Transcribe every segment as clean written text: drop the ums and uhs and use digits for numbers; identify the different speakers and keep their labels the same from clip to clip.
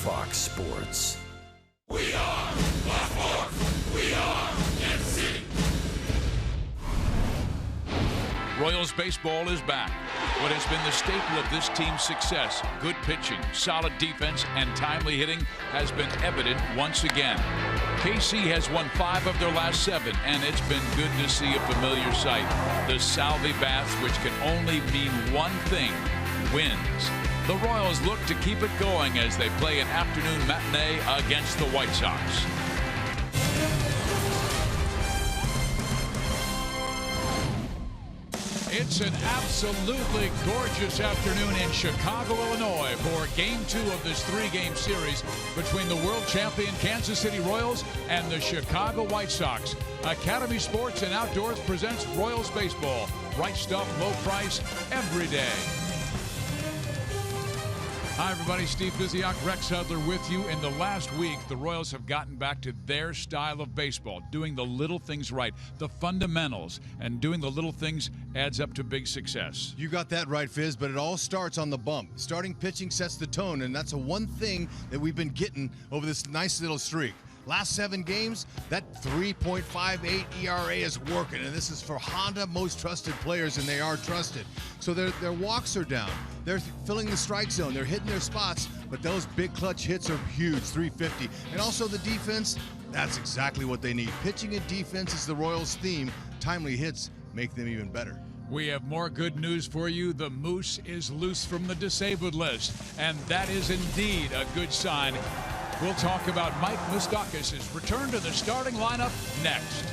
Speaker 1: Fox Sports.
Speaker 2: We are Black Horse. We are MC.
Speaker 3: Royals baseball is back. What has been the staple of this team's success, good pitching, solid defense, and timely hitting, has been evident once again. KC has won 5 of their last 7, and it's been good to see a familiar sight. The Salvi Baths, which can only mean one thing, wins. The Royals look to keep it going as they play an afternoon matinee against the White Sox. It's an absolutely gorgeous afternoon in Chicago, Illinois for Game 2 of this 3-game series between the world champion Kansas City Royals and the Chicago White Sox. Academy Sports and Outdoors presents Royals Baseball. Right stuff, low price, every day. Hi, everybody. Steve Biziak, Rex Hudler with you. In the last week, the Royals have gotten back to their style of baseball, doing the little things right, the fundamentals, and doing the little things adds up to big success.
Speaker 4: You got that right, Fizz, but it all starts on the bump. Starting pitching sets the tone, and that's a one thing that we've been getting over this nice little streak. Last 7 games, that 3.58 ERA is working, and this is for Honda most trusted players, and they are trusted. So their walks are down. They're filling the strike zone. They're hitting their spots, but those big clutch hits are huge, 350. And also the defense, that's exactly what they need. Pitching and defense is the Royals' theme. Timely hits make them even better.
Speaker 3: We have more good news for you. The Moose is loose from the disabled list, and that is indeed a good sign. We'll talk about Mike Moustakas' return to the starting lineup next.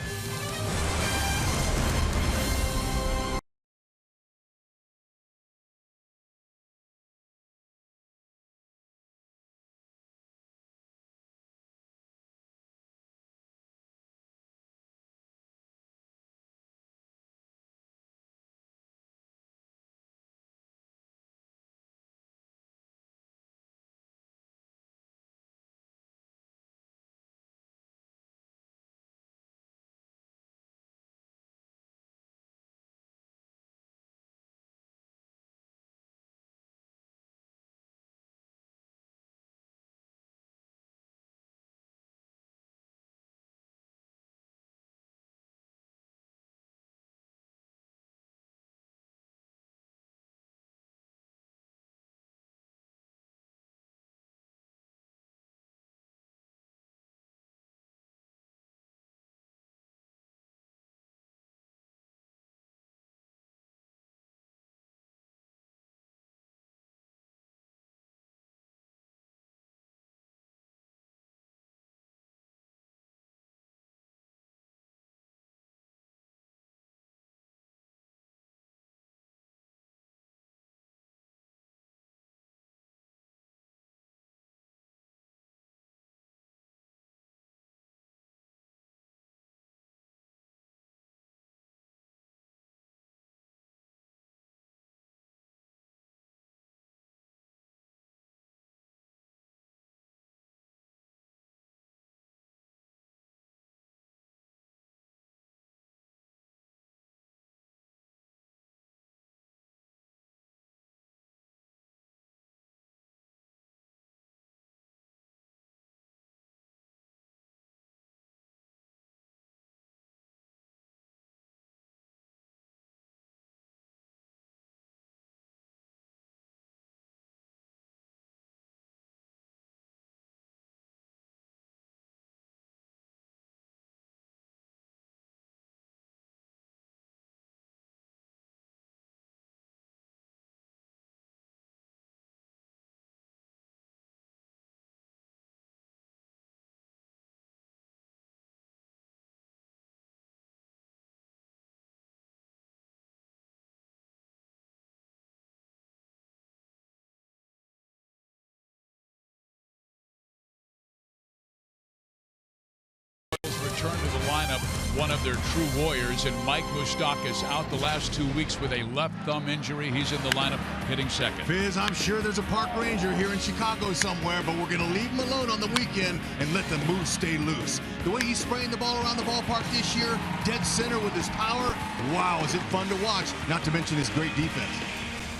Speaker 3: Return to the lineup, one of their true warriors, and Mike Moustakas out the last 2 weeks with a left thumb injury. He's in the lineup hitting second.
Speaker 4: Fizz, I'm sure there's a park ranger here in Chicago somewhere, but we're going to leave him alone on the weekend and let the Moose stay loose. The way he's spraying the ball around the ballpark this year, dead center with his power, wow, is it fun to watch, not to mention his great defense.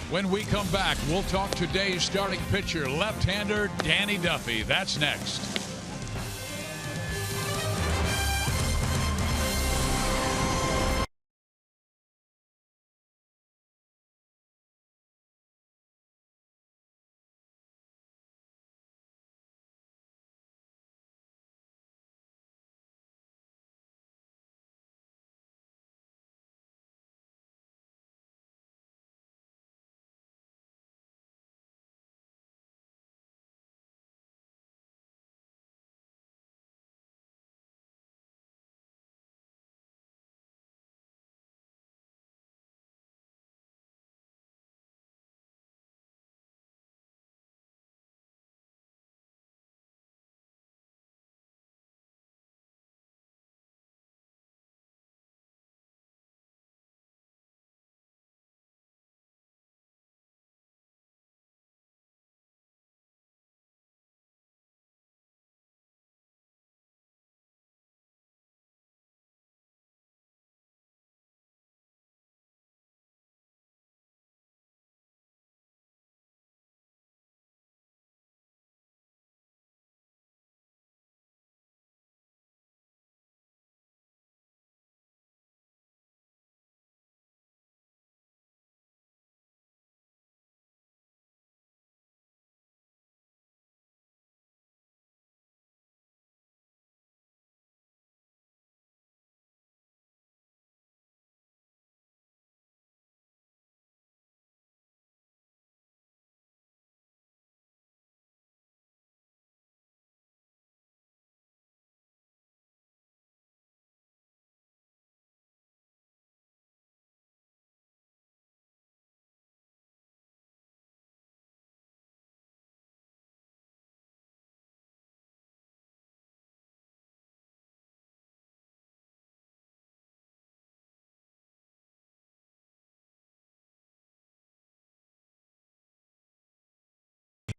Speaker 3: When we come back, we'll talk today's starting pitcher, left-hander Danny Duffy. That's next.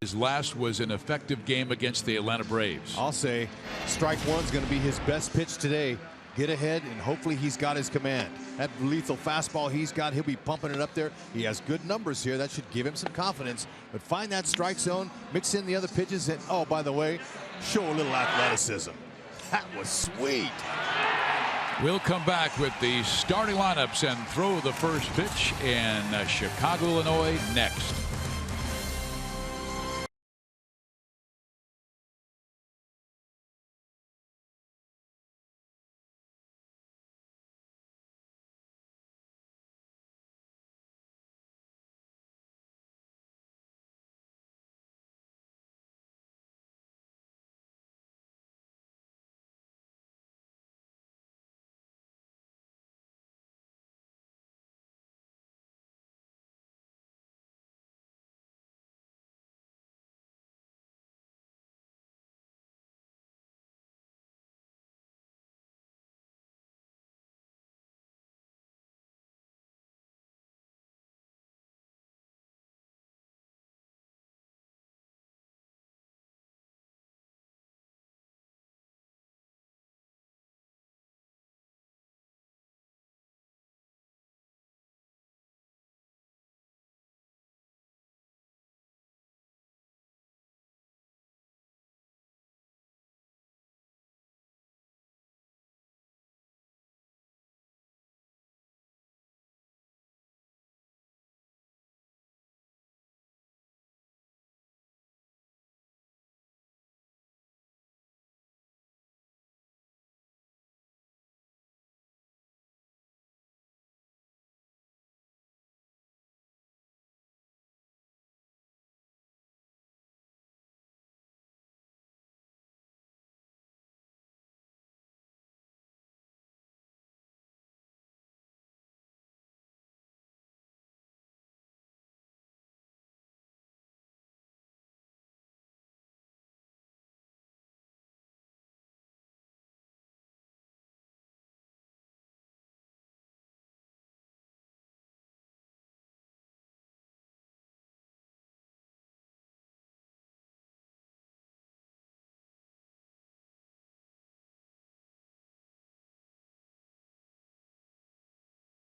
Speaker 3: His last was an effective game against the Atlanta Braves.
Speaker 1: I'll say strike one's going to be his best pitch today. Get ahead, and hopefully he's got his command. That lethal fastball he's got, he'll be pumping it up there. He has good numbers here. That should give him some confidence. But find that strike zone, mix in the other pitches, and, oh, by the way, show a little athleticism. That was sweet.
Speaker 3: We'll come back with the starting lineups and throw the first pitch in Chicago, Illinois next.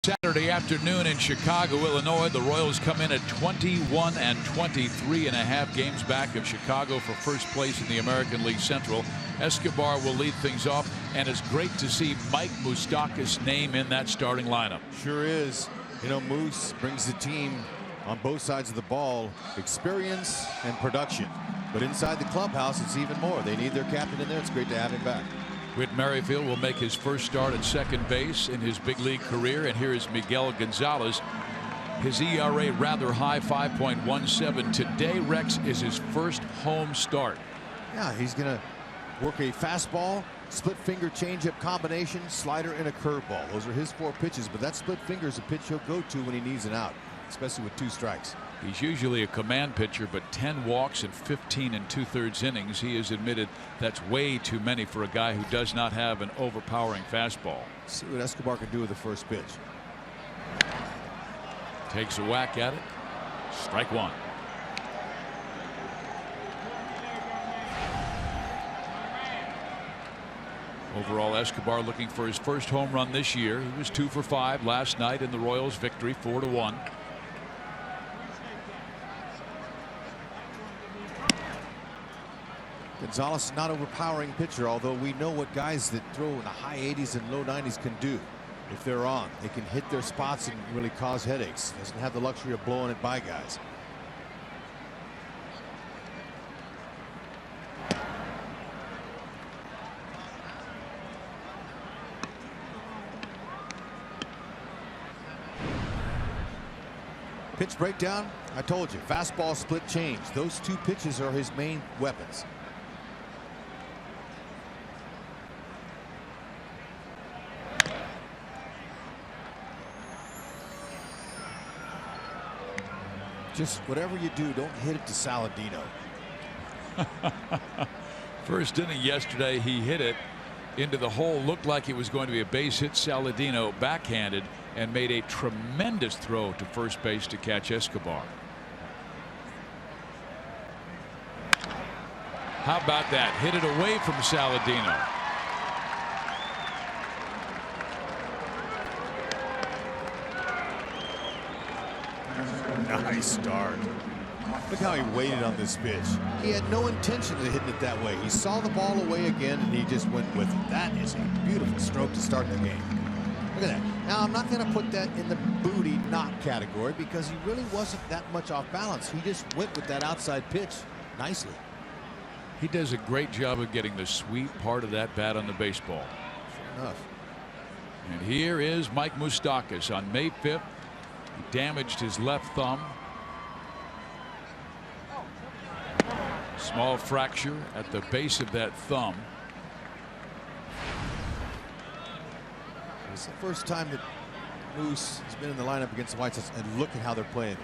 Speaker 3: Saturday afternoon in Chicago, Illinois, the Royals come in at 21-23 and a half games back of Chicago for first place in the American League Central. Escobar will lead things off, and it's great to see Mike Moustakas' name in that starting lineup.
Speaker 1: Sure is. You know, Moose brings the team on both sides of the ball experience and production. But inside the clubhouse, it's even more. They need their captain in there. It's great to have him back.
Speaker 3: Whit Merrifield will make his first start at second base in his big league career. And here is Miguel Gonzalez. His ERA rather high, 5.17. Today, Rex, is his first home start.
Speaker 1: Yeah, he's going to work a fastball, split finger changeup combination, slider, and a curveball. Those are his 4 pitches, but that split finger is a pitch he'll go to when he needs an out, especially with 2 strikes.
Speaker 3: He's usually a command pitcher, but 10 walks in 15 2/3 innings. He has admitted that's way too many for a guy who does not have an overpowering fastball.
Speaker 1: See what Escobar can do with the first pitch.
Speaker 3: Takes a whack at it. Strike 1. Overall, Escobar looking for his first home run this year. He was 2 for 5 last night in the Royals' victory, 4-1.
Speaker 1: Gonzalez is not overpowering pitcher, although we know what guys that throw in the high 80s and low 90s can do. If they're on, they can hit their spots and really cause headaches. Doesn't have the luxury of blowing it by guys. Pitch breakdown. I told you, fastball, split change. Those 2 pitches are his main weapons. Just whatever you do, don't hit it to Saladino.
Speaker 3: First inning yesterday, he hit it into the hole. Looked like it was going to be a base hit. Saladino backhanded and made a tremendous throw to first base to catch Escobar. How about that? Hit it away from Saladino.
Speaker 1: Nice start. Look how he waited on this pitch. He had no intention of hitting it that way. He saw the ball away again and he just went with it. That is a beautiful stroke to start the game. Look at that. Now, I'm not going to put that in the booty knock category because he really wasn't that much off balance. He just went with that outside pitch nicely.
Speaker 3: He does a great job of getting the sweet part of that bat on the baseball.
Speaker 1: Sure enough.
Speaker 3: And here is Mike Moustakas on May 5th. He damaged his left thumb. Small fracture at the base of that thumb.
Speaker 1: It's the first time that Moose has been in the lineup against the White Sox, and look at how they're playing.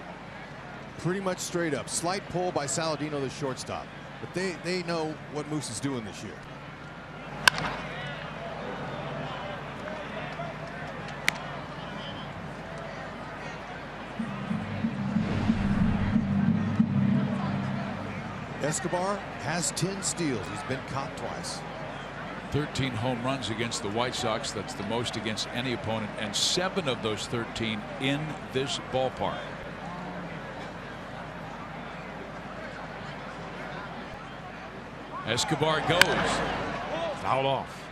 Speaker 1: Pretty much straight up. Slight pull by Saladino, the shortstop. But they know what Moose is doing this year. Escobar has 10 steals. He's been caught twice.
Speaker 3: 13 home runs against the White Sox. That's the most against any opponent, and 7 of those 13 in this ballpark. Escobar goes. Fouled off.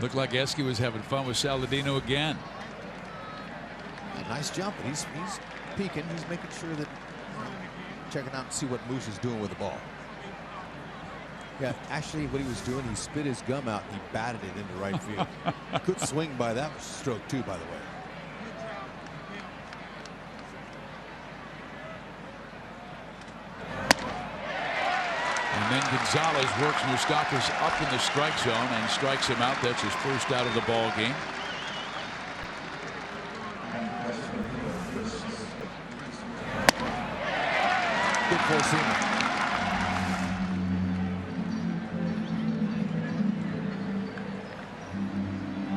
Speaker 3: Looked like Esky was having fun with Saladino again.
Speaker 1: Nice jump, and he's peeking. He's making sure that checking out and see what Moose is doing with the ball. Yeah, actually, what he was doing, he spit his gum out and he batted it into right field. Good swing by that stroke too, by the way.
Speaker 3: And then Gonzalez works Moustakas up in the strike zone and strikes him out. That's his first out of the ball game.
Speaker 1: Good four-seamer.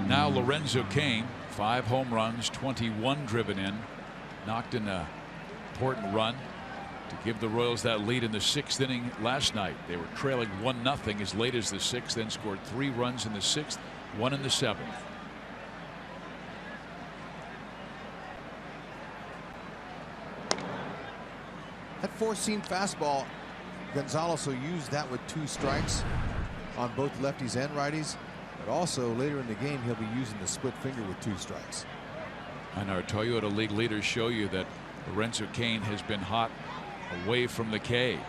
Speaker 3: Now Lorenzo Cain, 5 home runs, 21 driven in, knocked in an important run to give the Royals that lead in the 6th inning last night. They were trailing 1-0 as late as the 6th, then scored 3 runs in the 6th, 1 in the 7th.
Speaker 1: That 4-seam fastball, Gonzalez will use that with 2 strikes on both lefties and righties, but also later in the game he'll be using the split finger with 2 strikes.
Speaker 3: And our Toyota League leaders show you that Lorenzo Cain has been hot away from the K.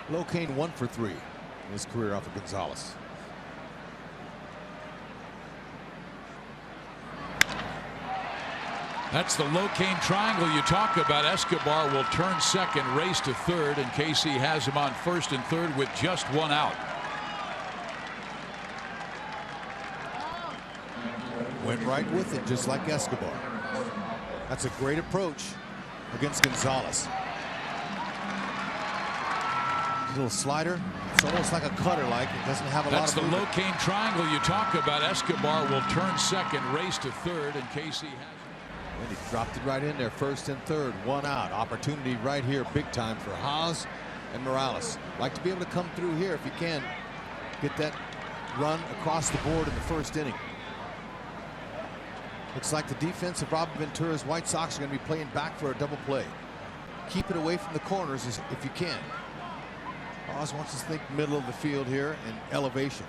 Speaker 1: Low Cain 1 for 3 in his career off of Gonzalez.
Speaker 3: That's the low Cain triangle you talk about. Escobar will turn second, race to third, and KC has him on first and third with just 1 out.
Speaker 1: Went right with it, just like Escobar. That's a great approach against Gonzalez. Little slider. It's almost like a cutter, like it doesn't have a lot of movement.
Speaker 3: That's the low Cain triangle you talk about. Escobar will turn second, race to third, and KC has.
Speaker 1: And he dropped it right in there, first and third, 1 out. Opportunity right here, big time for Haas and Morales. Like to be able to come through here if you can. Get that run across the board in the 1st inning. Looks like the defense of Robert Ventura's White Sox are going to be playing back for a double play. Keep it away from the corners if you can. Haas wants to think middle of the field here and elevation.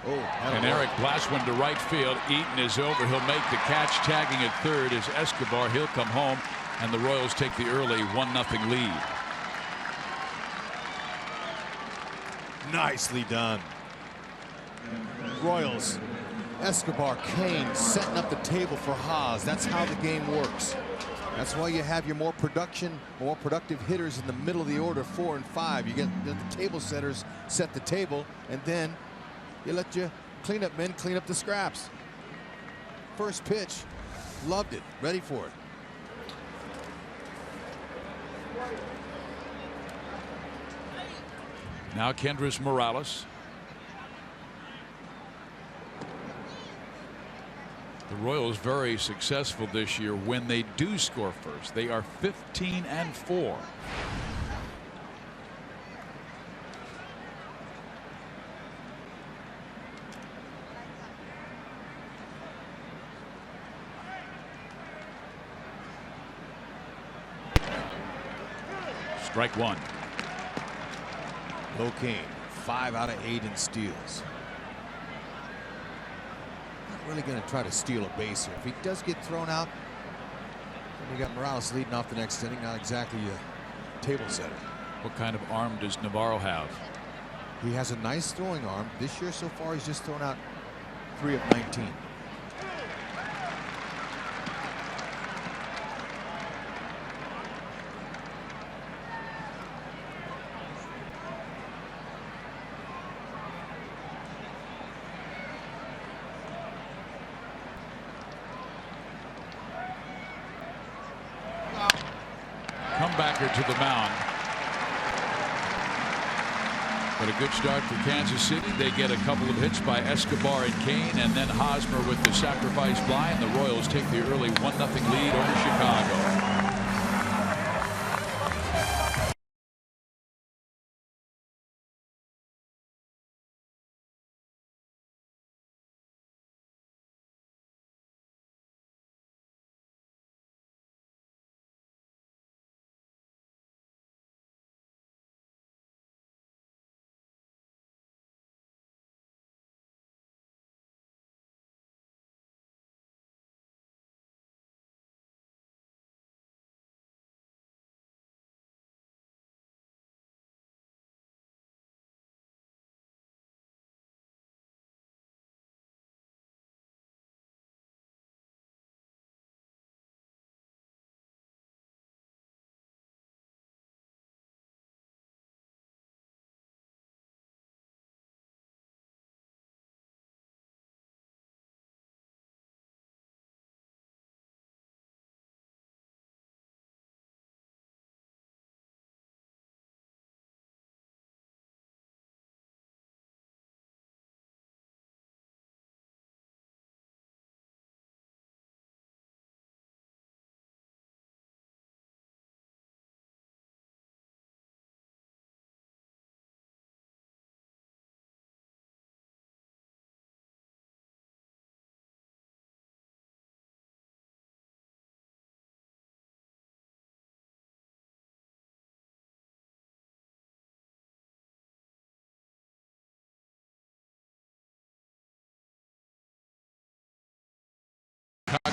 Speaker 1: Oh,
Speaker 3: and Eric blasts one to right field. Eaton is over. He'll make the catch. Tagging at third is Escobar. He'll come home, and the Royals take the early 1-0 lead.
Speaker 1: Nicely done. Royals, Escobar, Cain setting up the table for Haas. That's how the game works. That's why you have your more productive hitters in the middle of the order, 4 and 5. You get the table setters set the table, and then you let your cleanup men clean up the scraps. First pitch, loved it, ready for it.
Speaker 3: Now KENDRYS Morales. The Royals very successful this year when they do score first. They are 15-4. Strike 1.
Speaker 1: Low Cain, 5 out of 8 in steals. Really going to try to steal a base here. If he does get thrown out, then we got Morales leading off the next inning. Not exactly a table setter.
Speaker 3: What kind of arm does Navarro have?
Speaker 1: He has a nice throwing arm. This year so far he's just thrown out 3 of 19.
Speaker 3: Comebacker to the mound. But a good start for Kansas City. They get a couple of hits by Escobar and Cain, and then Hosmer with the sacrifice fly, and the Royals take the early 1-0 lead over Chicago.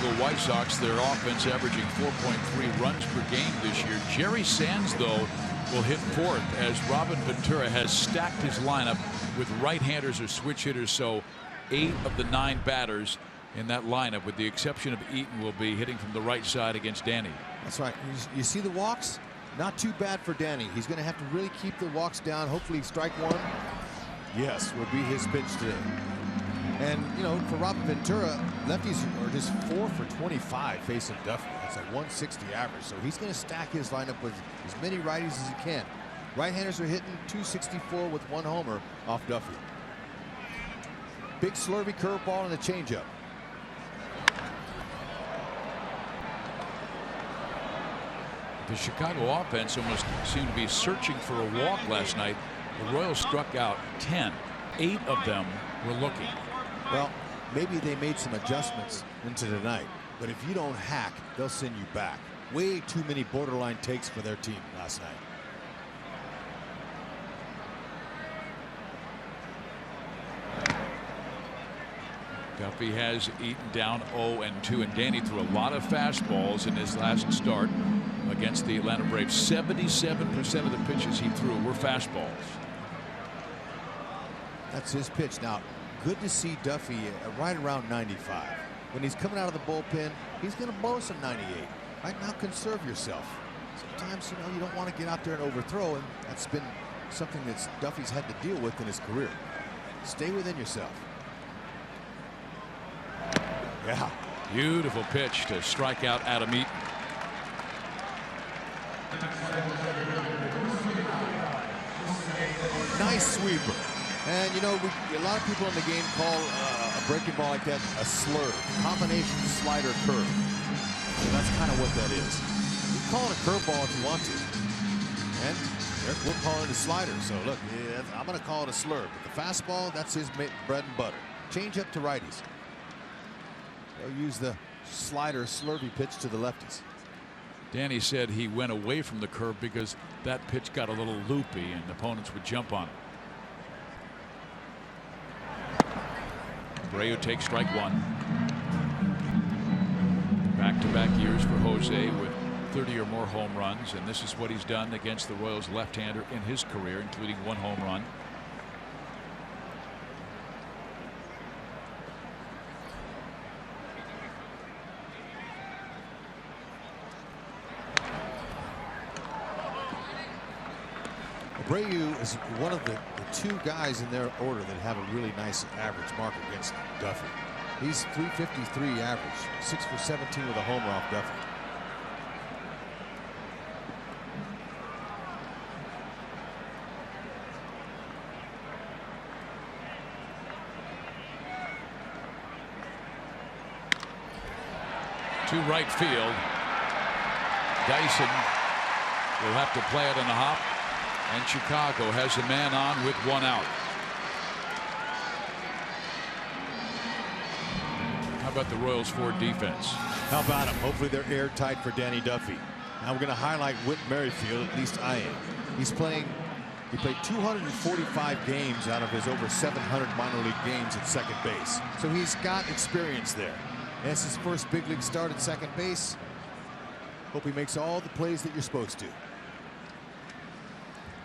Speaker 3: Chicago White Sox, their offense averaging 4.3 runs per game this year. Jerry Sands, though, will hit fourth as Robin Ventura has stacked his lineup with right-handers or switch hitters. So 8 of the 9 batters in that lineup, with the exception of Eaton, will be hitting from the right side against Danny.
Speaker 1: That's right. You see the walks? Not too bad for Danny. He's going to have to really keep the walks down. Hopefully strike one. Yes, would be his pitch today. And, you know, for Robin Ventura, lefties are just 4 for 25 facing Duffy. That's a 160 average. So he's going to stack his lineup with as many righties as he can. Right-handers are hitting 264 with 1 homer off Duffy. Big slurvy curveball and a changeup.
Speaker 3: The Chicago offense almost seemed to be searching for a walk last night. The Royals struck out 10. 8 of them were looking.
Speaker 1: Well, maybe they made some adjustments into tonight, but if you don't hack, they'll send you back. Way too many borderline takes for their team last night.
Speaker 3: Duffy has Eaton down 0-2, and Danny threw a lot of fastballs in his last start against the Atlanta Braves. 77% of the pitches he threw were fastballs.
Speaker 1: That's his pitch. Now, good to see Duffy right around 95. When he's coming out of the bullpen, he's going to blow some 98. Right now, conserve yourself. Sometimes, you know, you don't want to get out there and overthrow, and that's been something that Duffy's had to deal with in his career. Stay within yourself. Yeah.
Speaker 3: Beautiful pitch to strike out Adam Eaton.
Speaker 1: Nice sweeper. And, you know, a lot of people in the game call a breaking ball like that a slurve. Combination slider curve. So that's kind of what that is. You can call it a curveball if you want to. And we're calling it a slider. So, look, I'm going to call it a slurve. But the fastball, that's his bread and butter. Change up to righties. They'll use the slider slurvy pitch to the lefties.
Speaker 3: Danny said he went away from the curve because that pitch got a little loopy and opponents would jump on it. Abreu takes strike 1. Back-to-back years for Jose with 30 or more home runs, and this is what he's done against the Royals left-hander in his career, including 1 home run.
Speaker 1: Abreu is one of the 2 guys in their order that have a really nice average mark against Duffy. He's 353 average, 6 for 17 with a homer off Duffy.
Speaker 3: To right field. Dyson will have to play it in a hop. And Chicago has a man on with 1 out. How about the Royals' Ford defense?
Speaker 1: How about him? Hopefully they're airtight for Danny Duffy. Now we're going to highlight Whit Merrifield, at least I am. He played 245 games out of his over 700 minor league games at second base. So he's got experience there. That's his first big league start at second base. Hope he makes all the plays that you're supposed to.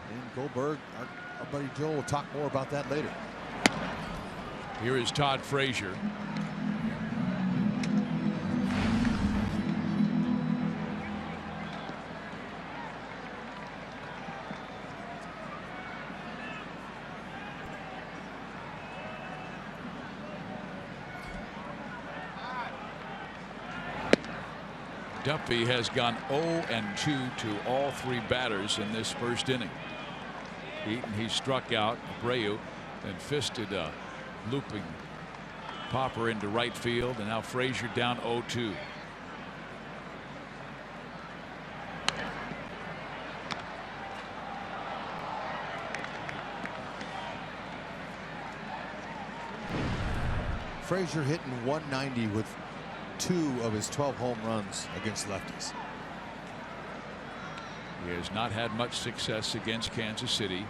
Speaker 1: And Goldberg, our buddy Joe, will talk more about that later.
Speaker 3: Here is Todd Frazier. Duffy has gone 0-2 to all 3 batters in this first inning. Eaton, he struck out. Abreu then fisted a looping popper into right field, and now Frazier down 0-2.
Speaker 1: Frazier hitting 190 with 2 of his 12 home runs against lefties.
Speaker 3: He has not had much success against Kansas City.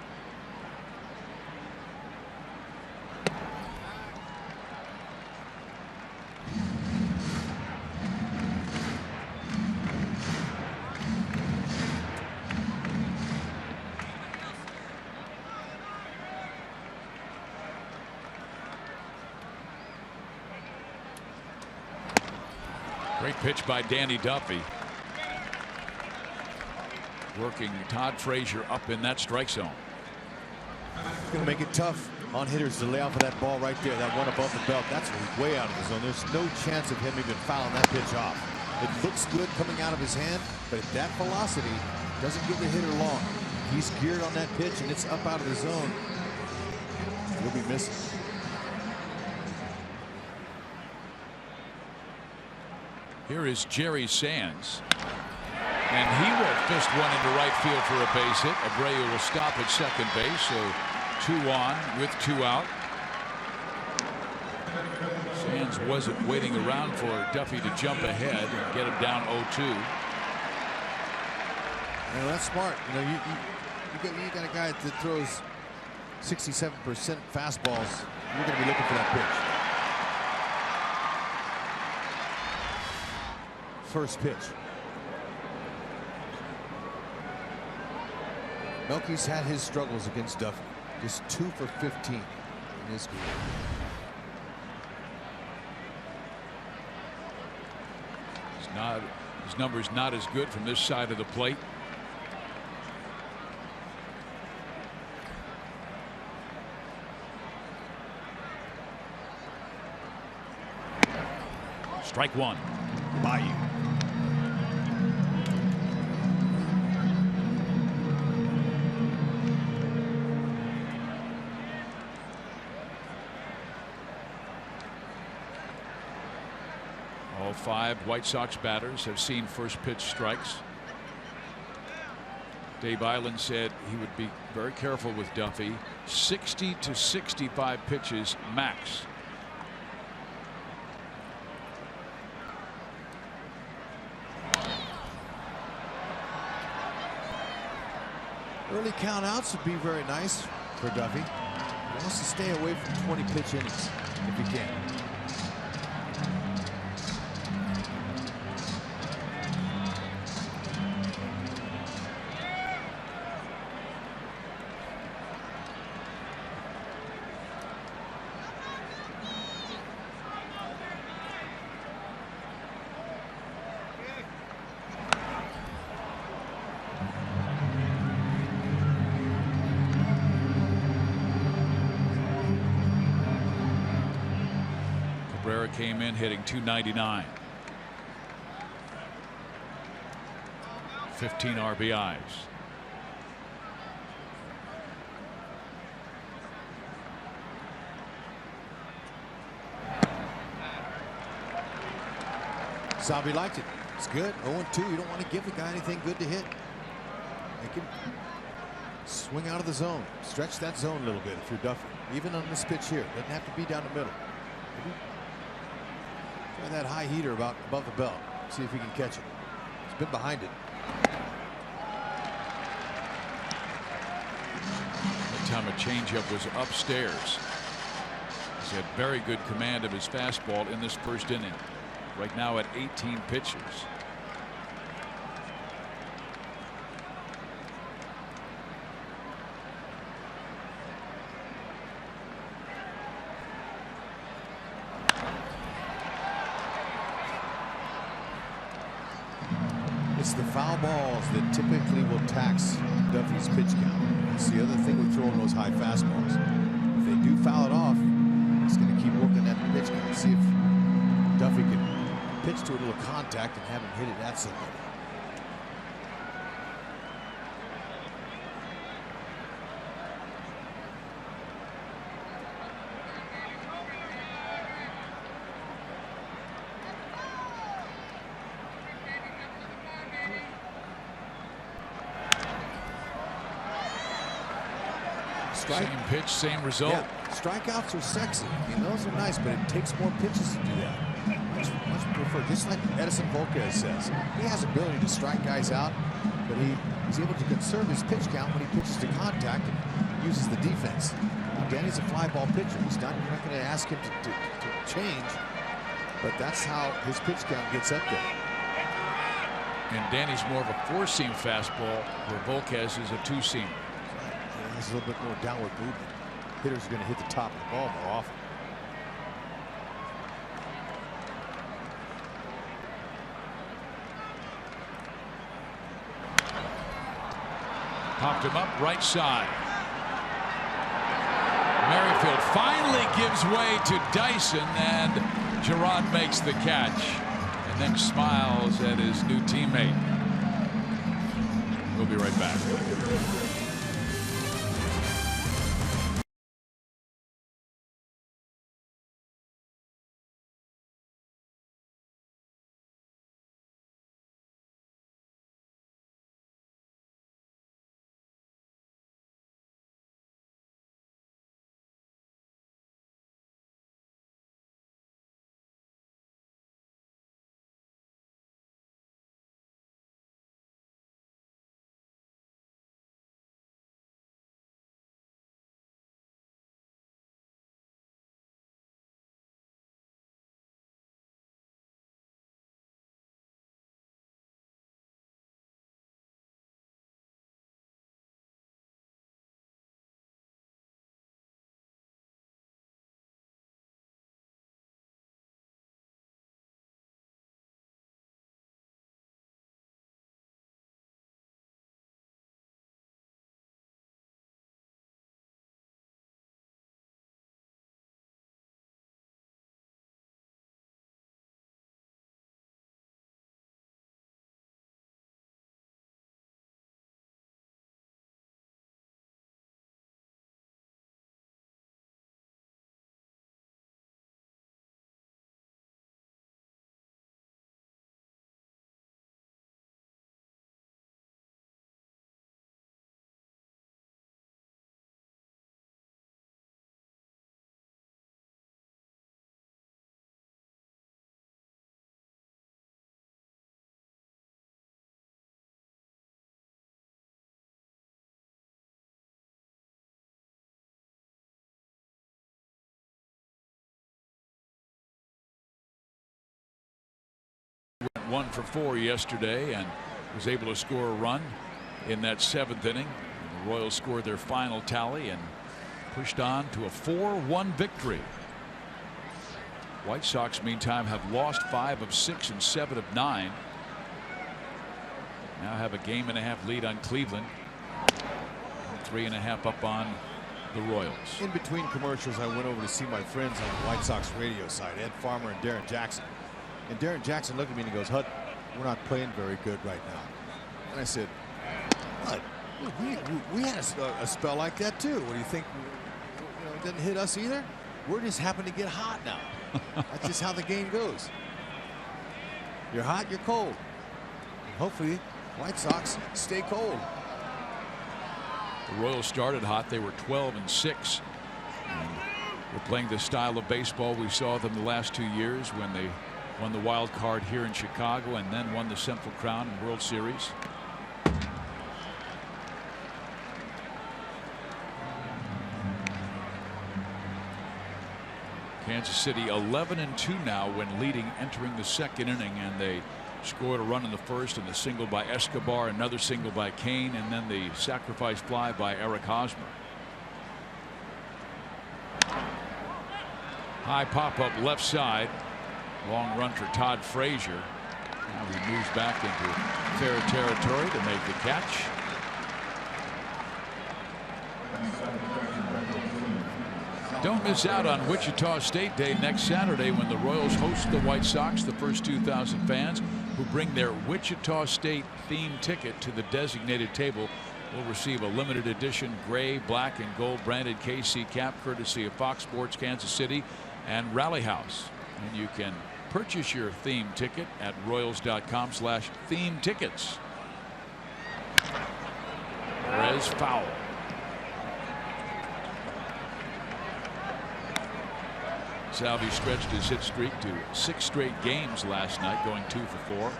Speaker 3: Great pitch by Danny Duffy. Working Todd Frazier up in that strike zone.
Speaker 1: It's going to make it tough on hitters to lay off of that ball right there. That one above the belt. That's way out of the zone. There's no chance of him even fouling that pitch off. It looks good coming out of his hand, but at that velocity, doesn't give the hitter long. He's geared on that pitch, and it's up out of the zone. He'll be missing.
Speaker 3: Here is Jerry Sands. And he will fist one into right field for a base hit. Abreu will stop at second base, so 2 on with 2 out. Sands wasn't waiting around for Duffy to jump ahead and get him down 0-2.
Speaker 1: You know, that's smart. You know, you got a guy that throws 67% fastballs. You're going to be looking for that pitch. First pitch. Melky's had his struggles against Duffy. Just 2 for 15 in his career.
Speaker 3: His number's not as good from this side of the plate. Strike 1.
Speaker 1: Bayou.
Speaker 3: All 5 White Sox batters have seen first pitch strikes. Dave Eiland said he would be very careful with Duffy. 60 to 65 pitches max.
Speaker 1: Early count outs would be very nice for Duffy. He wants to stay away from 20 pitch innings if he can.
Speaker 3: Came in hitting .299. 15 RBIs.
Speaker 1: Salvi liked it. It's good. 0-2. You don't want to give the guy anything good to hit. Make him swing out of the zone. Stretch that zone a little bit if you're Duffy. Even on this pitch here. Doesn't have to be down the middle. Maybe try that high heater about above the belt. See if he can catch it. He's been behind it.
Speaker 3: That time a changeup was upstairs. He's had very good command of his fastball in this first inning. Right now at 18 pitches.
Speaker 1: It's the foul balls that typically will tax Duffy's pitch count. That's the other thing with throwing those high fastballs. If they do foul it off, it's going to keep working that pitch count. See if Duffy can pitch to a little contact and have him hit it at somebody.
Speaker 3: Same pitch, same result.
Speaker 1: Yeah, strikeouts are sexy. I mean, those are nice, but it takes more pitches to do that. Much preferred. Just like Edison Volquez says, he has ability to strike guys out, but he's able to conserve his pitch count when he pitches to contact and uses the defense. Now, Danny's a fly ball pitcher. He's not going to ask him to change, but that's how his pitch count gets up there.
Speaker 3: And Danny's more of a 4-seam fastball, where Volquez is a 2-seam.
Speaker 1: There's a little bit more downward movement. Hitters are going to hit the top of the ball more often.
Speaker 3: Popped him up right side. Merrifield finally gives way to Dyson, and Gerard makes the catch and then smiles at his new teammate. We'll be right back. Went 1 for 4 yesterday and was able to score a run in that 7th inning. The Royals scored their final tally and pushed on to a 4-1 victory. White Sox, meantime, have lost 5 of 6 and 7 of 9. Now have a 1.5 lead on Cleveland. 3.5 up on the Royals.
Speaker 1: In between commercials, I went over to see my friends on the White Sox radio side, Ed Farmer and Darren Jackson. And Darren Jackson looked at me and he goes, "Hud, we're not playing very good right now." And I said, "Hud, we had a spell like that too. What do you think? You know, it didn't hit us either. We're just happen to get hot now. That's just how the game goes. You're hot, you're cold. And hopefully, White Sox stay cold."
Speaker 3: The Royals started hot. They were 12-6. And we're playing the style of baseball we saw them the last 2 years when they won the wild card here in Chicago and then won the Central Crown and World Series. Kansas City 11-2 now when leading entering the 2nd inning, and they scored a run in the 1st and the single by Escobar, another single by Kane, and then the sacrifice fly by Eric Hosmer. High pop up left side. Long run for Todd Frazier. Now he moves back into fair territory to make the catch. Don't miss out on Wichita State Day next Saturday when the Royals host the White Sox. The first 2,000 fans who bring their Wichita State themed ticket to the designated table will receive a limited edition gray, black, and gold branded KC cap courtesy of Fox Sports Kansas City and Rally House. And you can purchase your theme ticket at royals.com/theme tickets. Perez foul. Salvi stretched his hit streak to 6 straight games last night, going 2 for 4.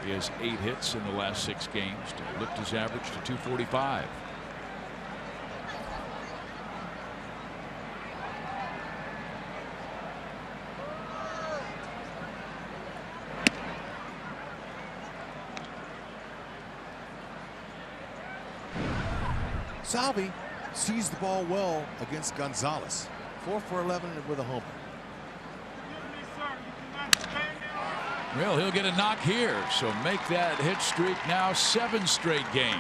Speaker 3: He has 8 hits in the last 6 games to lift his average to 245.
Speaker 1: Salvi sees the ball well against Gonzalez. 4 for 11 with a homer.
Speaker 3: Well, he'll get a knock here, so make that hit streak now 7 straight games.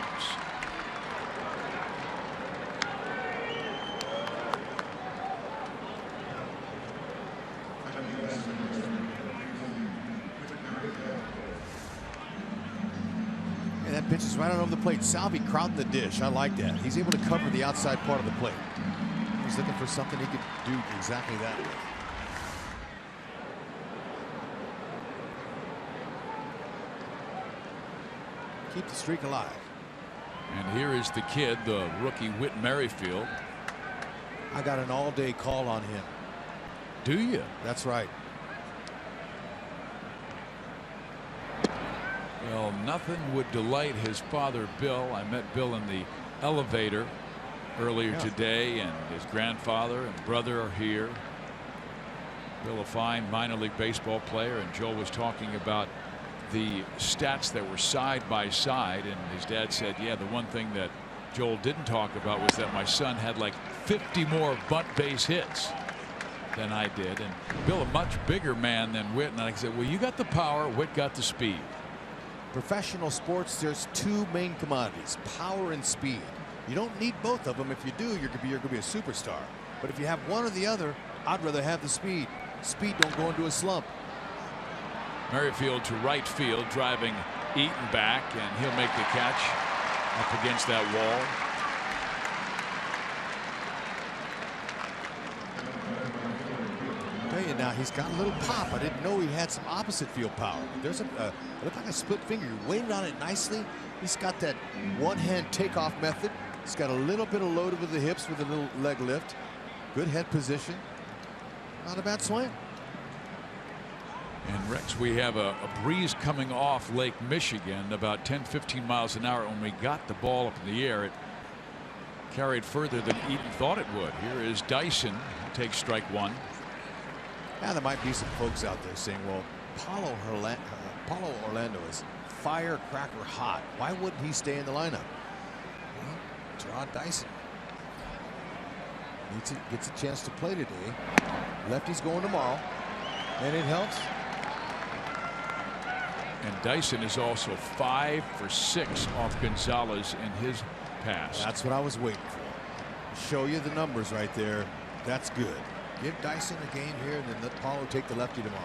Speaker 1: That pitch is right on over the plate. Salvi crowding the dish. I like that. He's able to cover the outside part of the plate. He's looking for something he could do exactly that with. Keep the streak alive.
Speaker 3: And here is the kid, the rookie Whit Merrifield.
Speaker 1: I got an all-day call on him.
Speaker 3: Do you?
Speaker 1: That's right.
Speaker 3: Well, nothing would delight his father, Bill. I met Bill in the elevator earlier today, and his grandfather and brother are here. Bill, a fine minor league baseball player, and Joe was talking about the stats that were side by side, and his dad said, yeah, the one thing that Joel didn't talk about was that my son had like 50 more bunt base hits than I did. And Bill, a much bigger man than Whit, and I said, well, you got the power, Whit got the speed.
Speaker 1: Professional sports, there's two main commodities, power and speed. You don't need both of them. If you do, you're going to be a superstar. But if you have one or the other, I'd rather have the speed. Speed don't go into a slump.
Speaker 3: Merrifield to right field, driving Eaton back, and he'll make the catch up against that wall.
Speaker 1: I'll tell you now, he's got a little pop. I didn't know he had some opposite field power. There's it looked like a split finger. He waited on it nicely. He's got that one-hand takeoff method. He's got a little bit of load over the hips with a little leg lift. Good head position. Not a bad swing.
Speaker 3: And Rex, we have a breeze coming off Lake Michigan about 10-15 miles an hour. When we got the ball up in the air, it carried further than Eaton thought it would. Here is Dyson, who takes strike one.
Speaker 1: Now there might be some folks out there saying, well, Paulo Orlando is firecracker hot. Why wouldn't he stay in the lineup? Well, Gerard Dyson gets a chance to play today. Lefty's going tomorrow, and it helps.
Speaker 3: And Dyson is also 5 for 6 off Gonzalez in his pass.
Speaker 1: That's what I was waiting for. Show you the numbers right there. That's good. Give Dyson a game here, and then let Paulo take the lefty tomorrow.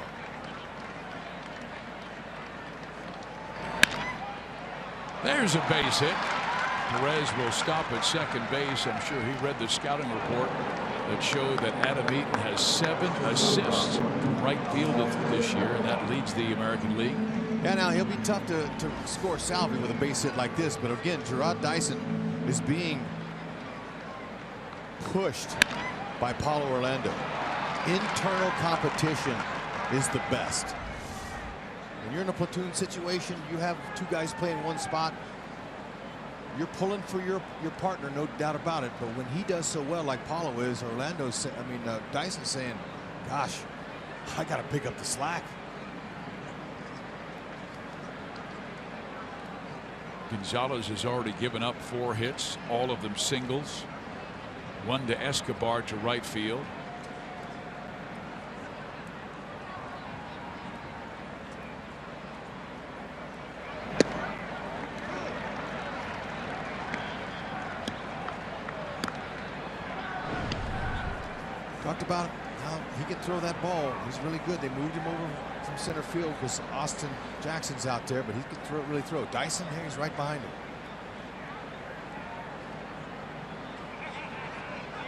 Speaker 3: There's a base hit. Perez will stop at second base. I'm sure he read the scouting report that showed that Adam Eaton has 7 assists from right field this year, and that leads the American League.
Speaker 1: Yeah, now he'll be tough to score Salvi with a base hit like this, but again, Gerard Dyson is being pushed by Paulo Orlando. Internal competition is the best. When you're in a platoon situation, you have two guys playing one spot. You're pulling for your partner, no doubt about it. But when he does so well, like Paulo is, Dyson's saying, "Gosh, I got to pick up the slack."
Speaker 3: Gonzalez has already given up 4 hits, all of them singles. 1 to Escobar to right field.
Speaker 1: Talked about how he can throw that ball. He's really good. They moved him over from center field because Austin Jackson's out there, but he can really throw. Dyson here, he's right behind him.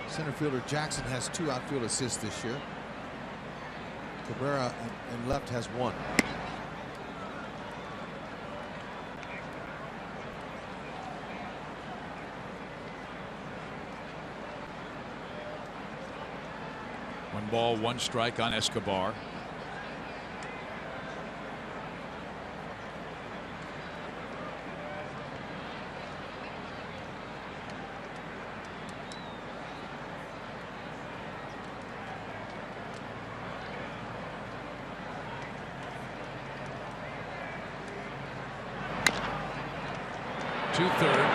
Speaker 1: Center fielder Jackson has 2 outfield assists this year. Cabrera in left has 1.
Speaker 3: One ball, 1 strike on Escobar. Two-third.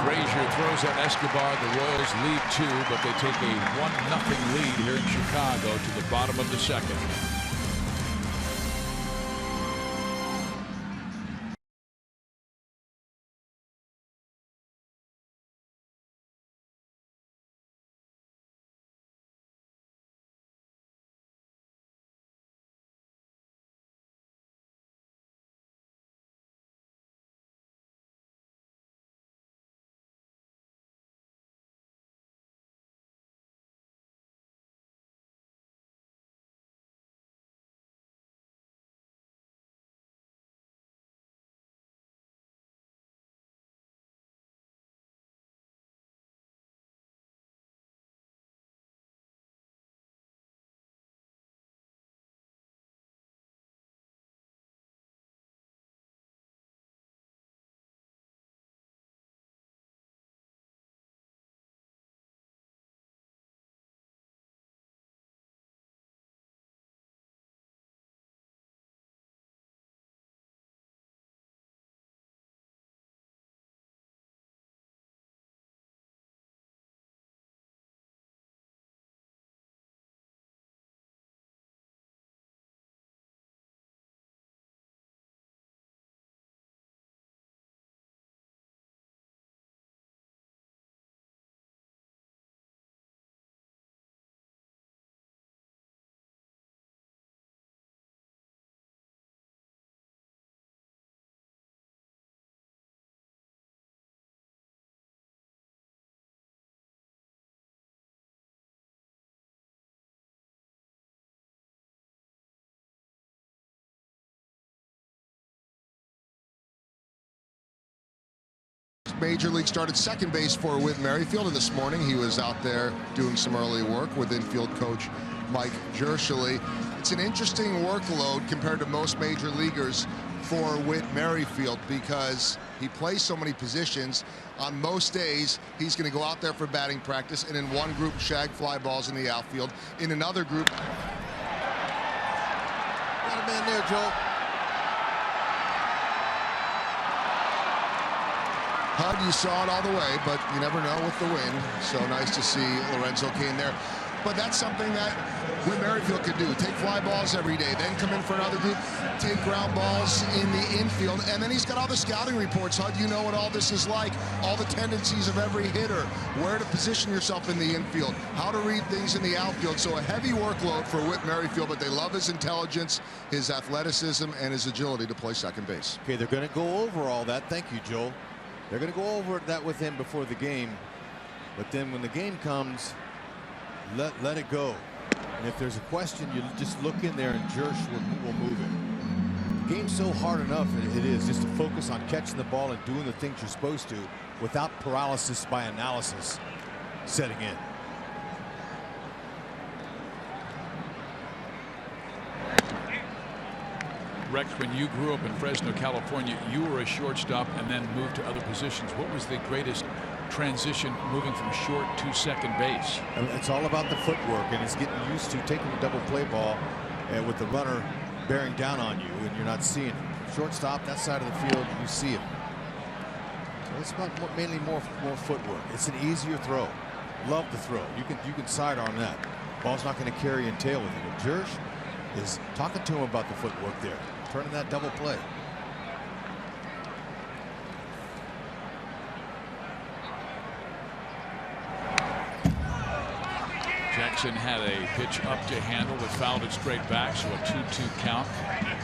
Speaker 3: Frazier throws at Escobar. The Royals lead 2, but they take a 1-0 lead here in Chicago to the bottom of the 2nd.
Speaker 5: Major League start at second base for Whit Merrifield, and this morning he was out there doing some early work with infield coach Mike Jershely. It's an interesting workload compared to most major leaguers for Whit Merrifield because he plays so many positions. On most days, he's going to go out there for batting practice, and in one group, shag fly balls in the outfield. In another group,
Speaker 1: Got a man there, Joe.
Speaker 5: HUD, you saw it all the way, but you never know with the wind. So nice to see Lorenzo Cain there. But that's something that Whit Merrifield could do. Take fly balls every day, then come in for another group, take ground balls in the infield, and then he's got all the scouting reports. HUD, you know what all this is like, all the tendencies of every hitter, where to position yourself in the infield, how to read things in the outfield. So a heavy workload for Whit Merrifield, but they love his intelligence, his athleticism, and his agility to play second base.
Speaker 1: Okay, they're going to go over all that. Thank you, Joel. They're going to go over that with him before the game, but then when the game comes, let it go. And if there's a question, you just look in there and Jersh will move it. The game's so hard enough it is just to focus on catching the ball and doing the things you're supposed to without paralysis by analysis setting in.
Speaker 3: Rex, when you grew up in Fresno, California, you were a shortstop and then moved to other positions. What was the greatest transition moving from short to second base?
Speaker 1: It's all about the footwork, and it's getting used to taking a double play ball with the runner bearing down on you and you're not seeing him. Shortstop, that side of the field, you see him. So it's about mainly more footwork. It's an easier throw. Love the throw. You can sidearm that. Ball's not going to carry and tail with you. But Jersh is talking to him about the footwork there, turning that double play.
Speaker 3: Jackson had a pitch up to handle that fouled it straight back, so a 2-2 count.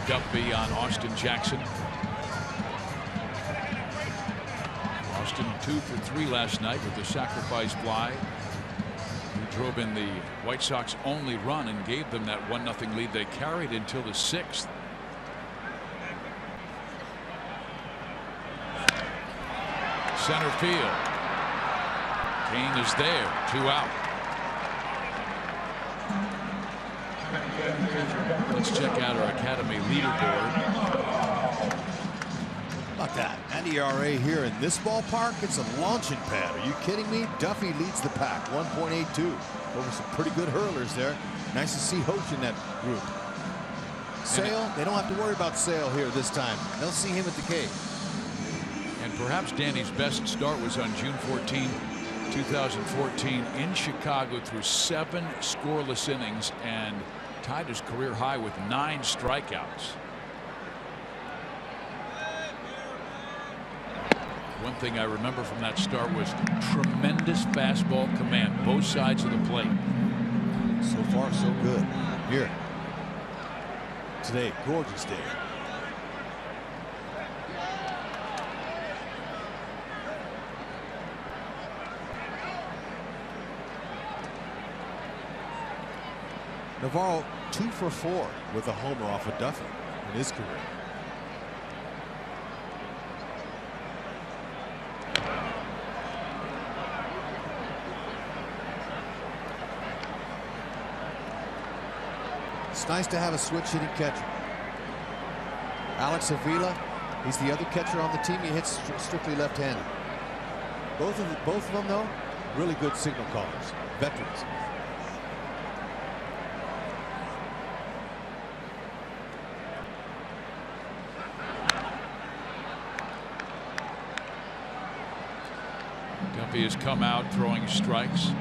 Speaker 3: Duffy on Austin Jackson. Austin 2 for 3 last night with the sacrifice fly. He drove in the White Sox only run and gave them that 1-0 lead they carried until the 6th. Center field. Cain is there, 2 out. Let's check out our Academy leaderboard.
Speaker 1: How about that? That ERA here in this ballpark, it's a launching pad. Are you kidding me? Duffy leads the pack, 1.82 over some pretty good hurlers there. Nice to see Hoach in that group. Sale, they don't have to worry about Sale here this time. They'll see him at the K.
Speaker 3: And perhaps Danny's best start was on June 14, 2014 in Chicago through 7 scoreless innings and tied his career high with 9 strikeouts. One thing I remember from that start was tremendous fastball command, both sides of the plate.
Speaker 1: So far, so good. Here. Today, gorgeous day. Navarro 2 for 4 with a homer off of Duffy in his career. It's nice to have a switch hitting catcher. Alex Avila, he's the other catcher on the team. He hits strictly left-handed. Both of them, though, really good signal callers, veterans.
Speaker 3: Duffy has come out throwing strikes.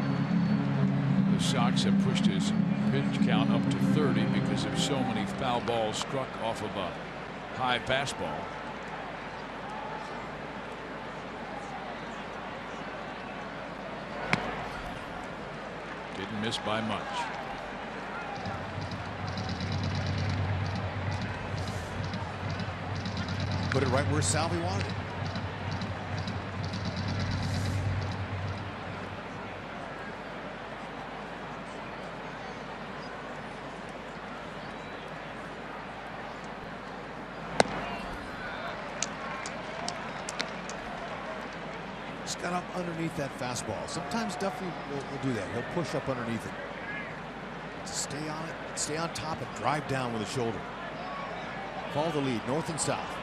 Speaker 3: The Sox have pushed his pitch count up to 30 because of so many foul balls struck off of a high fastball. Didn't miss by much.
Speaker 1: Put it right where Salvi wanted it. Just got up underneath that fastball. Sometimes Duffy will do that. He'll push up underneath it. Stay on it, stay on top, and drive down with a shoulder. Follow the lead, north and south.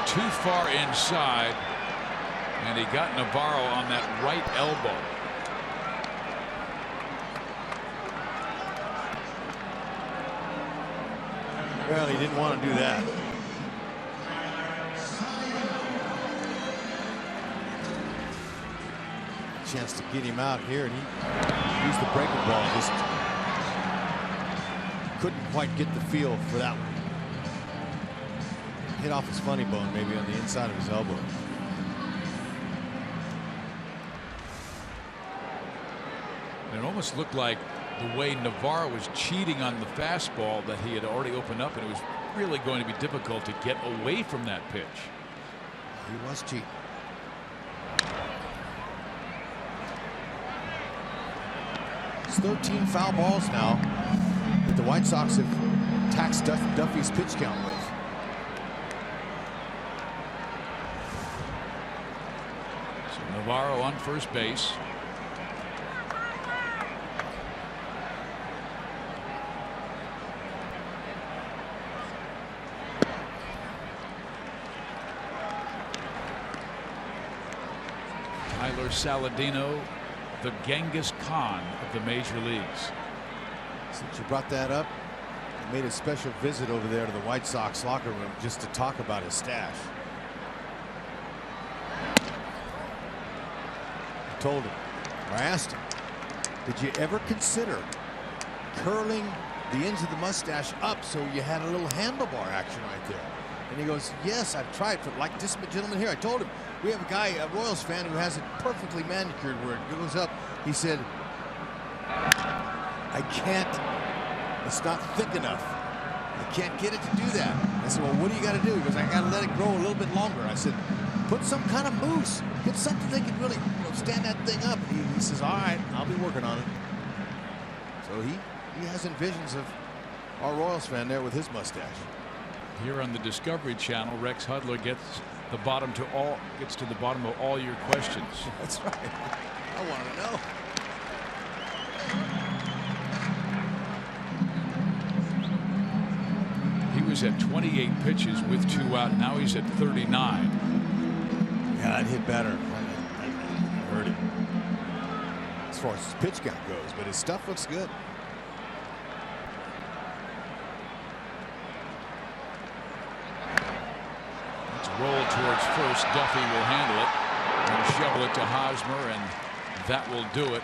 Speaker 3: Too far inside, and he got Navarro on that right elbow.
Speaker 1: Well, he didn't want to do that. Chance to get him out here, and he used the breaking ball. Just couldn't quite get the feel for that one. Hit off his funny bone, maybe on the inside of his elbow.
Speaker 3: And it almost looked like the way Navarro was cheating on the fastball that he had already opened up, and it was really going to be difficult to get away from that pitch.
Speaker 1: He was cheating. It's 13 foul balls now that the White Sox have taxed Duffy's pitch count with.
Speaker 3: Navarro on first base. Tyler Saladino, the Genghis Khan of the major leagues.
Speaker 1: Since you brought that up, I made a special visit over there to the White Sox locker room just to talk about his stash. Told him, or I asked him, did you ever consider curling the ends of the mustache up so you had a little handlebar action right there? And he goes, yes, I've tried, for like this gentleman here. I told him, we have a guy, a Royals fan, who has it perfectly manicured where it goes up. He said, I can't, it's not thick enough. I can't get it to do that. I said, well, what do you got to do? He goes, I got to let it grow a little bit longer. I said, put some kind of mousse. Get something they can really stand that thing up. He says, all right, I'll be working on it. So he has visions of our Royals fan there with his mustache.
Speaker 3: Here on the Discovery Channel, Rex Hudler gets to the bottom of all your questions.
Speaker 1: That's right. I want to know.
Speaker 3: He was at 28 pitches with 2 out. Now he's at 39.
Speaker 1: Yeah, I'd hit better. I heard it. As far as his pitch count goes, but his stuff looks good.
Speaker 3: Let's roll towards first. Duffy will handle it and shovel it to Hosmer, and that will do it.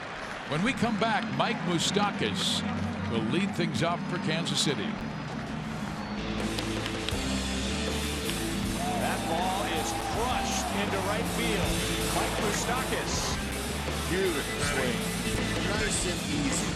Speaker 3: When we come back, Mike Moustakas will lead things off for Kansas City.
Speaker 6: That ball is crushed into right field. Mike Moustakas.
Speaker 1: Beautiful swing. Nice and easy.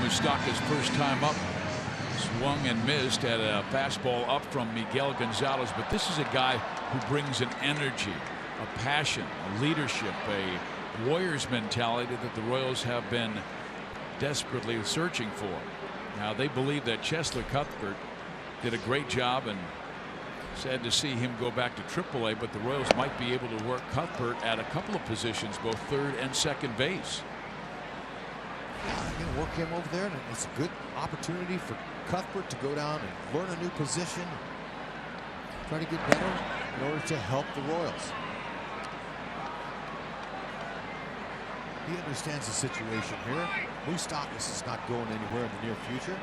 Speaker 3: Moustakas' first time up. Swung and missed at a fastball up from Miguel Gonzalez, but this is a guy who brings an energy, a passion, a leadership, a Warriors mentality that the Royals have been desperately searching for. Now they believe that Cheslor Cuthbert did a great job, and sad to see him go back to AAA, but the Royals might be able to work Cuthbert at a couple of positions, both third and second base.
Speaker 1: Going to work him over there, and it's a good opportunity for Cuthbert to go down and learn a new position, try to get better in order to help the Royals. He understands the situation here. Moustakas is not going anywhere in the near future.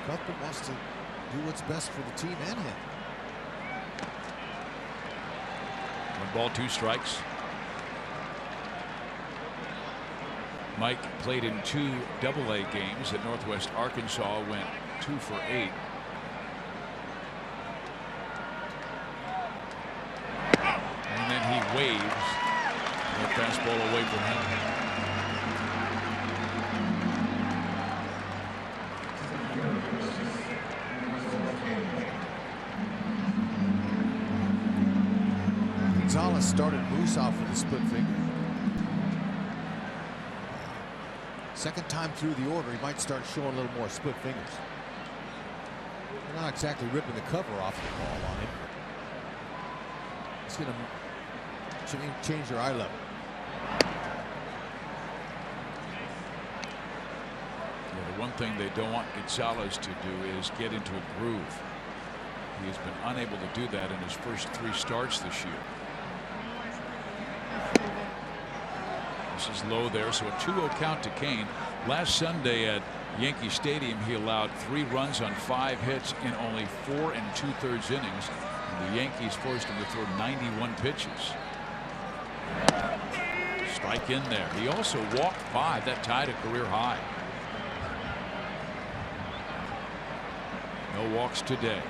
Speaker 1: Cuthbert wants to do what's best for the team and him.
Speaker 3: 1 ball, 2 strikes. Mike played in 2 AA games at Northwest Arkansas, went 2 for 8. And then he waves that fastball away from him.
Speaker 1: Gonzalez started Moose off with a split finger. Second time through the order, he might start showing a little more split fingers. They're not exactly ripping the cover off the ball on him. It's going to change their eye level.
Speaker 3: Yeah, the one thing they don't want Gonzalez to do is get into a groove. He has been unable to do that in his first 3 starts this year. This is low there, so a 2-0 count to Kane. Last Sunday at Yankee Stadium, he allowed 3 runs on 5 hits in only 4 2/3 innings. And the Yankees forced him to throw 91 pitches. Strike in there. He also walked 5. That tied a career high. No walks today.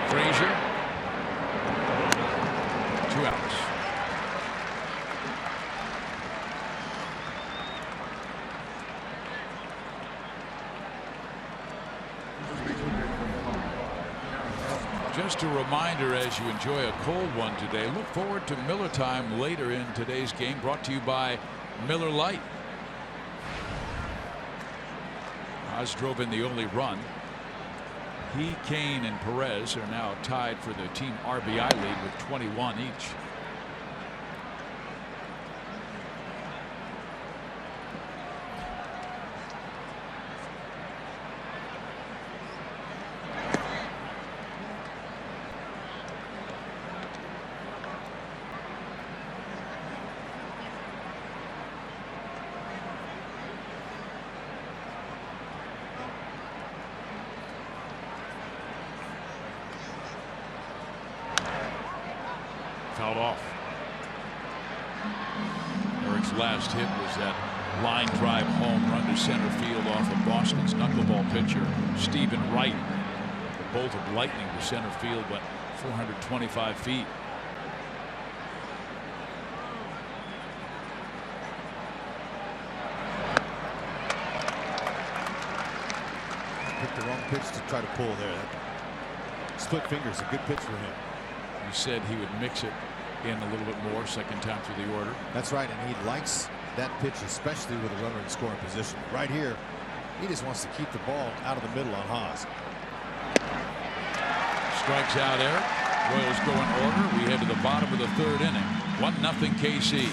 Speaker 3: FRAZIER, 2 outs. Just a reminder, as you enjoy a cold one today, look forward to Miller Time later in today's game, brought to you by Miller Lite. Oz drove in the only run. He, Kane, and Perez are now tied for the team RBI lead with 21 each. Fouled off. Eric's last hit was that line drive home run to center field off of Boston's knuckleball pitcher Stephen Wright. The bolt of lightning to center field went 425 feet.
Speaker 1: Picked the wrong pitch to try to pull there. That split finger's a good pitch for him.
Speaker 3: He said he would mix it in a little bit more second time through the order.
Speaker 1: That's right, and he likes that pitch, especially with a runner in scoring position. Right here, he just wants to keep the ball out of the middle on Haas.
Speaker 3: Strikes out Eric. Royals go in order. We head to the bottom of the 3rd inning. 1-0 KC.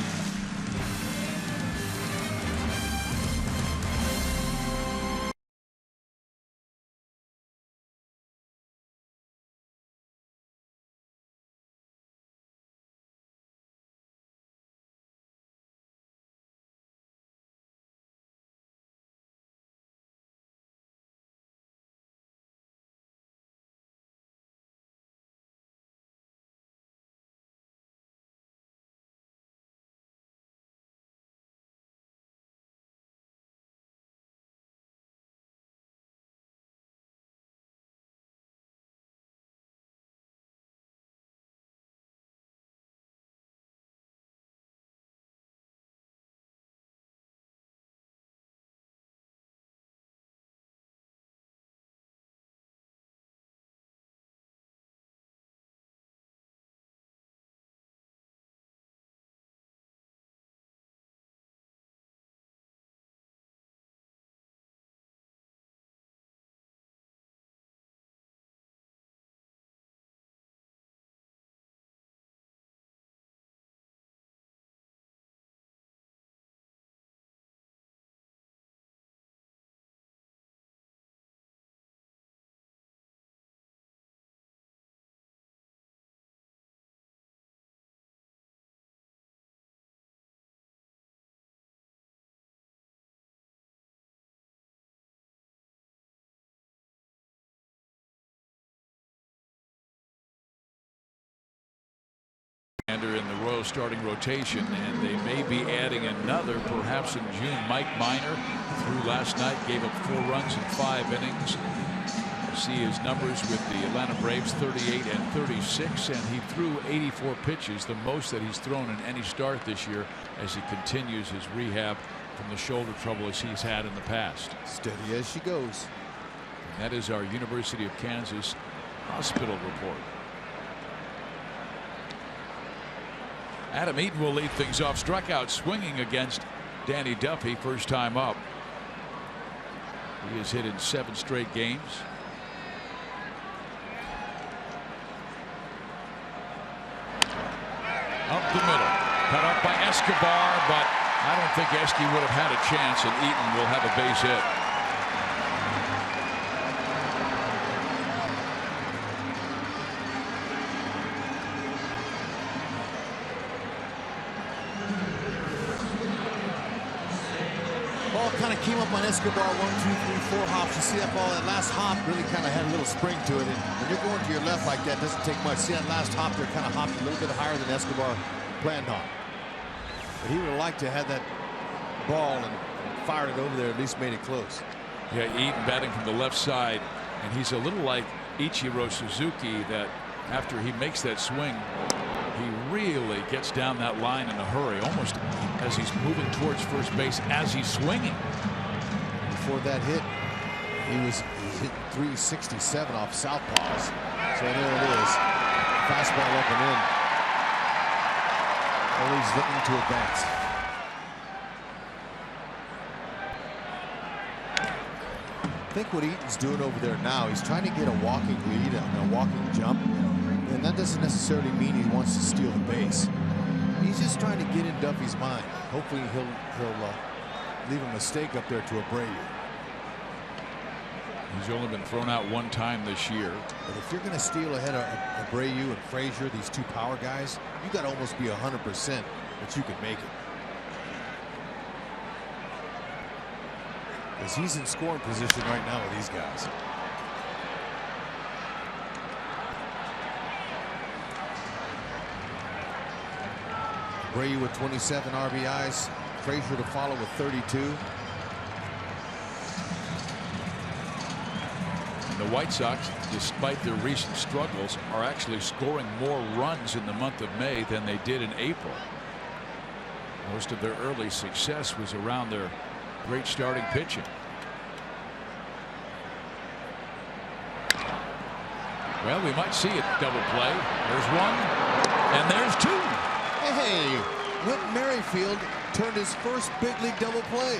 Speaker 3: Royals starting rotation, and they may be adding another perhaps in June. Mike Minor threw last night, gave up 4 runs in 5 innings. You see his numbers with the Atlanta Braves, 38 and 36, and he threw 84 pitches, the most that he's thrown in any start this year, as he continues his rehab from the shoulder trouble as he's had in the past.
Speaker 1: Steady as she goes.
Speaker 3: And that is our University of Kansas hospital report. Adam Eaton will lead things off. Struck out swinging against Danny Duffy, first time up. He has hit in 7 straight games. Up the middle, cut up by Escobar, but I don't think Esky would have had a chance, and Eaton will have a base hit.
Speaker 1: Ball kind of came up on Escobar, 1, 2, 3, 4 hops. You see that ball, that last hop really kind of had a little spring to it. And when you're going to your left like that, it doesn't take much. See that last hop there kind of hopped a little bit higher than Escobar planned on. But he would have liked to have that ball and fired it over there, at least made it close.
Speaker 3: Yeah, Eaton batting from the left side, and he's a little like Ichiro Suzuki, that after he makes that swing, he really gets down that line in a hurry, almost as he's moving towards first base as he's swinging.
Speaker 1: Before that hit, he hit 367 off southpaws. So there it is. Fastball up and in. Always looking to advance. I think what Eaton's doing over there now, he's trying to get a walking lead and a walking jump. And that doesn't necessarily mean he wants to steal the base. He's just trying to get in Duffy's mind. Hopefully he'll leave a mistake up there to Abreu.
Speaker 3: He's only been thrown out 1 time this year.
Speaker 1: But if you're going to steal ahead of Abreu and Frazier, these 2 power guys, you got to almost be 100% that you can make it. Because he's in scoring position right now with these guys. Abreu with 27 RBIs, Frazier to follow with 32.
Speaker 3: The White Sox, despite their recent struggles, are actually scoring more runs in the month of May than they did in April. Most of their early success was around their great starting pitching. Well, we might see a double play. There's 1, and there's 2.
Speaker 1: Hey, Whit Merrifield turned his first big league double play.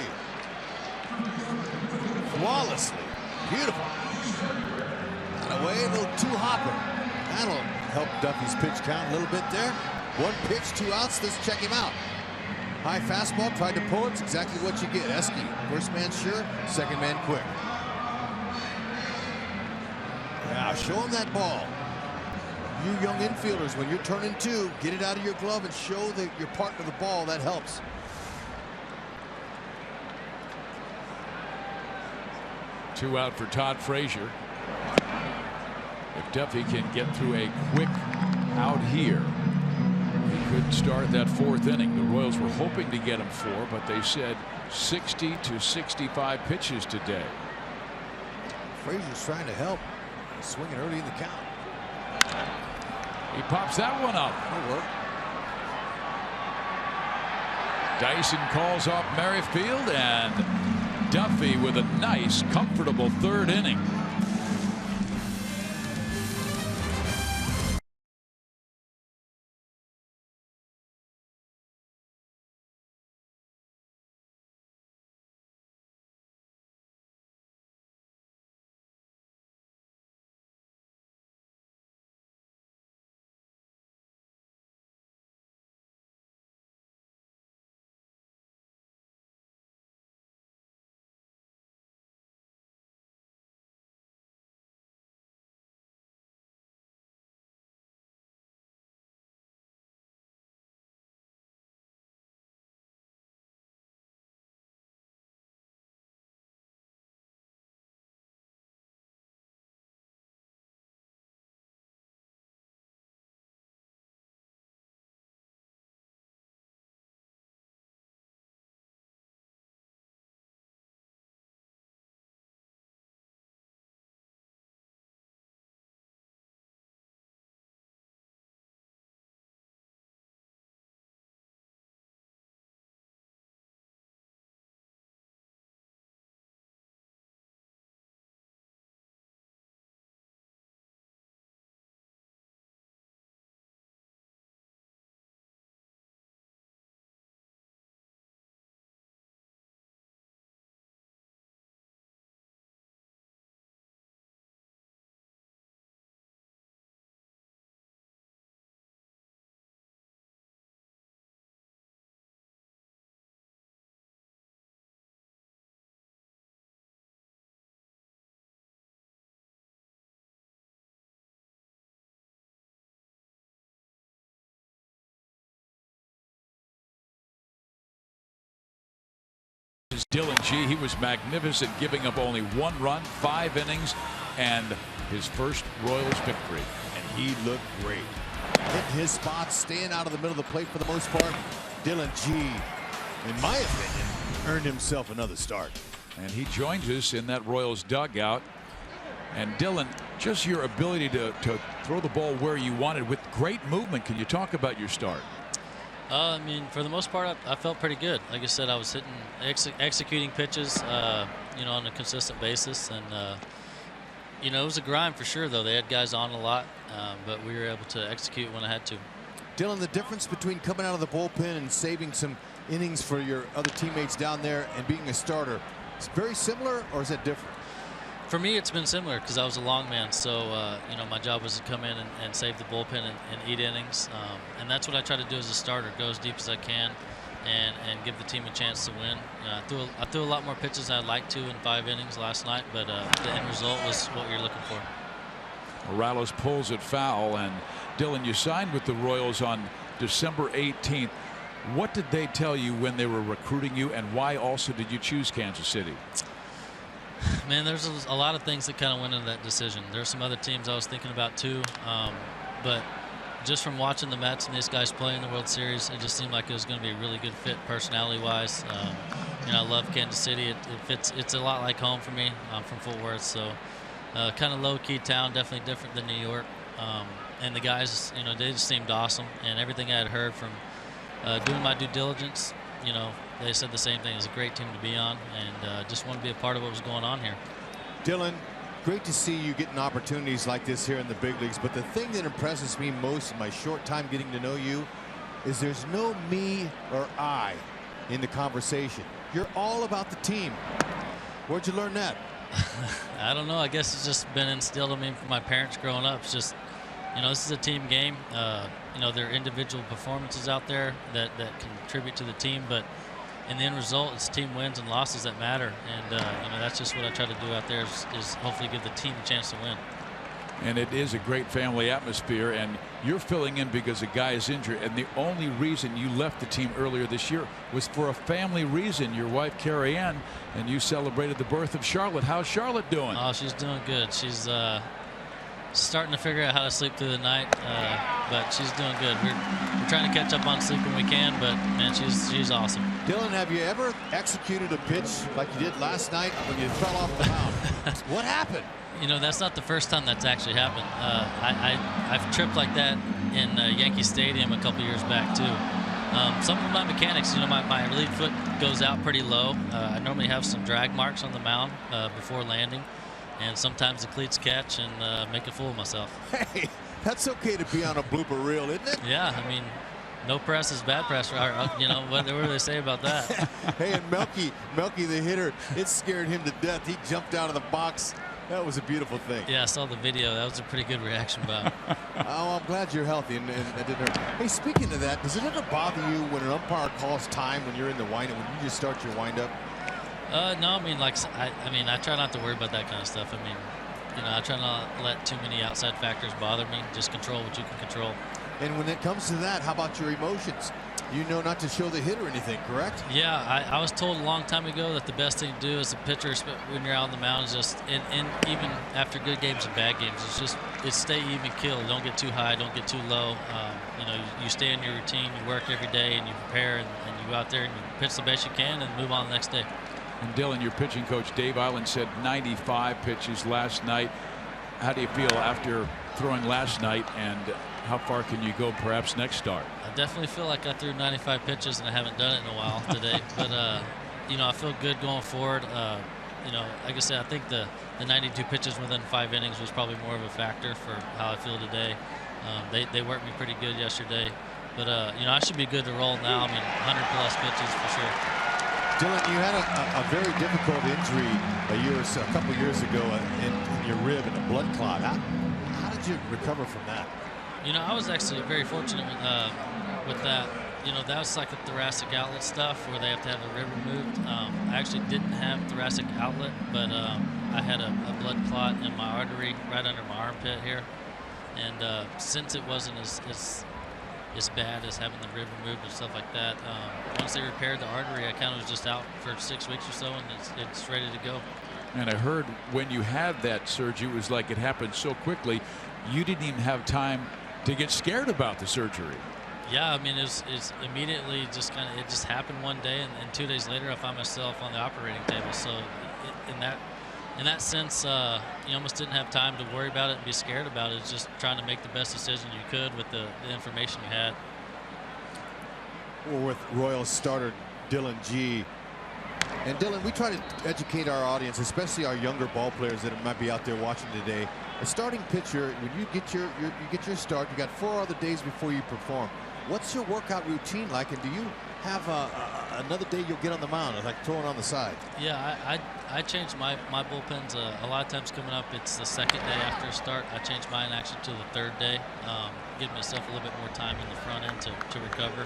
Speaker 1: Flawlessly. Beautiful. And away, a little 2-hopper. That'll help Duffy's pitch count a little bit there. 1 pitch, 2 outs. Let's check him out. High fastball, tried to pull it. It's exactly what you get. Esky, first man sure, second man quick. Yeah, show him that ball. You young infielders, when you're turning 2, get it out of your glove and show your partner the ball. That helps.
Speaker 3: Two out for Todd Frazier. If Duffy can get through a quick out here, he could start that 4th inning. The Royals were hoping to get him 4, but they said 60 to 65 pitches today.
Speaker 1: Frazier's trying to help. He's swinging early in the count.
Speaker 3: He pops that one up.
Speaker 1: That'll work.
Speaker 3: Dyson calls off Merrifield, and Duffy with a nice, comfortable 3rd inning. Dylan G. He was magnificent, giving up only 1 run, 5 innings, and his first Royals victory.
Speaker 1: And he looked great. Hitting his spots, staying out of the middle of the plate for the most part. Dylan G, in my opinion, earned himself another start.
Speaker 3: And he joins us in that Royals dugout. And Dylan, just your ability to throw the ball where you wanted with great movement. Can you talk about your start?
Speaker 7: I mean, for the most part, I felt pretty good. Like I said, I was executing pitches, you know, on a consistent basis. And, you know, it was a grind for sure, though. They had guys on a lot, but we were able to execute when I had to.
Speaker 1: Dylan, the difference between coming out of the bullpen and saving some innings for your other teammates down there and being a starter, is very similar, or is it different?
Speaker 7: For me, it's been similar because I was a long man. So, you know, my job was to come in and save the bullpen and eat innings. And that's what I try to do as a starter, go as deep as I can and give the team a chance to win. I threw a lot more pitches than I'd like to in 5 innings last night, but the end result was what you're looking for.
Speaker 3: Morales pulls it foul. And Dylan, you signed with the Royals on December 18th. What did they tell you when they were recruiting you, and why also did you choose Kansas City?
Speaker 7: Man, there's a lot of things that kind of went into that decision. There's some other teams I was thinking about too, but just from watching the Mets and these guys play in the World Series, it just seemed like it was going to be a really good fit personality-wise. You know, I love Kansas City. It fits. It's a lot like home for me. I'm from Fort Worth, so kind of low-key town, definitely different than New York. And the guys, you know, they just seemed awesome, and everything I had heard from doing my due diligence, you know, they said the same thing. It was a great team to be on, and just want to be a part of what was going on here.
Speaker 1: Dylan, great to see you getting opportunities like this here in the big leagues, but the thing that impresses me most in my short time getting to know you is there's no me or I in the conversation. You're all about the team. Where'd you learn that?
Speaker 7: I don't know. I guess it's just been instilled in me from my parents growing up. It's just, you know, this is a team game. You know, there are individual performances out there that contribute to the team, but in the end result, it's team wins and losses that matter. And, you know, that's just what I try to do out there is hopefully give the team a chance to win.
Speaker 3: And it is a great family atmosphere, and you're filling in because a guy is injured, and the only reason you left the team earlier this year was for a family reason. Your wife, Carrie Ann, and you celebrated the birth of Charlotte. How's Charlotte doing?
Speaker 7: Oh, she's doing good. She's starting to figure out how to sleep through the night, but she's doing good. We're trying to catch up on sleep when we can, but man, she's awesome.
Speaker 1: Dylan, have you ever executed a pitch like you did last night when you fell off the mound? What happened?
Speaker 7: You know, that's not the first time that's actually happened. I've tripped like that in Yankee Stadium a couple years back too. Some of my mechanics, you know, my lead foot goes out pretty low. I normally have some drag marks on the mound before landing, and sometimes the cleats catch and make a fool of myself.
Speaker 1: Hey, that's okay to be on a blooper reel, isn't it?
Speaker 7: Yeah, I mean, no press is bad press. You know, what do they say about that?
Speaker 1: Hey, and Melky the hitter, it scared him to death. He jumped out of the box. That was a beautiful thing.
Speaker 7: Yeah, I saw the video. That was a pretty good reaction, Bob.
Speaker 1: Oh, I'm glad you're healthy and that didn't hurt. Hey, speaking of that, does it ever bother you when an umpire calls time when you're in the windup, when you just start your windup?
Speaker 7: No, I mean, like, I try not to worry about that kind of stuff. I mean, you know, I try not to let too many outside factors bother me. Just control what you can control.
Speaker 1: And when it comes to that, how about your emotions? You know not to show the hitter anything, correct?
Speaker 7: Yeah, I was told a long time ago that the best thing to do as a pitcher when you're out on the mound is just, and even after good games and bad games, it's stay even keel. Don't get too high, don't get too low. You know, you stay in your routine, you work every day, and you prepare, and you go out there and you pitch the best you can and move on the next day.
Speaker 3: And Dylan, your pitching coach Dave Island said 95 pitches last night. How do you feel after throwing last night, and how far can you go perhaps next start?
Speaker 7: I definitely feel like I threw 95 pitches and I haven't done it in a while today. But, you know, I feel good going forward. You know, like I said, I think the 92 pitches within 5 innings was probably more of a factor for how I feel today. They worked me pretty good yesterday. But, you know, I should be good to roll now. I mean, 100-plus pitches for sure.
Speaker 1: Dylan, you had a very difficult injury a couple years ago in your rib and a blood clot. How did you recover from that?
Speaker 7: You know, I was actually very fortunate with that. You know, that was like a thoracic outlet stuff where they have to have the rib removed. I actually didn't have thoracic outlet, but I had a blood clot in my artery right under my armpit here. And since it wasn't as as bad as having the rib removed and stuff like that. Once they repaired the artery, I kind of was just out for 6 weeks or so, and it's ready to go.
Speaker 3: And I heard when you had that surgery, it was like it happened so quickly, you didn't even have time to get scared about the surgery.
Speaker 7: Yeah, I mean, it's immediately just it just happened one day, and 2 days later, I found myself on the operating table. So in that sense, you almost didn't have time to worry about it and be scared about it. It's just trying to make the best decision you could with the information you had.
Speaker 1: We're with Royals starter Dylan G. And Dylan, we try to educate our audience, especially our younger ball players that might be out there watching today. A starting pitcher, when you get your start, you got 4 other days before you perform. What's your workout routine like, and do you have another day you'll get on the mound, like throwing on the side?
Speaker 7: Yeah, I changed my bullpens a lot of times coming up. It's the second day after a start. I changed mine actually to the 3rd day, give myself a little bit more time in the front end to recover.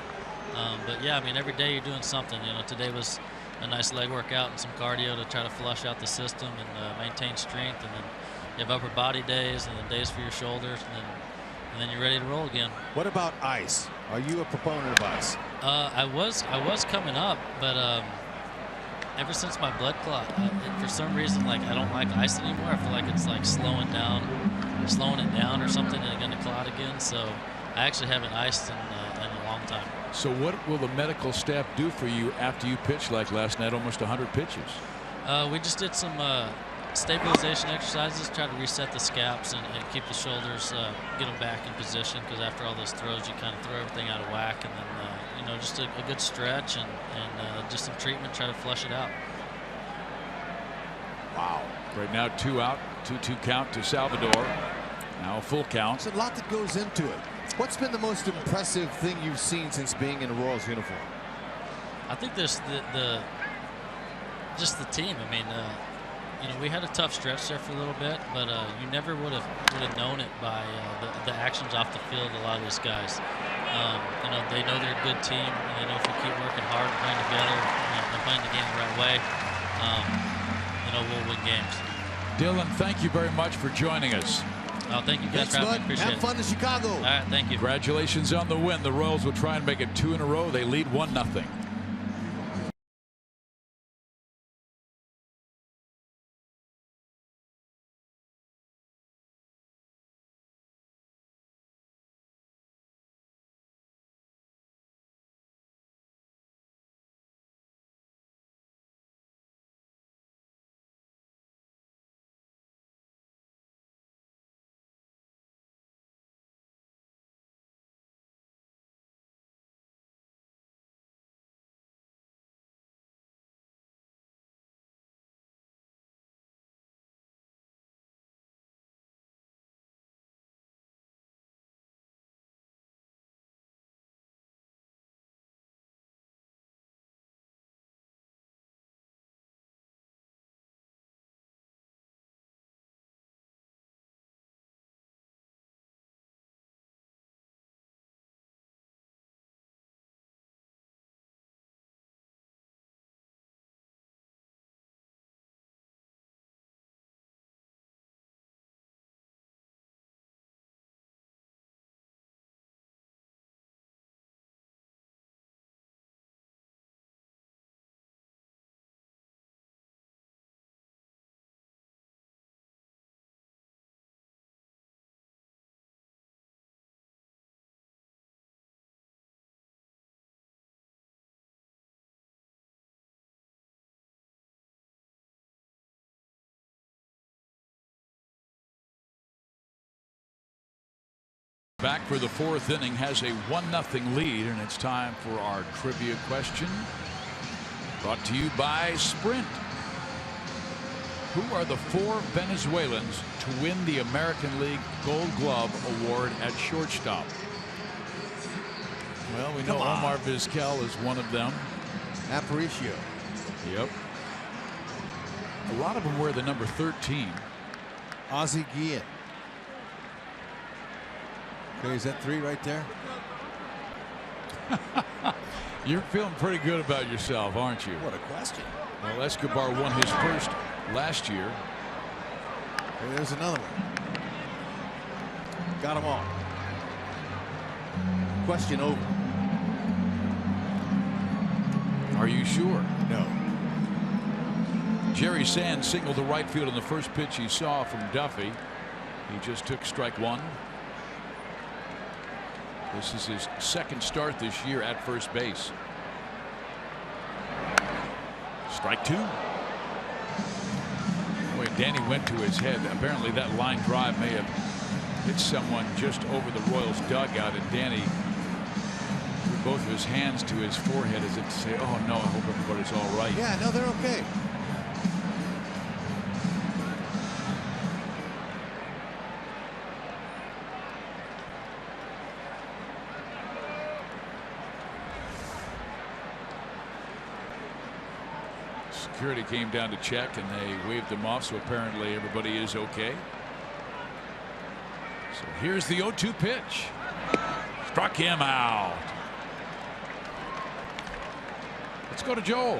Speaker 7: But yeah, I mean, every day you're doing something. You know, today was a nice leg workout and some cardio to try to flush out the system and maintain strength, and then you have upper body days and then days for your shoulders, and then you're ready to roll again.
Speaker 1: What about ice? Are you a proponent of ice?
Speaker 7: I was coming up, but ever since my blood clot, for some reason, like, I don't like ice anymore. I feel like it's like slowing it down or something, and it's going to clot again. So I actually haven't iced in a long time.
Speaker 3: So what will the medical staff do for you after you pitched like last night, almost 100 pitches?
Speaker 7: We just did some stabilization exercises, try to reset the scaps and keep the shoulders, get them back in position, because after all those throws, you kind of throw everything out of whack. And then, you know, just a good stretch and just some treatment, try to flush it out.
Speaker 3: Wow. Right now, 2 out, 2-2 count to Salvador. Now a full count.
Speaker 1: There's a lot that goes into it. What's been the most impressive thing you've seen since being in a Royals uniform?
Speaker 7: I think there's just the team. I mean, you know, we had a tough stretch there for a little bit, but you never would have known it by the actions off the field. A lot of these guys, you know, they know they're a good team, and they know if we keep working hard, playing together, and playing the game the right way, you know, we'll win games.
Speaker 3: Dylan, thank you very much for joining us.
Speaker 7: Oh, thank you guys for having me. Appreciate it.
Speaker 1: Have fun in Chicago.
Speaker 7: All right, thank you.
Speaker 3: Congratulations on the win. The Royals will try and make it 2 in a row. They lead 1-0. Back for the 4th inning, has a 1-0 lead, and it's time for our trivia question. Brought to you by Sprint. Who are the 4 Venezuelans to win the American League Gold Glove Award at shortstop? Well, we know Omar Vizquel is one of them.
Speaker 1: Aparicio.
Speaker 3: Yep. A lot of them wear the number 13.
Speaker 1: Ozzie Guillen. Okay, is that 3 right there?
Speaker 3: You're feeling pretty good about yourself, aren't you?
Speaker 1: What a question.
Speaker 3: Well, Escobar won his first last year.
Speaker 1: Okay, there's another one. Got them all. question over.
Speaker 3: Are you sure?
Speaker 1: No.
Speaker 3: Jerry Sands singled to right field on the first pitch he saw from Duffy. He just took strike one. This is his second start this year at first base. Strike two. Boy, Danny went to his head. Apparently that line drive may have hit someone just over the Royals dugout, and Danny threw both of his hands to his forehead as if to say, oh no, I hope everybody's all right.
Speaker 1: Yeah, no, they're okay.
Speaker 3: Security came down to check and they waved them off, so apparently everybody is okay. So here's the 0-2 pitch. Struck him out. Let's go to Joel.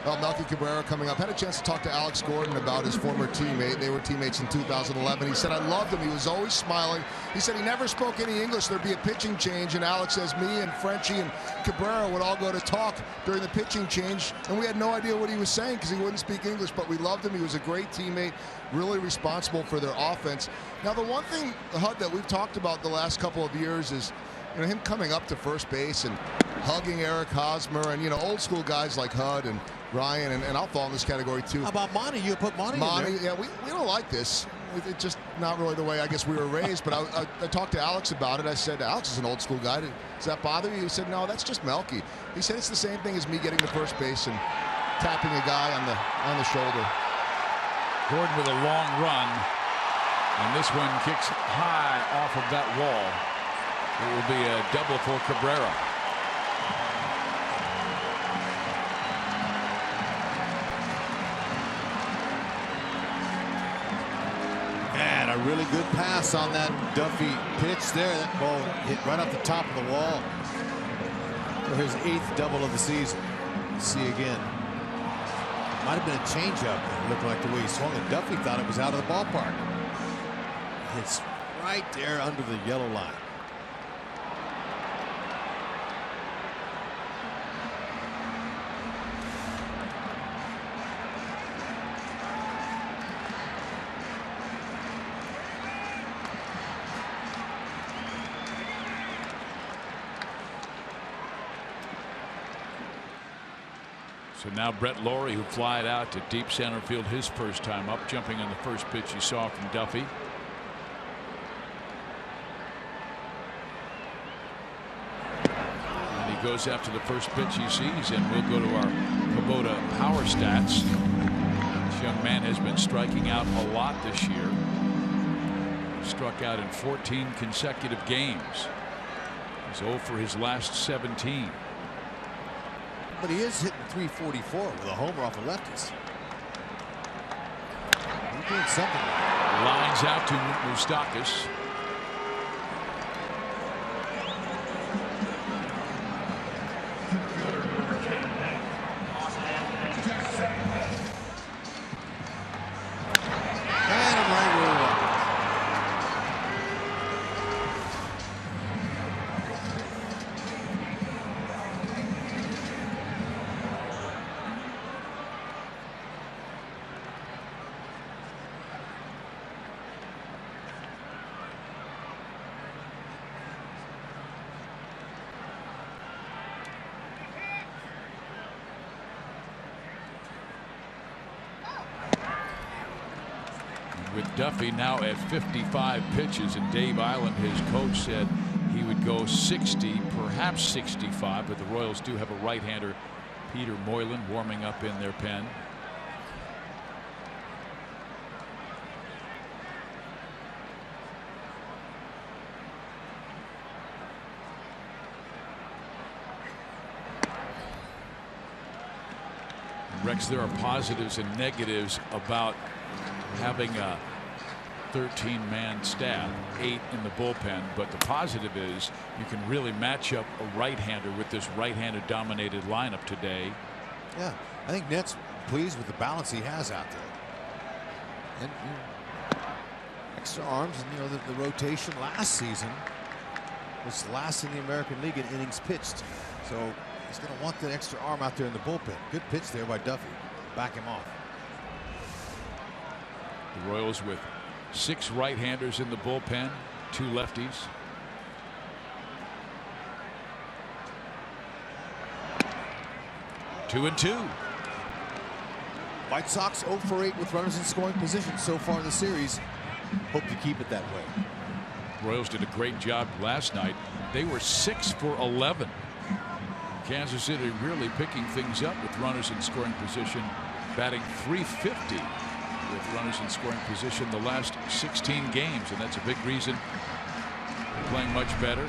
Speaker 5: Well, Melky Cabrera coming up. Had a chance to talk to Alex Gordon about his former teammate. They were teammates in 2011. He said, I loved him. He was always smiling. He said he never spoke any English. There'd be a pitching change, and Alex says me and Frenchie and Cabrera would all go to talk during the pitching change, and we had no idea what he was saying because he wouldn't speak English, but we loved him. He was a great teammate, really responsible for their offense. Now, the one thing, HUD, that we've talked about the last couple of years is, you know, him coming up to first base and hugging Eric Hosmer and, you know, old school guys like HUD and Ryan, and I'll fall in this category too.
Speaker 1: How about Monty? You put Monty in there.
Speaker 5: Yeah, we don't like this. It's just not really the way I guess we were raised. But I talked to Alex about it. I said, Alex is an old school guy. Does that bother you? He said, no, that's just Melky. He said it's the same thing as me getting to first base and tapping a guy on the shoulder.
Speaker 3: Gordon with a long run, and this one kicks high off of that wall. It will be a double for Cabrera.
Speaker 1: And a really good pass on that Duffy pitch there. That ball hit right off the top of the wall for his 8th double of the season. Let's see again. Might have been a changeup. It looked like the way he swung it. Duffy thought it was out of the ballpark. It's right there under the yellow line.
Speaker 3: So now Brett Laurie, who flied out to deep center field his first time up, jumping on the first pitch he saw from Duffy. And he goes after the first pitch he sees, and we'll go to our Kubota power stats. This young man has been striking out a lot this year. Struck out in 14 consecutive games. He's 0 for his last 17.
Speaker 1: But he is hitting .344 with a homer off of lefties. He's doing something.
Speaker 3: Lines out to Moustakas.
Speaker 1: And I'm right where he was.
Speaker 3: With Duffy now at 55 pitches, and Dave Island, his coach, said he would go 60, perhaps 65, but the Royals do have a right-hander, Peter Moylan, warming up in their pen. Rex, there are positives and negatives about having a 13-man staff, 8 in the bullpen, but the positive is you can really match up a right-hander with this right-handed dominated lineup today.
Speaker 1: Yeah, I think Net's pleased with the balance he has out there. And extra arms, and you know, the rotation last season was last in the American League in innings pitched. So he's going to want that extra arm out there in the bullpen. Good pitch there by Duffy. Back him off.
Speaker 3: The Royals with 6 right-handers in the bullpen, 2 lefties. Two and two.
Speaker 1: White Sox 0 for 8 with runners in scoring position so far in the series. Hope to keep it that way.
Speaker 3: Royals did a great job last night. They were 6 for 11. Kansas City really picking things up with runners in scoring position, batting .350 with runners in scoring position the last 16 games, and that's a big reason they're playing much better.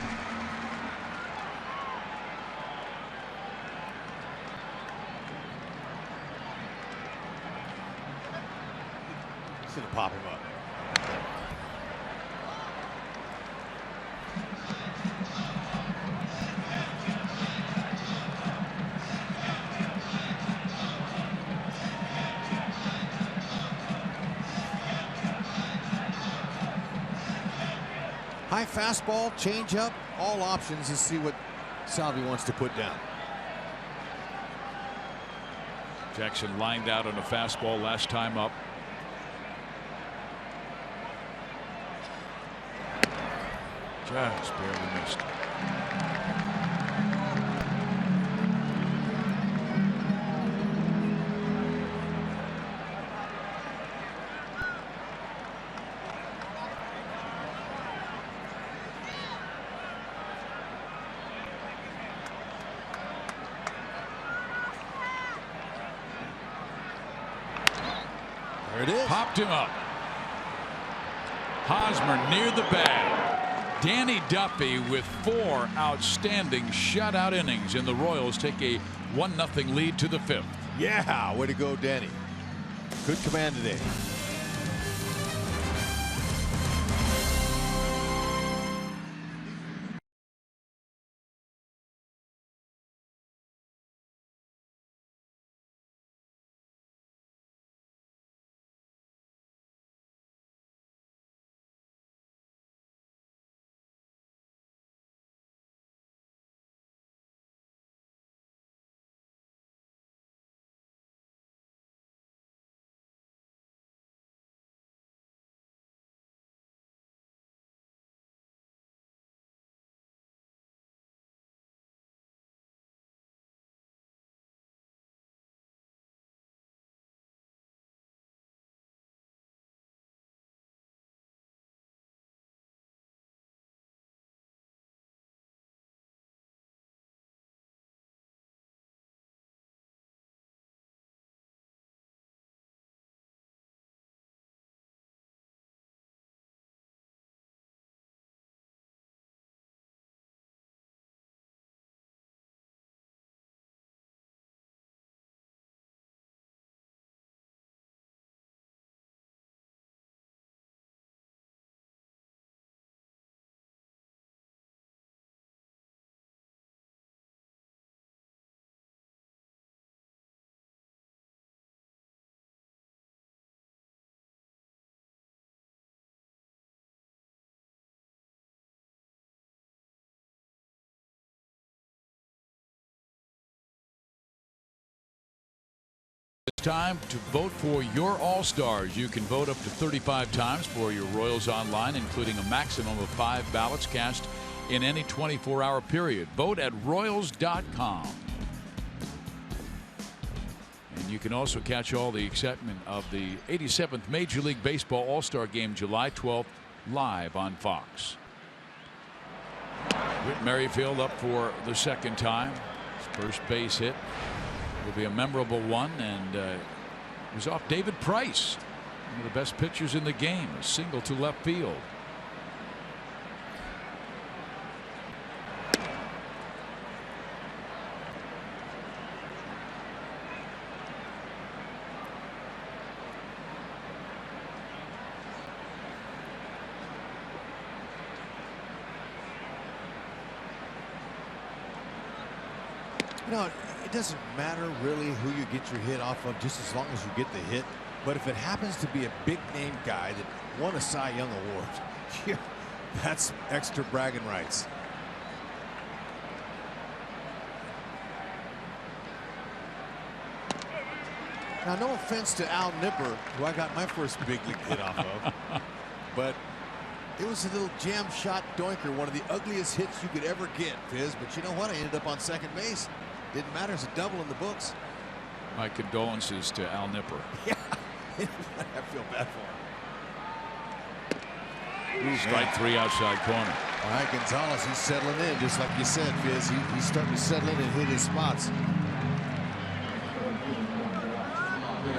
Speaker 1: He's going to pop him up. High fastball, change up, all options to see what Salvi wants to put down.
Speaker 3: Jackson lined out on a fastball last time up. Just barely missed.
Speaker 1: There it is.
Speaker 3: Popped him up. Hosmer near the bag. Danny Duffy with 4 outstanding shutout innings, and the Royals take a 1-0 lead to the 5th.
Speaker 1: Yeah, way to go, Danny. Good command today.
Speaker 3: It's time to vote for your All-Stars. You can vote up to 35 times for your Royals online, including a maximum of 5 ballots cast in any 24-hour period. Vote at Royals.com. And you can also catch all the excitement of the 87th Major League Baseball All-Star Game July 12th live on Fox. Whit Merrifield up for the 2nd time. His first base hit will be a memorable one, and it was off David Price, one of the best pitchers in the game. A single to left field.
Speaker 1: You know, it doesn't matter really who you get your hit off of, just as long as you get the hit. But if it happens to be a big name guy that won a Cy Young award, that's extra bragging rights. Now, no offense to Al Nipper, who I got my first big league hit off of, but it was a little jam shot doinker, one of the ugliest hits you could ever get, Fizz. But you know what? I ended up on second base. Didn't matter. It's a double in the books.
Speaker 3: My condolences to Al Nipper.
Speaker 1: Yeah, I feel bad for him. Ooh,
Speaker 3: Strike 3 outside corner.
Speaker 1: All right, Gonzalez, he's settling in, just like you said, Fizz. He's starting to settle in and hit his spots.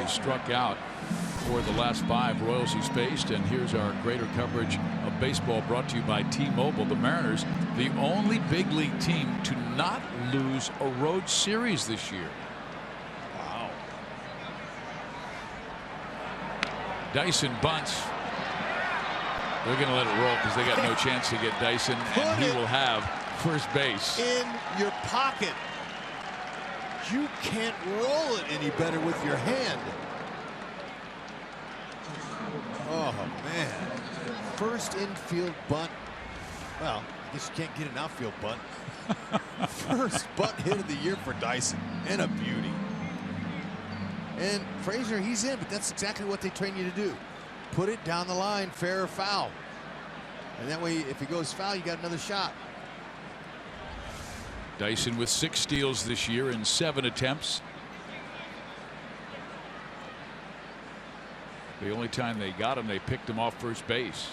Speaker 3: He struck out for the last 5 Royals he's faced, and here's our greater coverage of baseball brought to you by T-Mobile. The Mariners, the only big league team to not lose a road series this year.
Speaker 1: Wow.
Speaker 3: Dyson bunts. They're going to let it roll because they got no chance to get Dyson, and he will have first base.
Speaker 1: In your pocket. You can't roll it any better with your hand. Oh, man. First infield bunt. Well, I guess you can't get an outfield bunt. First bunt hit of the year for Dyson. And a beauty. And Frazier, he's in, but that's exactly what they train you to do. Put it down the line, fair or foul. And that way, if it goes foul, you got another shot.
Speaker 3: Dyson with 6 steals this year in 7 attempts. The only time they got him, they picked him off first base.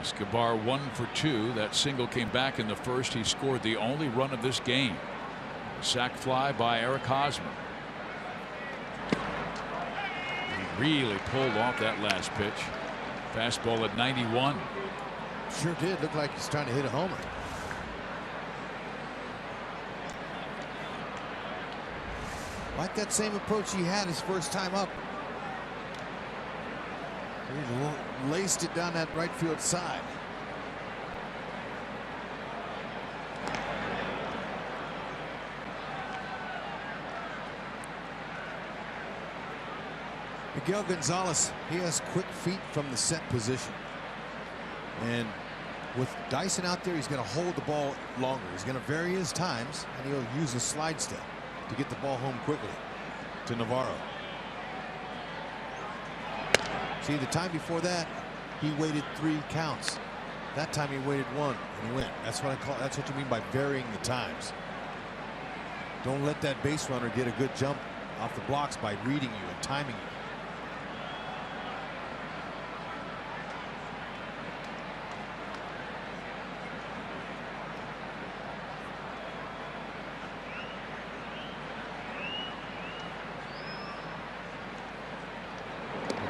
Speaker 3: Escobar 1 for 2. That single came back in the first. He scored the only run of this game. A sac fly by Eric Hosmer. He really pulled off that last pitch. Fastball at 91.
Speaker 1: Sure did. Look like he's trying to hit a homer. Like that same approach he had his first time up. He laced it down that right field side. Miguel Gonzalez, he has quick feet from the set position. And with Dyson out there, he's going to hold the ball longer. He's going to vary his times, and he'll use a slide step to get the ball home quickly to Navarro. See, the time before that, he waited 3 counts. That time he waited 1 and he went. That's what I call. That's what you mean by varying the times. Don't let that base runner get a good jump off the blocks by reading you and timing you.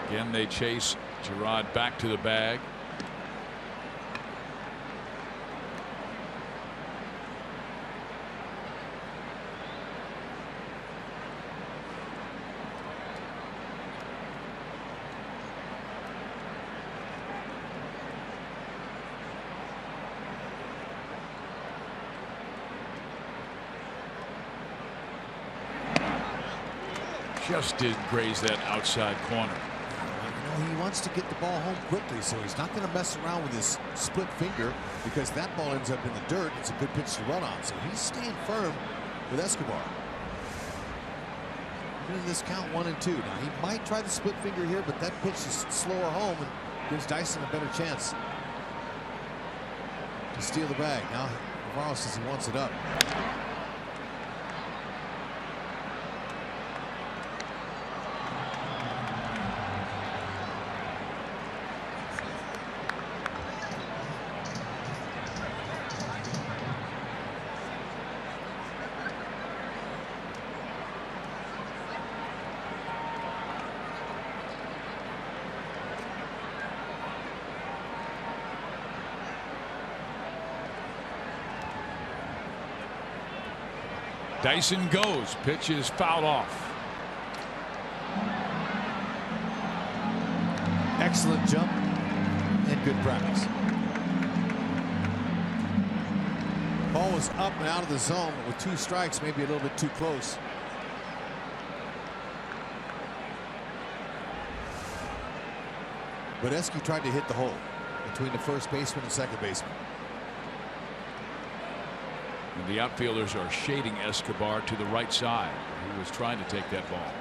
Speaker 3: Again, they chase Gerard back to the bag. Just did graze that outside corner.
Speaker 1: He wants to get the ball home quickly, so he's not going to mess around with his split finger because that ball ends up in the dirt. It's a good pitch to run on, so he's staying firm with Escobar. Even in this count 1 and 2. Now he might try the split finger here, but that pitch is slower home and gives Dyson a better chance to steal the bag. Now Navarro says he wants it up.
Speaker 3: Dyson goes. Pitch is fouled off.
Speaker 1: Excellent jump and good practice. Ball was up and out of the zone, but with 2 strikes, maybe a little bit too close. But Esky tried to hit the hole between the first baseman and second baseman.
Speaker 3: And the outfielders are shading Escobar to the right side. He was trying to take that ball.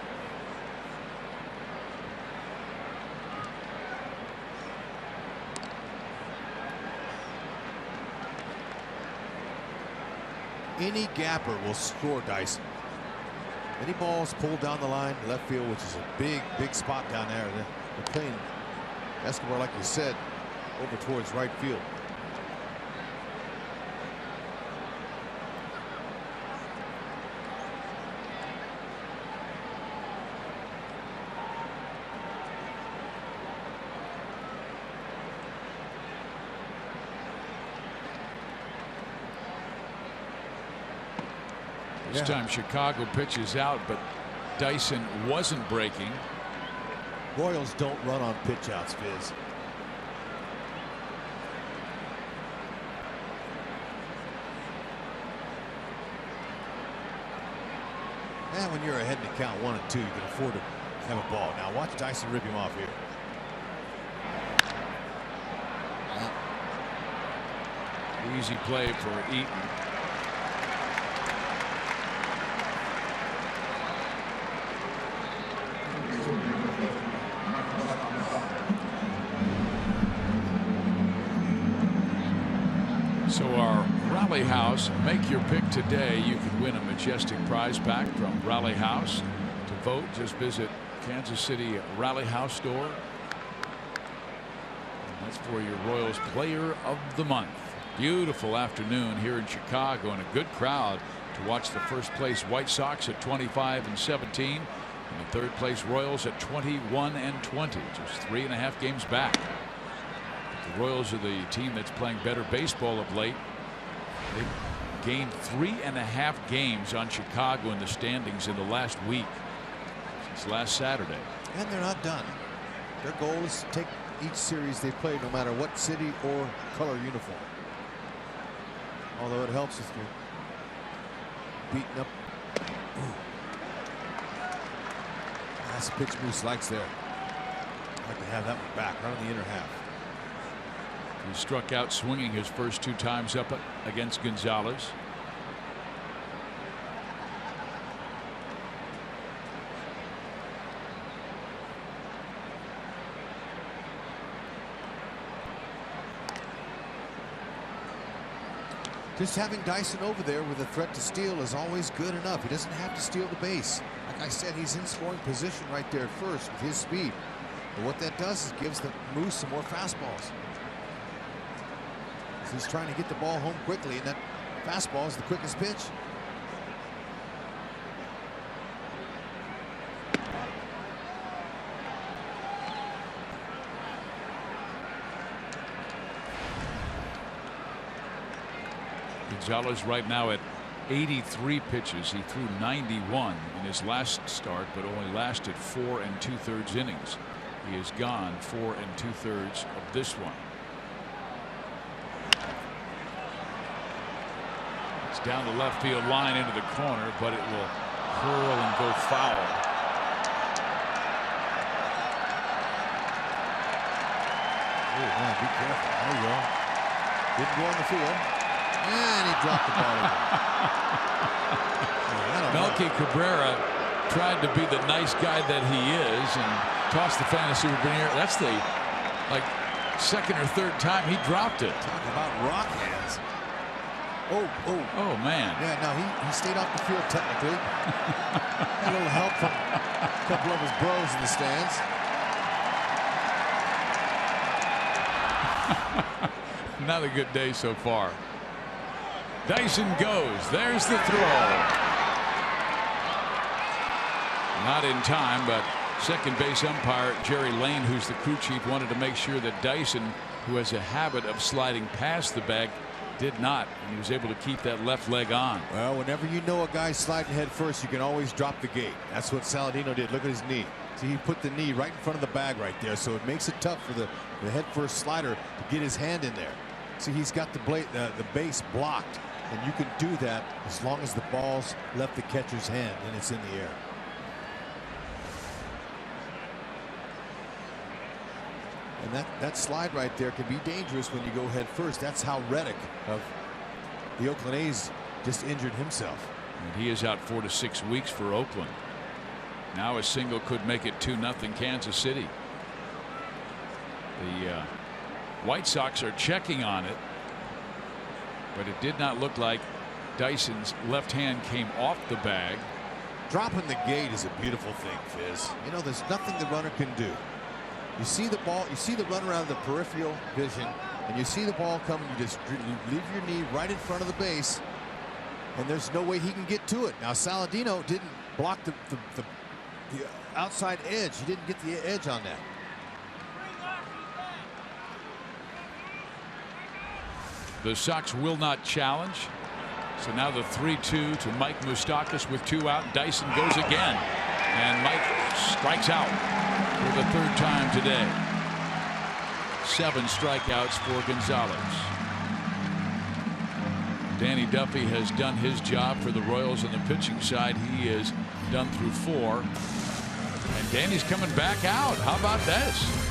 Speaker 1: Any gapper will score, Dyson. Any balls pulled down the line, left field, which is a big, big spot down there. They're playing Escobar, like you said, over towards right field.
Speaker 3: This time Chicago pitches out, but Dyson wasn't breaking.
Speaker 1: Royals don't run on pitch outs, Fizz. And when you're ahead in the count 1 and 2, you can afford to have a ball. Now watch Dyson rip him off here.
Speaker 3: Easy play for Eaton. So our Rally House, make your pick today. You can win a majestic prize pack from Rally House. To vote, just visit Kansas City Rally House store. And that's for your Royals Player of the Month. Beautiful afternoon here in Chicago and a good crowd to watch the first place White Sox at 25-17 and the third place Royals at 21-20, just 3.5 games back. The Royals are the team that's playing better baseball of late. They've gained 3.5 games on Chicago in the standings in the last week since last Saturday.
Speaker 1: And they're not done. Their goal is to take each series they play, no matter what city or color uniform. Although it helps if you're beaten up. Ooh. That's a pitch Moose likes there. I'd like to have that one back, right on the inner half.
Speaker 3: He struck out swinging his first 2 times up against Gonzalez.
Speaker 1: Just having Dyson over there with a threat to steal is always good enough. He doesn't have to steal the base. Like I said, he's in scoring position right there at first with his speed. But what that does is gives the Moose some more fastballs. He's trying to get the ball home quickly, and that fastball is the quickest pitch.
Speaker 3: Gonzalez right now at 83 pitches. He threw 91 in his last start, but only lasted 4 2/3 innings. He has gone 4 2/3 of this one. It's down the left field line into the corner, but it will curl and go foul.
Speaker 1: Oh man, be careful. There you go. Didn't go on the field. And he dropped the ball.
Speaker 3: Melky Cabrera tried to be the nice guy that he is and tossed the fantasy souvenir. That's the second or third time he dropped it.
Speaker 1: Talk about rock hands. Oh
Speaker 3: man.
Speaker 1: Yeah, no, he stayed off the field technically. Had a little help from a couple of his bros in the stands.
Speaker 3: Not a good day so far. Dyson goes. There's the throw. Not in time, but second base umpire Jerry Lane, who's the crew chief, wanted to make sure that Dyson, who has a habit of sliding past the bag, did not, and he was able to keep that left leg on.
Speaker 1: Well, whenever you know a guy's sliding head first, you can always drop the gate. That's what Saladino did. Look at his knee. See, he put the knee right in front of the bag right there, so it makes it tough for the head first slider to get his hand in there. See, he's got the base blocked, and you can do that as long as the ball's left the catcher's hand and it's in the air. And that slide right there can be dangerous when you go head first. That's how Reddick of the Oakland A's just injured himself.
Speaker 3: And he is out 4 to 6 weeks for Oakland. Now a single could make it 2-0 Kansas City. The White Sox are checking on it, but it did not look like Dyson's left hand came off the bag.
Speaker 1: Dropping the gate is a beautiful thing, Fizz. You know, there's nothing the runner can do. You see the ball, you see the run around the peripheral vision, and you see the ball coming, you just leave your knee right in front of the base, and there's no way he can get to it. Now, Saladino didn't block the outside edge. He didn't get the edge on that.
Speaker 3: The Sox will not challenge. So now the 3-2 to Mike Moustakas with 2 out. Dyson goes again. And Mike strikes out for the 3rd time today. 7 strikeouts for Gonzalez. Danny Duffy has done his job for the Royals on the pitching side. He is done through 4. And Danny's coming back out. How about this?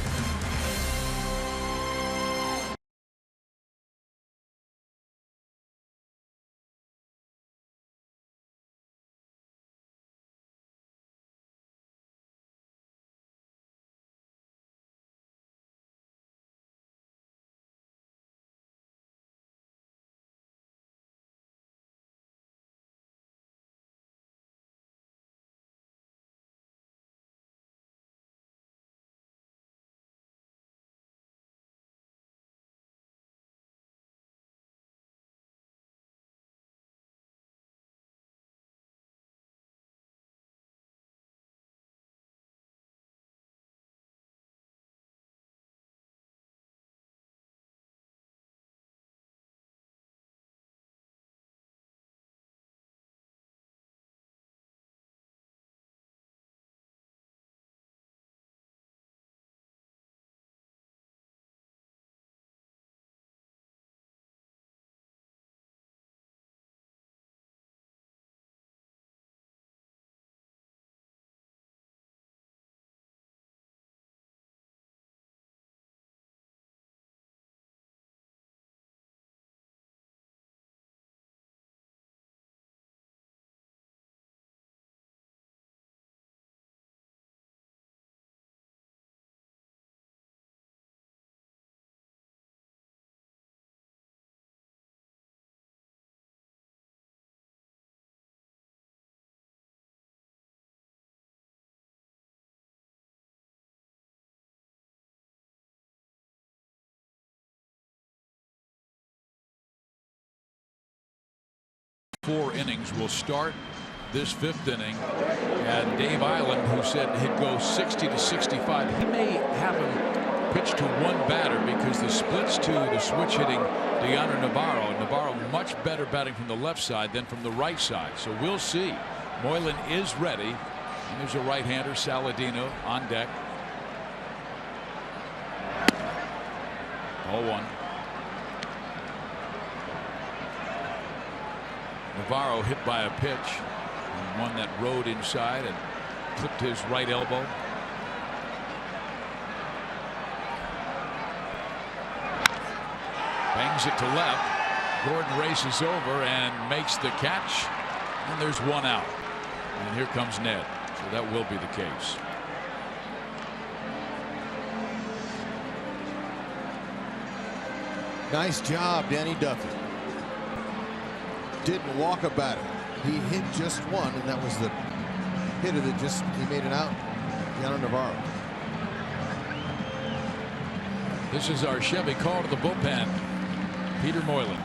Speaker 3: Four innings will start this 5th inning, and Dave Island, who said he'd go 60 to 65, he may have him pitch to 1 batter because the splits to the switch hitting Deanna Navarro much better batting from the left side than from the right side, so we'll see. Moylan is ready, and there's a right-hander, Saladino, on deck. 0-1. Navarro hit by a pitch, and one that rode inside and clipped his right elbow. Bangs it to left. Gordon races over and makes the catch, and there's 1 out. And here comes Ned, so that will be the case.
Speaker 1: Nice job, Danny Duffy. Didn't walk a batter. He hit just 1, and that was the hitter that he made it out. Deanna Navarro.
Speaker 3: This is our Chevy call to the bullpen. Peter Moylan.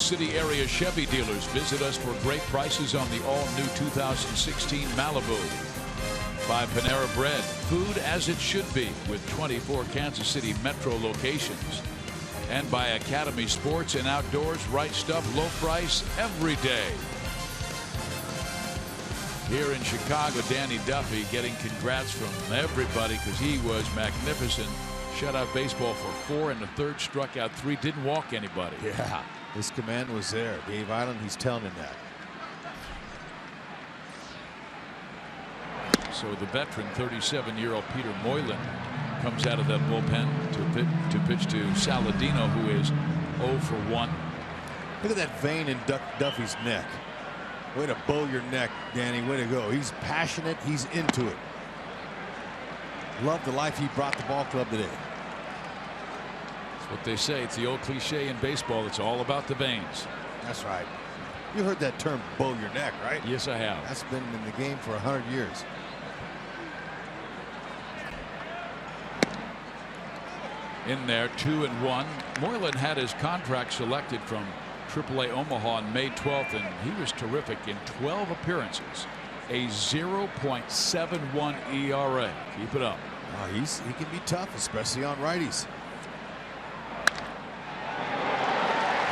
Speaker 3: City area Chevy dealers. Visit us for great prices on the all-new 2016 Malibu. By Panera Bread, food as it should be, with 24 Kansas City metro locations. And by Academy Sports and Outdoors, right stuff, low price every day. Here in Chicago, Danny Duffy getting congrats from everybody because he was magnificent. Shut out baseball for 4 in the third, struck out 3, didn't walk anybody.
Speaker 1: Yeah, his command was there. Dave Island, he's telling him that.
Speaker 3: So the veteran 37-year-old Peter Moylan comes out of that bullpen to pitch to Saladino, who is 0 for 1.
Speaker 1: Look at that vein in Duffy's neck. Way to bow your neck, Danny. Way to go. He's passionate. He's into it. Love the life he brought the ball club today.
Speaker 3: That's what they say. It's the old cliche in baseball. It's all about the veins.
Speaker 1: That's right. You heard that term, bow your neck, right?
Speaker 3: Yes, I have.
Speaker 1: That's been in the game for 100 years.
Speaker 3: In there, 2-1. Moylan had his contract selected from AAA Omaha on May 12th, and he was terrific in 12 appearances. A 0.71 ERA. Keep it up.
Speaker 1: He can be tough, especially on righties.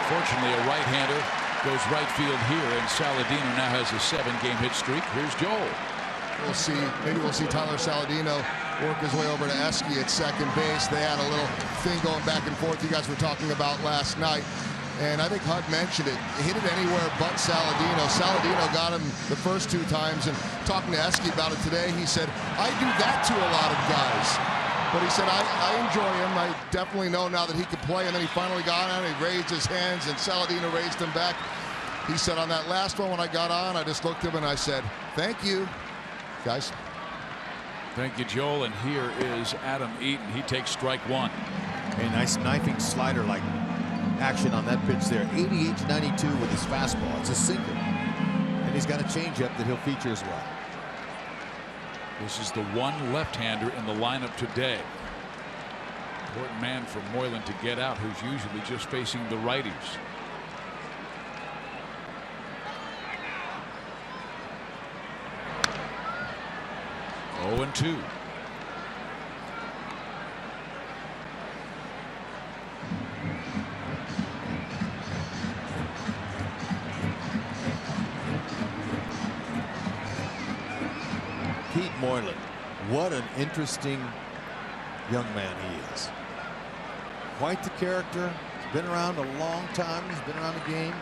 Speaker 3: Fortunately, a right-hander goes right field here, and Saladino now has a 7-game hit streak. Here's Joel.
Speaker 5: We'll see. Maybe we'll see Tyler Saladino work his way over to Esky at second base. They had a little thing going back and forth you guys were talking about last night. And I think Hunt mentioned it. He hit it anywhere but Saladino. Saladino got him the first 2 times. And talking to Esky about it today, he said, I do that to a lot of guys. But he said, I enjoy him. I definitely know now that he could play. And then he finally got on. He raised his hands, and Saladino raised him back. He said, on that last one when I got on, I just looked at him and I said, thank you, guys.
Speaker 3: Thank you, Joel. And here is Adam Eaton. He takes strike 1.
Speaker 1: A nice knifing slider-like action on that pitch there. 88-92 with his fastball. It's a sinker. And he's got a changeup that he'll feature as well.
Speaker 3: This is the one left-hander in the lineup today. Important man for Moylan to get out, who's usually just facing the righties. Oh, and 2.
Speaker 1: Pete Moylan, what an interesting young man he is. Quite the character. He's been around a long time. He's been around the game.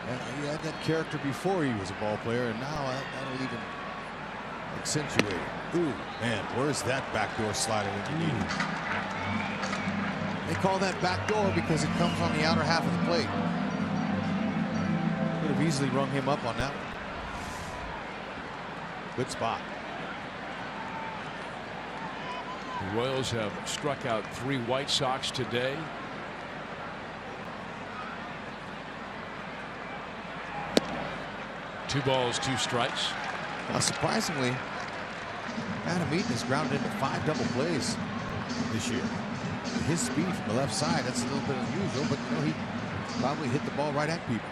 Speaker 1: And he had that character before he was a ball player, and now that'll even accentuate it. Ooh, man, where's that backdoor slider when you need it? They call that backdoor because it comes on the outer half of the plate. Could have easily rung him up on that one. Good spot.
Speaker 3: The Royals have struck out 3 White Sox today. Two balls, 2 strikes.
Speaker 1: Now, surprisingly, Adam Eaton has grounded into 5 double plays this year. His speed from the left side, that's a little bit unusual, but you know, he probably hit the ball right at people.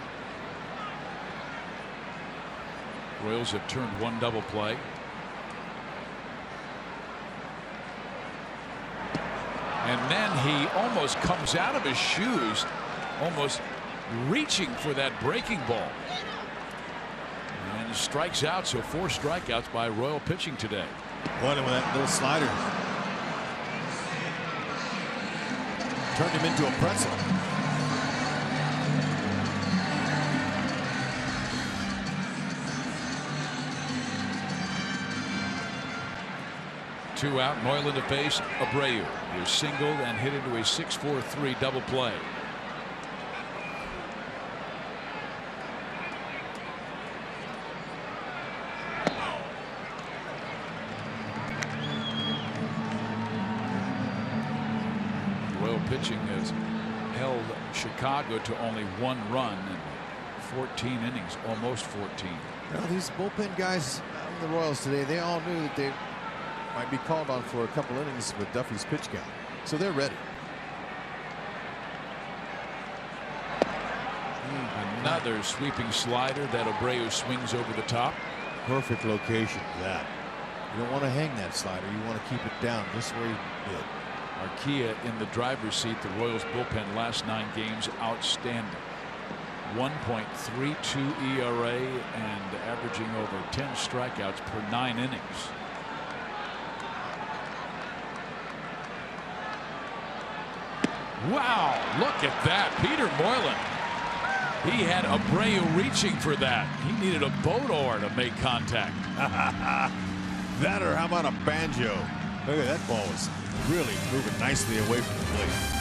Speaker 3: Royals have turned 1 double play. And then he almost comes out of his shoes, almost reaching for that breaking ball. And strikes out, so 4 strikeouts by Royal pitching today.
Speaker 1: What with that little slider. Turned him into a pretzel.
Speaker 3: Two out, Moylan to face Abreu. He was singled and hit into a 6-4-3 double play. Royal pitching has held Chicago to only 1 run in 14 innings, almost 14.
Speaker 1: Well, these bullpen guys on the Royals today, they all knew that they might be called on for a couple innings with Duffy's pitch count, so they're ready.
Speaker 3: Another sweeping slider that Abreu swings over the top.
Speaker 1: Perfect location for that. You don't want to hang that slider. You want to keep it down just where he did.
Speaker 3: Arcia in the driver's seat. The Royals bullpen last 9 games outstanding. 1.32 ERA and averaging over 10 strikeouts per 9 innings. Wow, look at that. Peter Moylan. He had Abreu reaching for that. He needed a boat oar to make contact.
Speaker 1: That, or how about a banjo? Look at that ball, was really moving nicely away from the plate.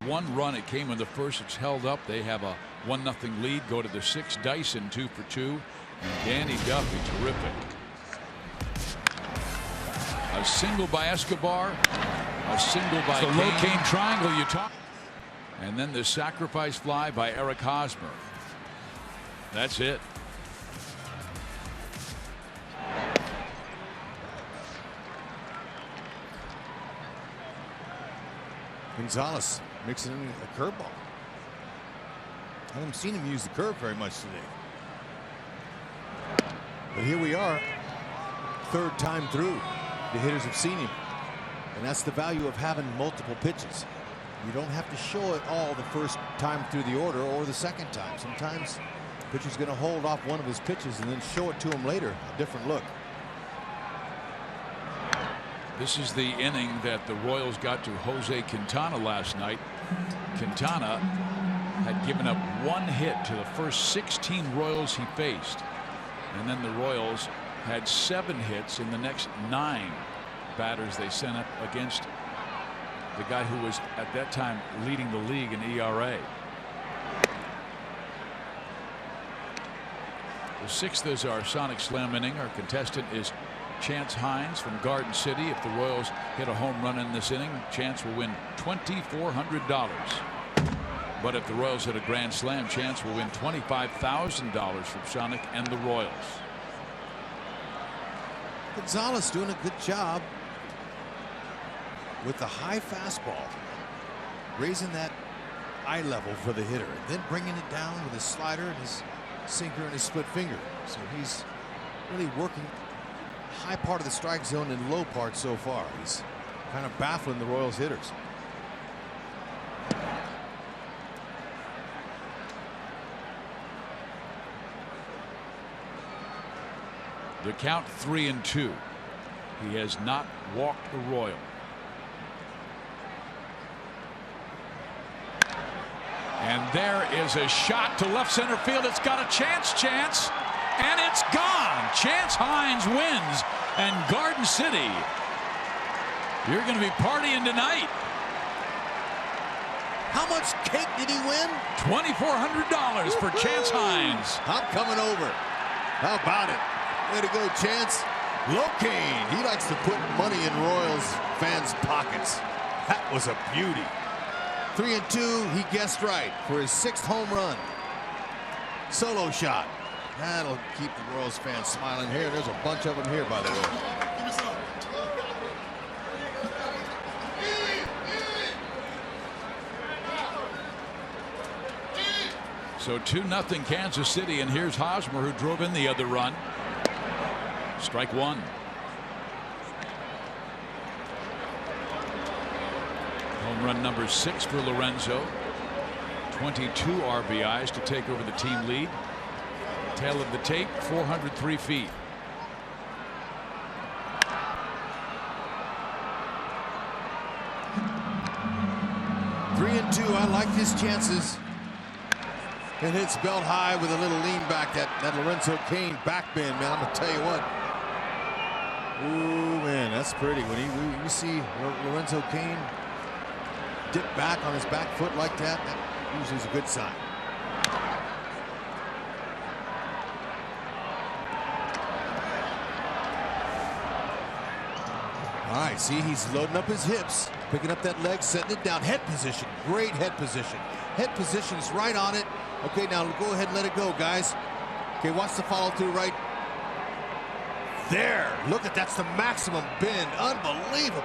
Speaker 3: One run, it came in the first. It's held up. They have a 1-0 lead. Go to the 6th. Dyson 2 for 2. And Danny Duffy, terrific. A single by Escobar. A single by the low cane triangle you talk. And then the sacrifice fly by Eric Hosmer. That's it.
Speaker 1: Gonzalez mixing in a curveball. I haven't seen him use the curve very much today. But here we are, 3rd time through. The hitters have seen him. And that's the value of having multiple pitches. You don't have to show it all the first time through the order or the second time. Sometimes the pitcher's going to hold off one of his pitches and then show it to him later. A different look.
Speaker 3: This is the inning that the Royals got to Jose Quintana last night. Quintana had given up 1 hit to the first 16 Royals he faced. And then the Royals had 7 hits in the next 9 batters they sent up against the guy who was at that time leading the league in ERA. The 6th is our Sonic Slam inning. Our contestant is Chance Hines from Garden City. If the Royals hit a home run in this inning, Chance will win $2,400. But if the Royals hit a grand slam, Chance will win $25,000 from Sonic and the Royals.
Speaker 1: Gonzalez doing a good job with the high fastball, raising that eye level for the hitter, and then bringing it down with his slider and his sinker and his split finger. So he's really working high part of the strike zone and low part so far. He's kind of baffling the Royals hitters.
Speaker 3: The count 3-2. He has not walked the Royal. And there is a shot to left center field. It's got a chance, and it's gone. Chance Hines wins, and Garden City, you're going to be partying tonight.
Speaker 1: How much cake did he win?
Speaker 3: $2,400 for Chance Hines.
Speaker 1: I'm coming over. How about it? Way to go, Chance. Locaine, he likes to put money in Royals fans' pockets. That was a beauty. 3-2, he guessed right for his 6th home run. Solo shot. That'll keep the Royals fans smiling here. There's a bunch of them here, by the way.
Speaker 3: So 2-0 Kansas City, and here's Hosmer, who drove in the other run. Strike one. Home run number 6 for Lorenzo. 22 RBIs to take over the team lead. Tail of the tape, 403 feet.
Speaker 1: Three and two. I like his chances. And hits belt high with a little lean back. That Lorenzo Cain back bend, man. I'm gonna tell you what. Ooh, man, that's pretty. When you see Lorenzo Cain dip back on his back foot like that, that usually is a good sign. All right, see, he's loading up his hips, picking up that leg, setting it down. Head position, great head position. Head position is right on it. Okay, now go ahead and let it go, guys. Okay, watch the follow through right there. Look at that's the maximum bend. Unbelievable.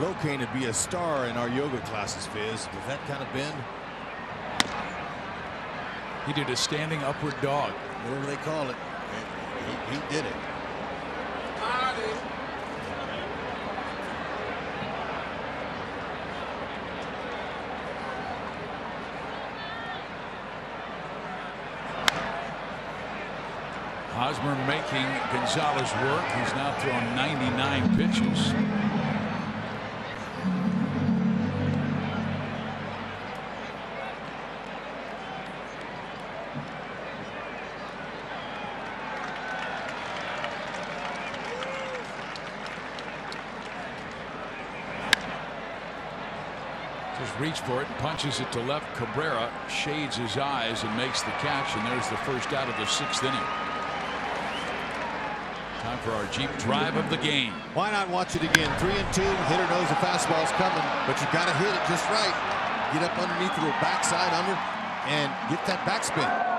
Speaker 1: Locaine would be a star in our yoga classes, Fizz, with that kind of bend.
Speaker 3: He did a standing upward dog.
Speaker 1: Whatever they call it. He did it.
Speaker 3: Hosmer making Gonzalez work. He's now thrown 99 pitches. Reach for it and punches it to left. Cabrera shades his eyes and makes the catch, and there's the first out of the 6th inning. Time for our Jeep drive of the game.
Speaker 1: Why not watch it again? 3-2. Hitter knows the fastball's coming, but you got to hit it just right. Get up underneath the backside under and get that backspin.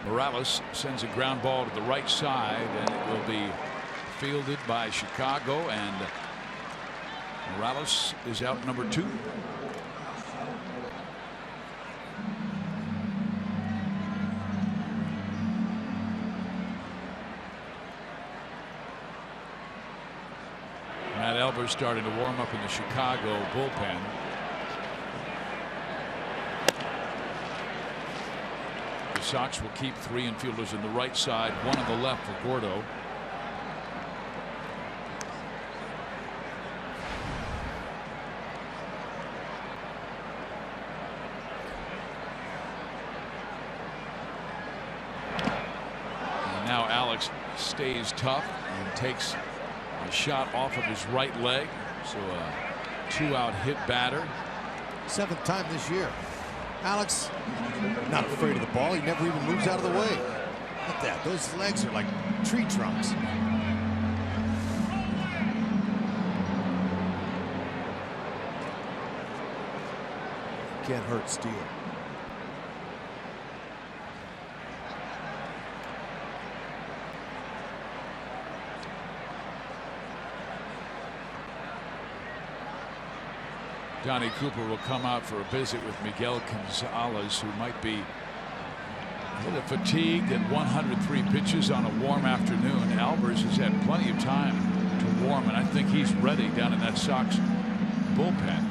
Speaker 3: Morales sends a ground ball to the right side, and it will be fielded by Chicago, and Morales is out number 2. Matt Elber's starting to warm up in the Chicago bullpen. The Sox will keep 3 infielders in the right side, 1 on the left for Gordo. And now Alex stays tough and takes a shot off of his right leg. So a 2-out hit batter.
Speaker 1: 7th time this year. Alex, not afraid of the ball. He never even moves out of the way. Look at that. Those legs are like tree trunks. Can't hurt Steele.
Speaker 3: Donnie Cooper will come out for a visit with Miguel Gonzalez, who might be a little fatigued at 103 pitches on a warm afternoon. Albers has had plenty of time to warm, and I think he's ready down in that Sox bullpen.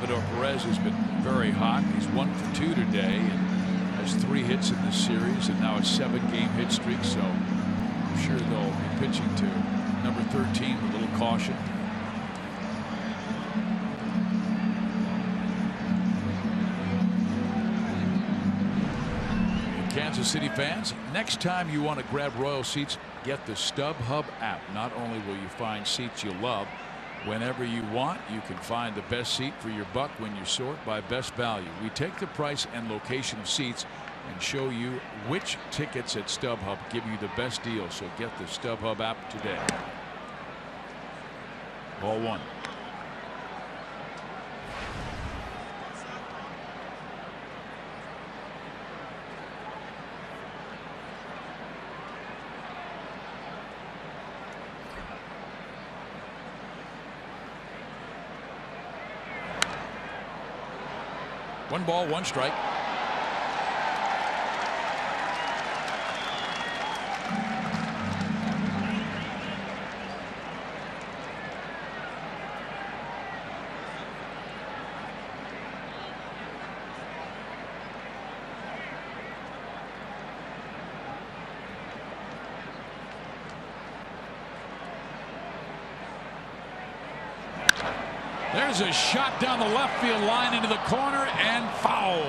Speaker 3: Salvador Perez has been very hot. He's 1 for 2 today and has 3 hits in this series, and now a 7-game hit streak. So I'm sure they'll be pitching to number 13 with a little caution. Kansas City fans, next time you want to grab Royal seats, get the StubHub app. Not only will you find seats you love, whenever you want, you can find the best seat for your buck when you sort by best value. We take the price and location of seats and show you which tickets at StubHub give you the best deal. So get the StubHub app today. Ball 1. One ball, one strike. There's a shot down the left field line into the corner and foul.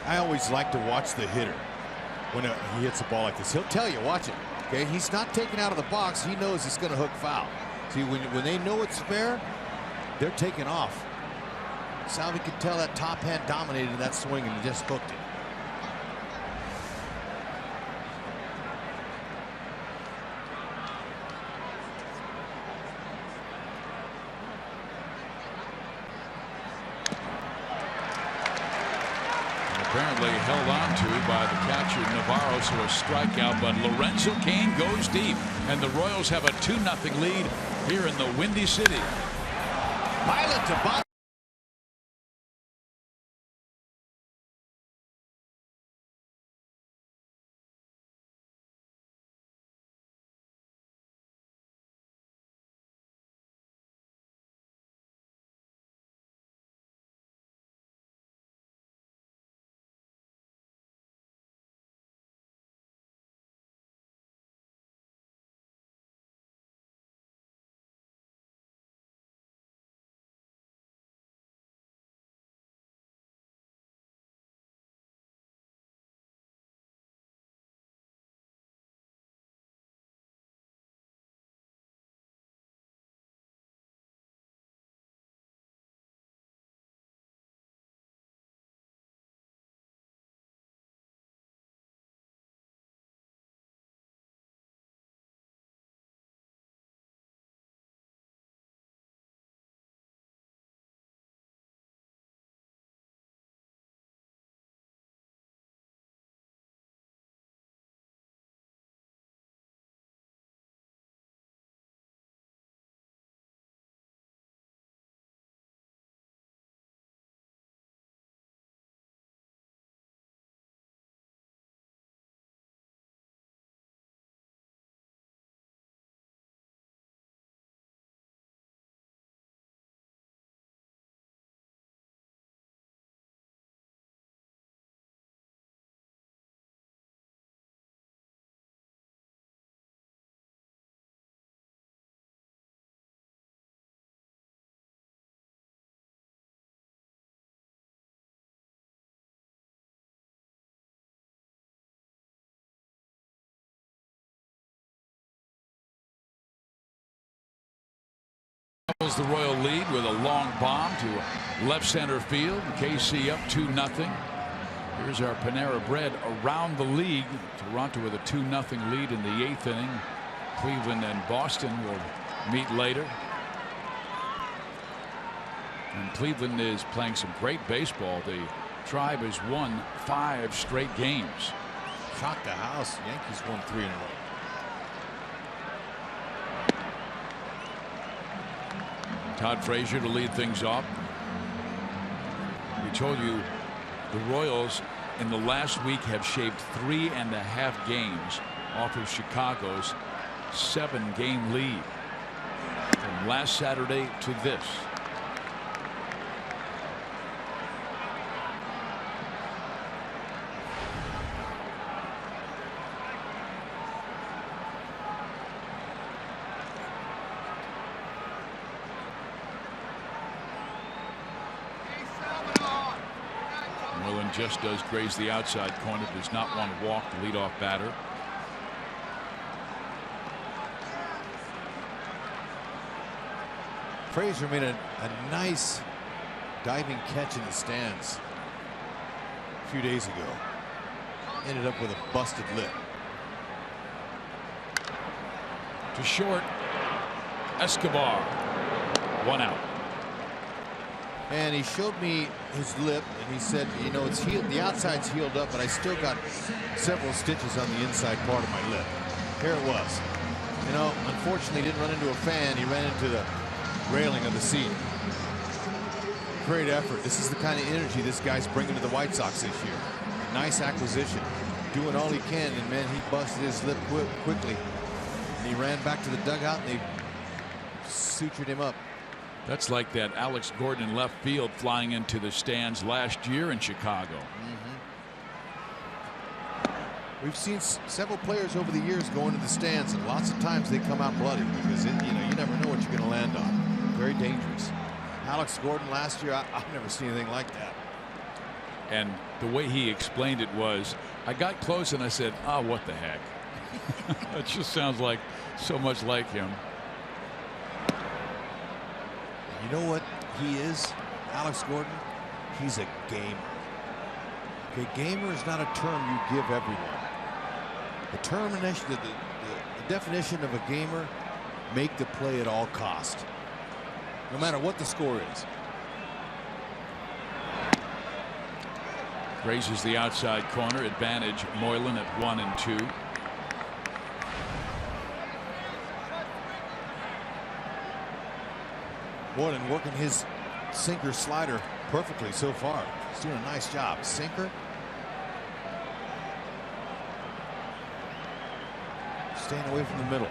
Speaker 1: I always like to watch the hitter when he hits a ball like this. He'll tell you, watch it. Okay, he's not taken out of the box. He knows it's going to hook foul. See, when they know it's fair, they're taking off. Salvi could tell that top hand dominated that swing and he just hooked it.
Speaker 3: Apparently held on to by the catcher Navarro, so a strikeout, but Lorenzo Cain goes deep, and the Royals have a 2-0 lead here in the Windy City.
Speaker 1: Pilot to bottom.
Speaker 3: The Royal lead with a long bomb to left center field. KC up 2-0. Here's our Panera Bread around the league. Toronto with a 2-0 lead in the 8th inning. Cleveland and Boston will meet later. And Cleveland is playing some great baseball. The Tribe has won 5 straight games.
Speaker 1: Shocked the house. Yankees won 3 in a row.
Speaker 3: Todd Frazier to lead things off. We told you the Royals in the last week have shaved 3.5 games off of Chicago's 7-game lead from last Saturday to this. Just does graze the outside corner, does not want to walk the leadoff batter.
Speaker 1: Frazier made a nice diving catch in the stands a few days ago. Ended up with a busted lip.
Speaker 3: To short, Escobar, 1 out.
Speaker 1: And he showed me his lip, and he said, you know, it's healed, the outside's healed up, but I still got several stitches on the inside part of my lip. Here it was. You know, unfortunately, he didn't run into a fan. He ran into the railing of the seat. Great effort. This is the kind of energy this guy's bringing to the White Sox this year. Nice acquisition. Doing all he can, and man, he busted his lip quickly. And he ran back to the dugout, and they sutured him up.
Speaker 3: That's like that Alex Gordon in left field flying into the stands last year in Chicago.
Speaker 1: We've seen several players over the years go into the stands, and lots of times they come out bloody because you never know what you're going to land on. Very dangerous. Alex Gordon last year, I've never seen anything like that.
Speaker 3: And the way he explained it was, I got close and I said, "Ah, what the heck." That just sounds like so much like him.
Speaker 1: You know what he is, Alex Gordon? He's a gamer. Okay, gamer is not a term you give everyone. The definition of a gamer, make the play at all cost, no matter what the score is.
Speaker 3: Raises the outside corner, advantage Moylan at 1 and 2.
Speaker 1: Moylan working his sinker slider perfectly so far. He's doing a nice job. Sinker. Staying away from the middle.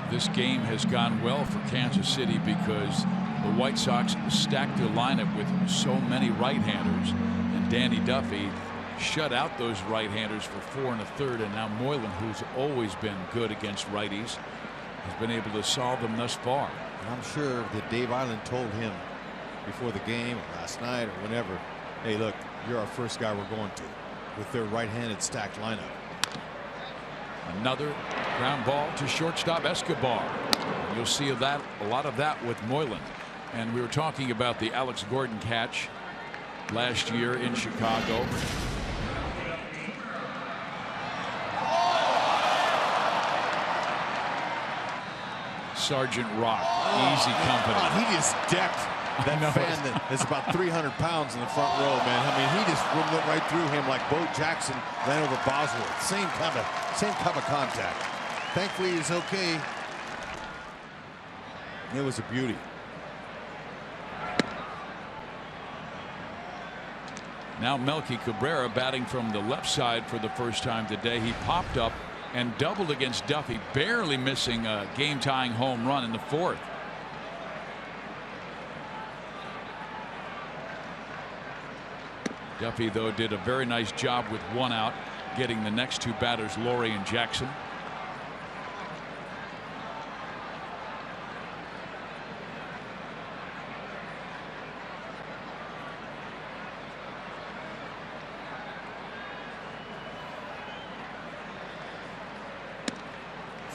Speaker 3: This game has gone well for Kansas City because the White Sox stacked their lineup with so many right-handers, and Danny Duffy shut out those right-handers for 4 1/3, and now Moylan, who's always been good against righties, has been able to solve them thus far.
Speaker 1: And I'm sure that Dave Island told him before the game, or last night, or whenever, hey, look, you're our first guy we're going to, with their right-handed stacked lineup.
Speaker 3: Another ground ball to shortstop Escobar. You'll see a lot of that with Moylan. And we were talking about the Alex Gordon catch last year in Chicago. Sergeant Rock, easy company.
Speaker 1: He just decked that fan that is about 300 pounds in the front row, man. I mean, he just went right through him like Bo Jackson ran over Bosworth. Same kind of contact. Thankfully, he's okay. It was a beauty.
Speaker 3: Now Melky Cabrera batting from the left side for the first time today. He popped up and doubled against Duffy, barely missing a game-tying home run in the 4th. Duffy, though, did a very nice job with 1 out, getting the next 2 batters, Laurie and Jackson.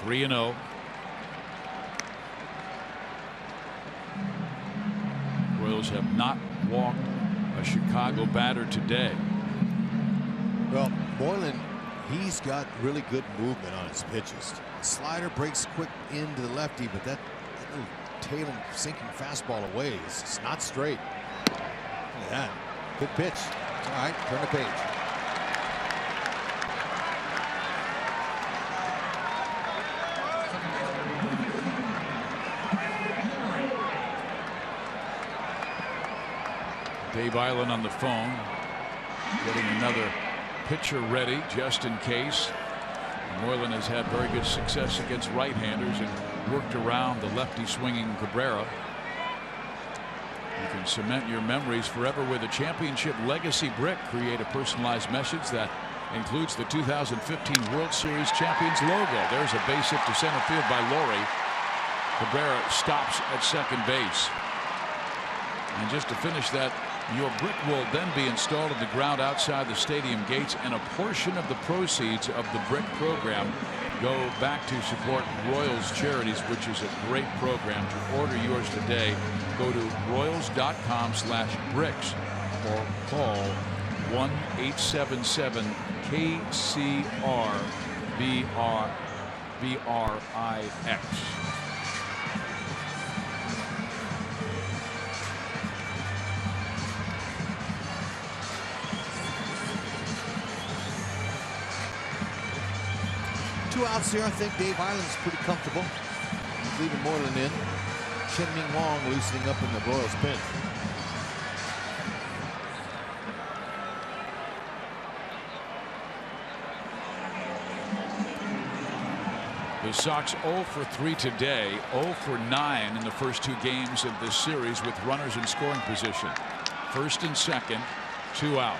Speaker 3: Three and 0. Royals have not walked a Chicago batter today.
Speaker 1: Well, Moylan, he's got really good movement on his pitches. The slider breaks quick into the lefty, but that little tailing sinking fastball away is not straight. Look at that. Good pitch. All right, turn the page.
Speaker 3: Dave Eiland on the phone, getting another pitcher ready just in case. Moylan has had very good success against right-handers and worked around the lefty swinging Cabrera. You can cement your memories forever with a championship legacy brick. Create a personalized message that includes the 2015 World Series champions logo. There's a base hit to center field by Laurie. Cabrera stops at second base. And just to finish that, your brick will then be installed in the ground outside the stadium gates, and a portion of the proceeds of the brick program go back to support Royals Charities, which is a great program. To order yours today, go to royals.com/bricks or call 1-877-KCR-BRIX.
Speaker 1: Two outs here. I think Dave Eiland's pretty comfortable. He's leaving Moylan in. Chen-Ming Wong loosening up in the Royals pen.
Speaker 3: The Sox 0 for 3 today, 0 for 9 in the first 2 games of this series with runners in scoring position. First and second, 2 out.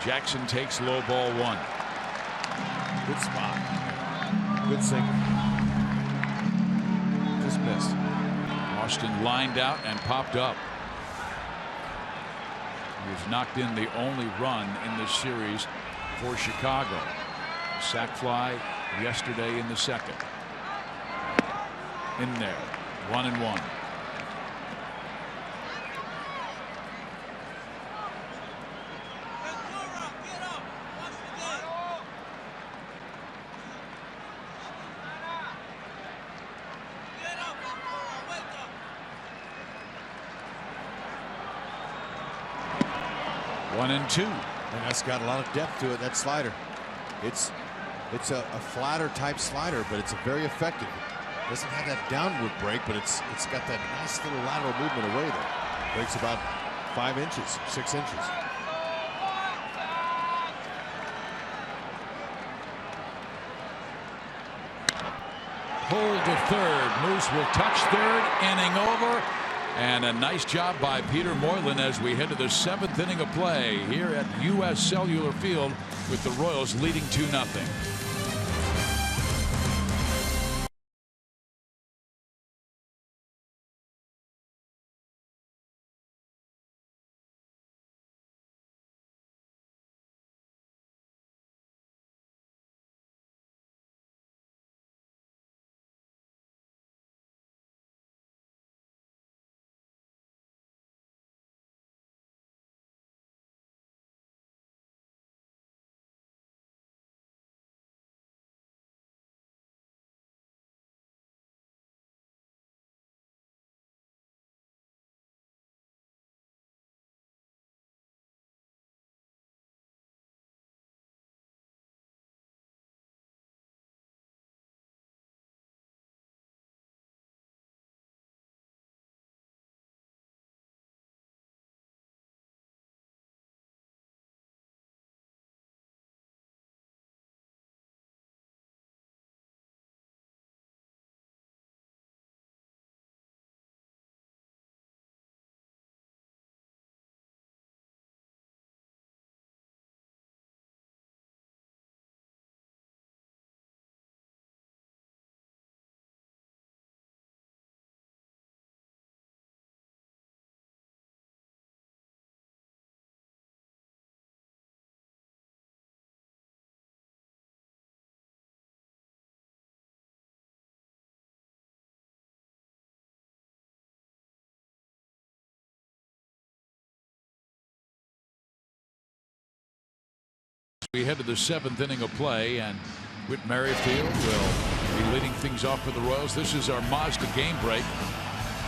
Speaker 3: Jackson takes low ball 1.
Speaker 1: Good spot. Good sinker. Just missed.
Speaker 3: Austin lined out and popped up. He has knocked in the only run in this series for Chicago. Sac fly yesterday in the second. In there, 1-1. One and two.
Speaker 1: And that's got a lot of depth to it, that slider. It's a flatter type slider, but it's very effective. Doesn't have that downward break, but it's got that nice little lateral movement away there. Breaks about 5 inches, 6 inches.
Speaker 3: Pulled to third. Moose will touch third. Inning over. And a nice job by Peter Moylan as we head to the 7th inning of play here at U.S. Cellular Field with the Royals leading 2-0. We head to the 7th inning of play, and Whit Merrifield will be leading things off for the Royals. This is our Mazda game break.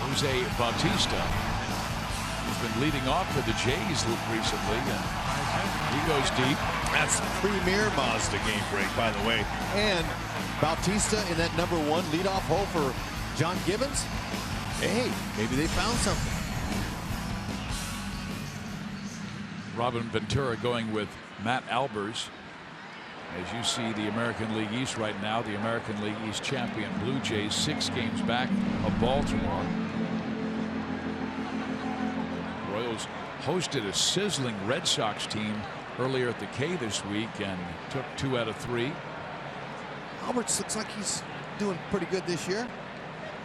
Speaker 3: Jose Bautista has been leading off for the Jays recently, and he goes deep.
Speaker 1: That's premier Mazda game break, by the way. And Bautista in that #1 leadoff hole for John Gibbons. Hey, maybe they found something.
Speaker 3: Robin Ventura going with Matt Albers. As you see the American League East right now, the American League East champion Blue Jays 6 games back of Baltimore. Royals hosted a sizzling Red Sox team earlier at the K this week and took 2 out of 3.
Speaker 1: Alberts looks like he's doing pretty good this year.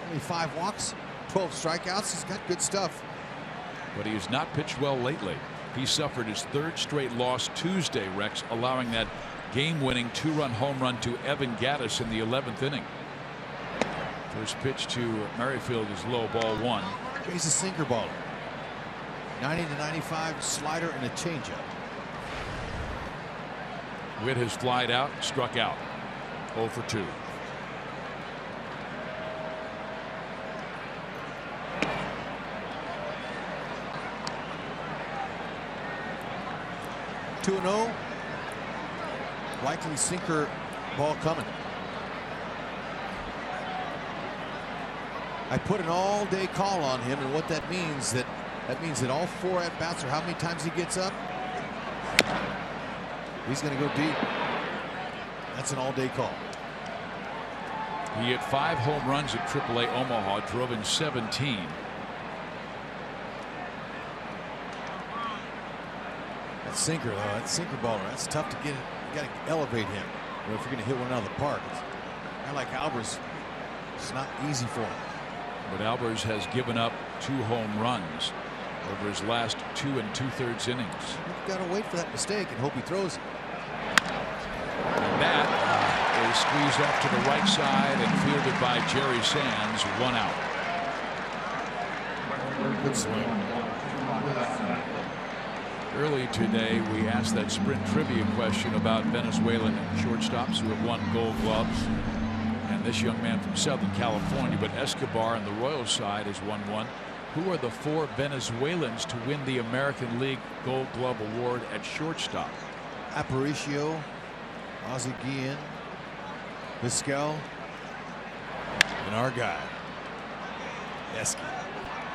Speaker 1: Only 5 walks, 12 strikeouts. He's got good stuff.
Speaker 3: But he has not pitched well lately. He suffered his 3rd straight loss Tuesday, Rex, allowing that game-winning 2-run home run to Evan Gattis in the 11th inning. First pitch to Merrifield is low, ball 1.
Speaker 1: He's a sinker baller. 90 to 95 slider and a changeup.
Speaker 3: Witt has flied out, struck out. 0 for 2.
Speaker 1: Two and 0. Likely sinker ball coming. I put an all-day call on him, and what that means that means that all 4 at bats, or how many times he gets up, he's going to go deep. That's an all-day call.
Speaker 3: He hit 5 home runs at AAA Omaha, drove in 17.
Speaker 1: That sinker, though, that sinker baller, that's tough to get. You got to elevate him. Or if you're going to hit one out of the park, a guy like Albers, it's not easy for him.
Speaker 3: But Albers has given up 2 home runs over his last 2 2/3 innings.
Speaker 1: You've got to wait for that mistake and hope he throws it.
Speaker 3: And that is squeezed off to the right side and fielded by Jerry Sands. 1 out.
Speaker 1: Good swing.
Speaker 3: Early today, we asked that sprint trivia question about Venezuelan shortstops who have won Gold Gloves. And this young man from Southern California, but Escobar on the Royals side has won 1. Who are the 4 Venezuelans to win the American League Gold Glove Award at shortstop?
Speaker 1: Aparicio, Ozzie Guillen, Vizquel, and our guy, Esky.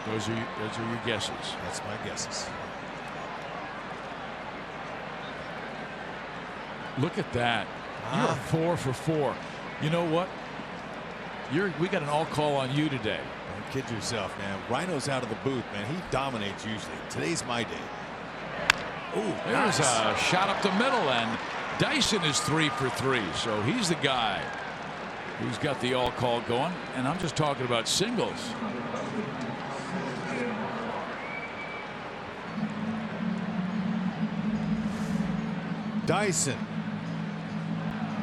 Speaker 3: Those are your guesses.
Speaker 1: That's my guesses.
Speaker 3: Look at that. You're 4 for 4. You know what? We got an all call on you today.
Speaker 1: Don't kid yourself, man. Rhino's out of the booth, man. He dominates usually. Today's my day. Ooh,
Speaker 3: there's
Speaker 1: nice.
Speaker 3: a shot up the middle, and Dyson is 3 for 3. So he's the guy who's got the all call going. And I'm just talking about singles.
Speaker 1: Dyson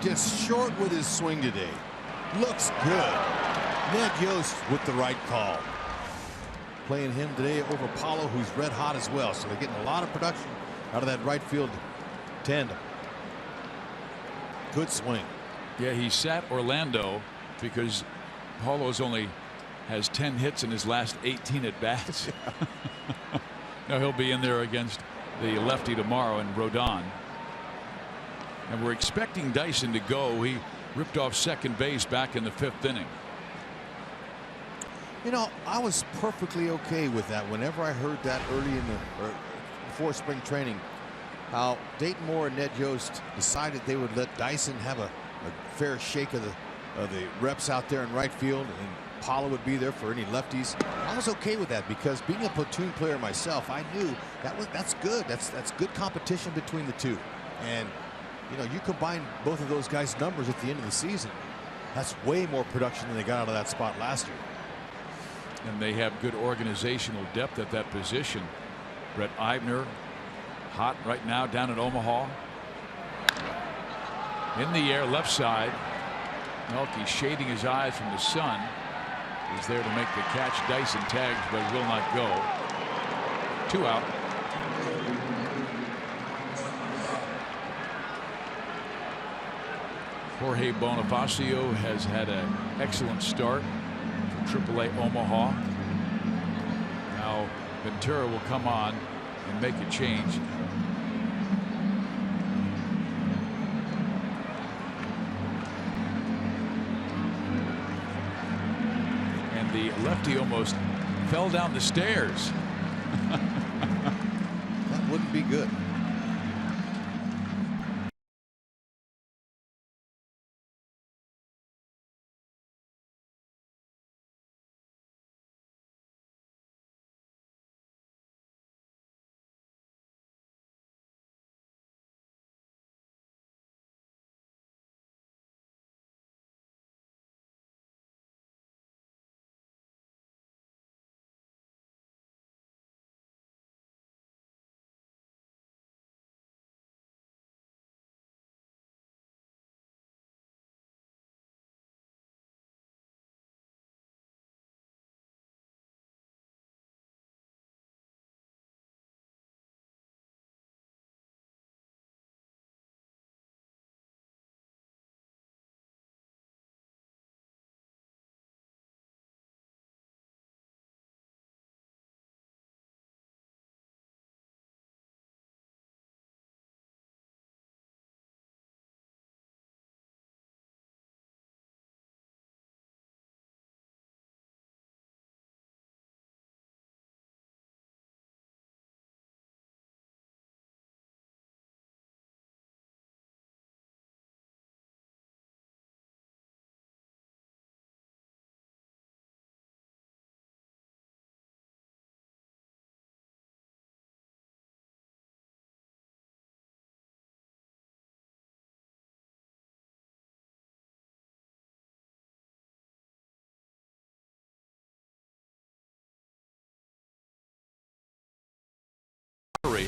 Speaker 1: just short with his swing today. Looks good. Ned Yost with the right call. Playing him today over Paulo, who's red hot as well. So they're getting a lot of production out of that right field tandem. Good swing.
Speaker 3: Yeah, he sat Orlando because Paulo's only has 10 hits in his last 18 at bats. Now he'll be in there against the lefty tomorrow in Rodon. And we're expecting Dyson to go. He ripped off second base back in the 5th inning.
Speaker 1: You know, I was perfectly okay with that whenever I heard that early in before spring training, how Dayton Moore and Ned Yost decided they would let Dyson have a fair shake of the reps out there in right field, and Paulo would be there for any lefties. I was okay with that because being a platoon player myself, I knew that's good. That's good competition between the two. And you know, you combine both of those guys' numbers at the end of the season, that's way more production than they got out of that spot last year.
Speaker 3: And they have good organizational depth at that position. Brett Eibner, hot right now down at Omaha. In the air, left side. Melky shading his eyes from the sun. He's there to make the catch. Dyson tags, but will not go. 2 out. Jorge Bonifacio has had an excellent start for AAA Omaha. Now Ventura will come on and make a change. And the lefty almost fell down the stairs.
Speaker 1: That wouldn't be good.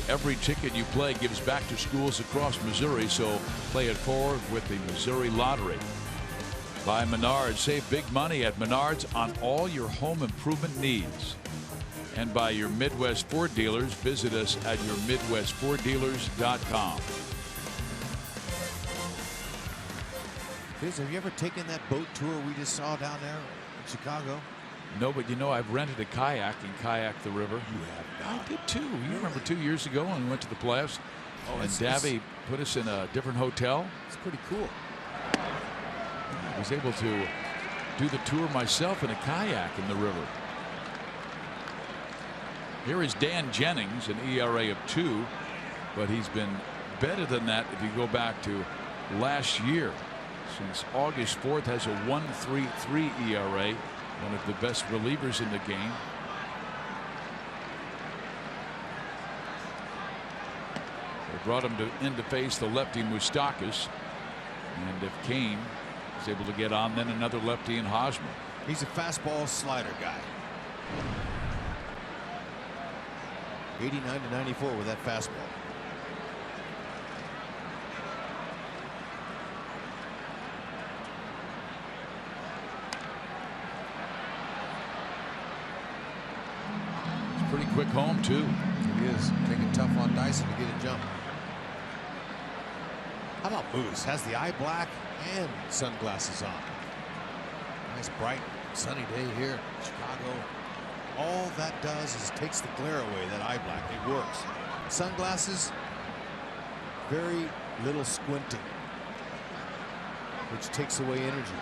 Speaker 3: Every ticket you play gives back to schools across Missouri, so play it forward with the Missouri Lottery. By Menards, save big money at Menards on all your home improvement needs. And by your Midwest Ford dealers, visit us at yourmidwestforddealers.com.
Speaker 1: Fizz, have you ever taken that boat tour we just saw down there in Chicago?
Speaker 3: No, but you know, I've rented a kayak and kayaked the river.
Speaker 1: You have not.
Speaker 3: I did too. You remember 2 years ago when we went to the playoffs? Oh, and Davey put us in a different hotel.
Speaker 1: It's pretty cool.
Speaker 3: I was able to do the tour myself in a kayak in the river. Here is Dan Jennings, an ERA of 2, but he's been better than that if you go back to last year. Since August 4th, has a 1.33 ERA. One of the best relievers in the game. They brought him in to face the lefty Moustakas, and if Kane is able to get on, then another lefty in Hosmer.
Speaker 1: He's a fastball slider guy. 89 to 94 with that fastball.
Speaker 3: Pretty quick home too.
Speaker 1: He is making it tough on Dyson to get a jump. How about Moose? Has the eye black and sunglasses on. Nice bright sunny day here in Chicago. All that does is takes the glare away, that eye black. It works. Sunglasses, very little squinting, which takes away energy.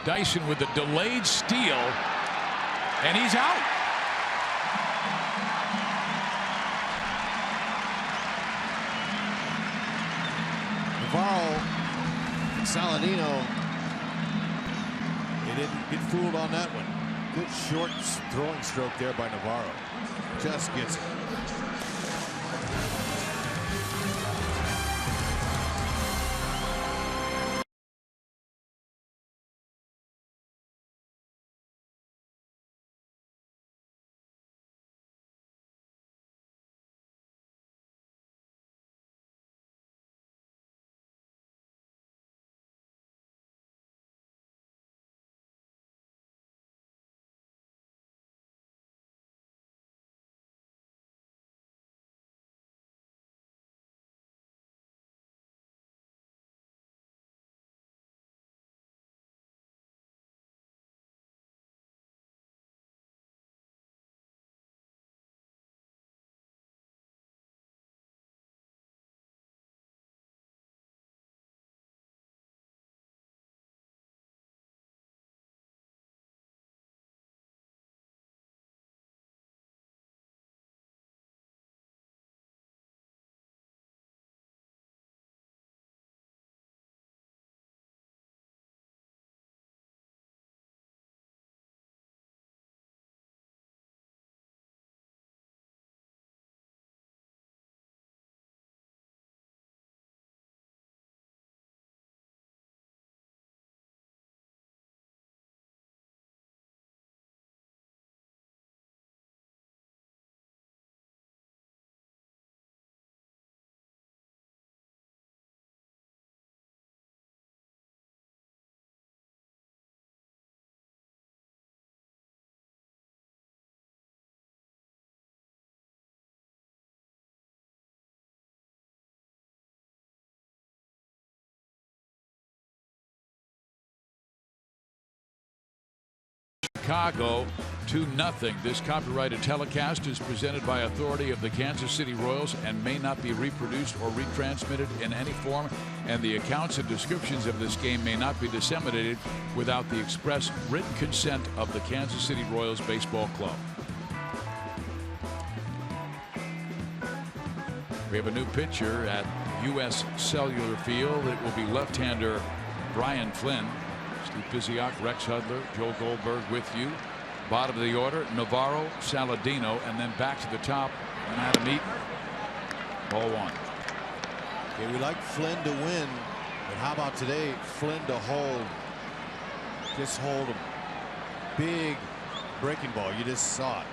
Speaker 3: Dyson with a delayed steal, and he's out.
Speaker 1: Navarro, Saladino, he didn't get fooled on that one. Good short throwing stroke there by Navarro. Just gets it.
Speaker 3: Chicago 2-0. This copyrighted telecast is presented by authority of the Kansas City Royals and may not be reproduced or retransmitted in any form, and the accounts and descriptions of this game may not be disseminated without the express written consent of the Kansas City Royals Baseball Club. We have a new pitcher at U.S. Cellular Field. It will be left-hander Brian Flynn. Steve Pizziak, Rex Hudler, Joe Goldberg with you. Bottom of the order, Navarro, Saladino, and then back to the top, and Adam Eaton. Ball one.
Speaker 1: Okay, we like Flynn to win, but how about today, Flynn to hold? Just hold a big breaking ball. You just saw it.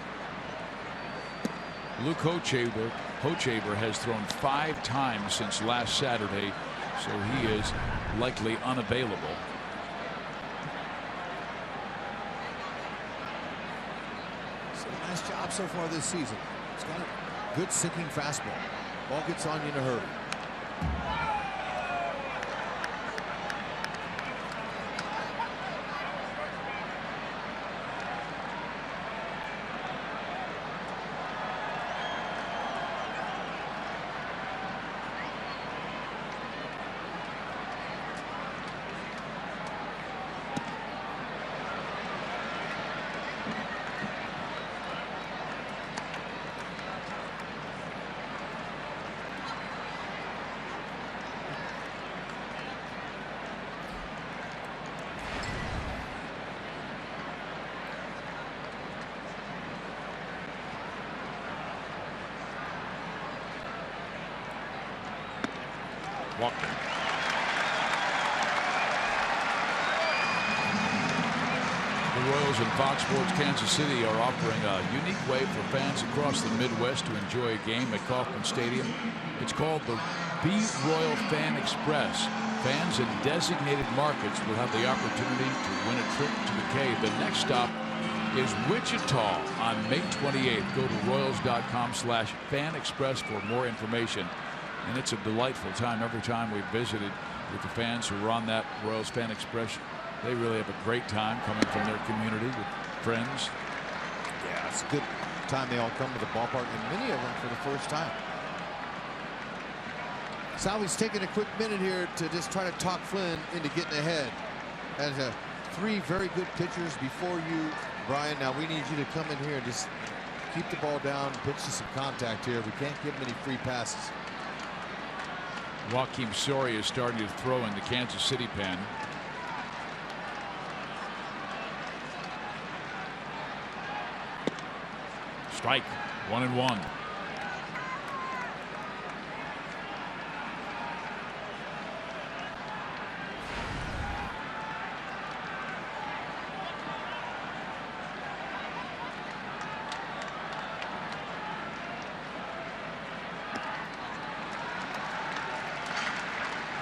Speaker 3: Luke Hochevar has thrown 5 times since last Saturday, so he is likely unavailable.
Speaker 1: Nice job so far this season. He's got a good sinking fastball. Ball gets on you in a hurry.
Speaker 3: Walker. The Royals and Fox Sports Kansas City are offering a unique way for fans across the Midwest to enjoy a game at Kauffman Stadium. It's called the Be Royal Fan Express. Fans in designated markets will have the opportunity to win a trip to the Cave. The next stop is Wichita on May 28th. Go to Royals.com/Fan Express for more information. And it's a delightful time every time we've visited with the fans who are on that Royals Fan Express. They really have a great time coming from their community with friends.
Speaker 1: Yeah, it's a good time they all come to the ballpark, and many of them for the first time. Salvy's taking a quick minute here to just try to talk Flynn into getting ahead. Has 3 very good pitchers before you, Brian. Now we need you to come in here and just keep the ball down, pitch to some contact here. We can't give him any free passes.
Speaker 3: Joakim Soria is starting to throw in the Kansas City pen. Strike, 1-1.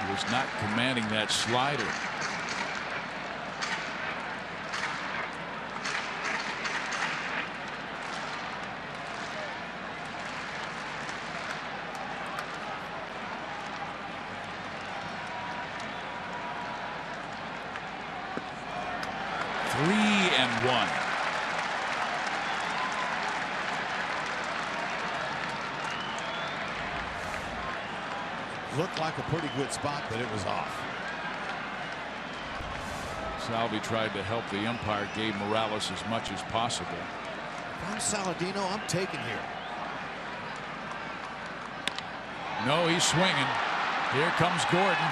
Speaker 3: He was not commanding that slider. Three and one.
Speaker 1: Looked like a pretty good spot, but it was off.
Speaker 3: Salvi tried to help the umpire, Gabe Morales, as much as possible.
Speaker 1: If I'm Saladino, I'm taking here.
Speaker 3: No, he's swinging. Here comes Gordon.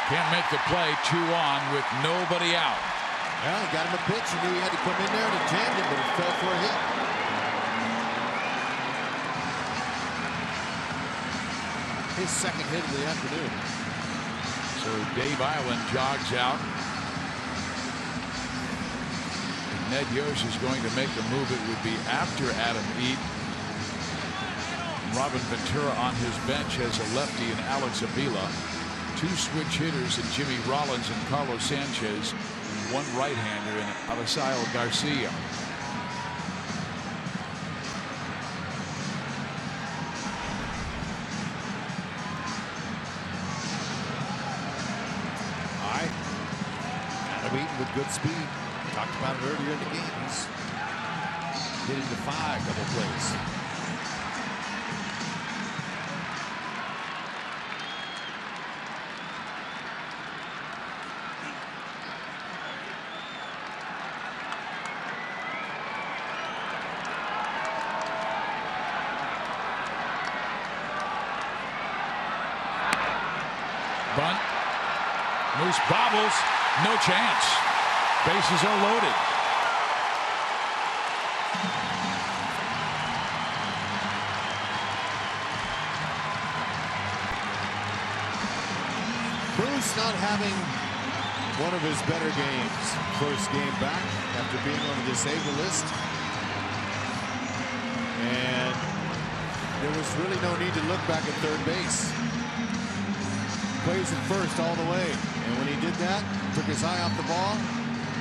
Speaker 3: Can't make the play. 2 on with nobody out.
Speaker 1: Well, he got him a pitch. He knew he had to come in there and jam him, but he fell for a hit. His second hit of the afternoon.
Speaker 3: So Dave Island jogs out. And Ned Yost is going to make a move. It would be after Adam Eaton. Robin Ventura on his bench has a lefty in Alex Avila. 2 switch hitters in Jimmy Rollins and Carlos Sanchez. And 1 right-hander in Alisail Garcia.
Speaker 1: With good speed. Talked about it earlier in the game. He's hit into 5 double plays.
Speaker 3: Bunt. Moose bobbles. No chance. Bases are loaded.
Speaker 1: Moose not having one of his better games. First game back after being on the disabled list. And there was really no need to look back at third base. Plays it first all the way, and when he did that, took his eye off the ball.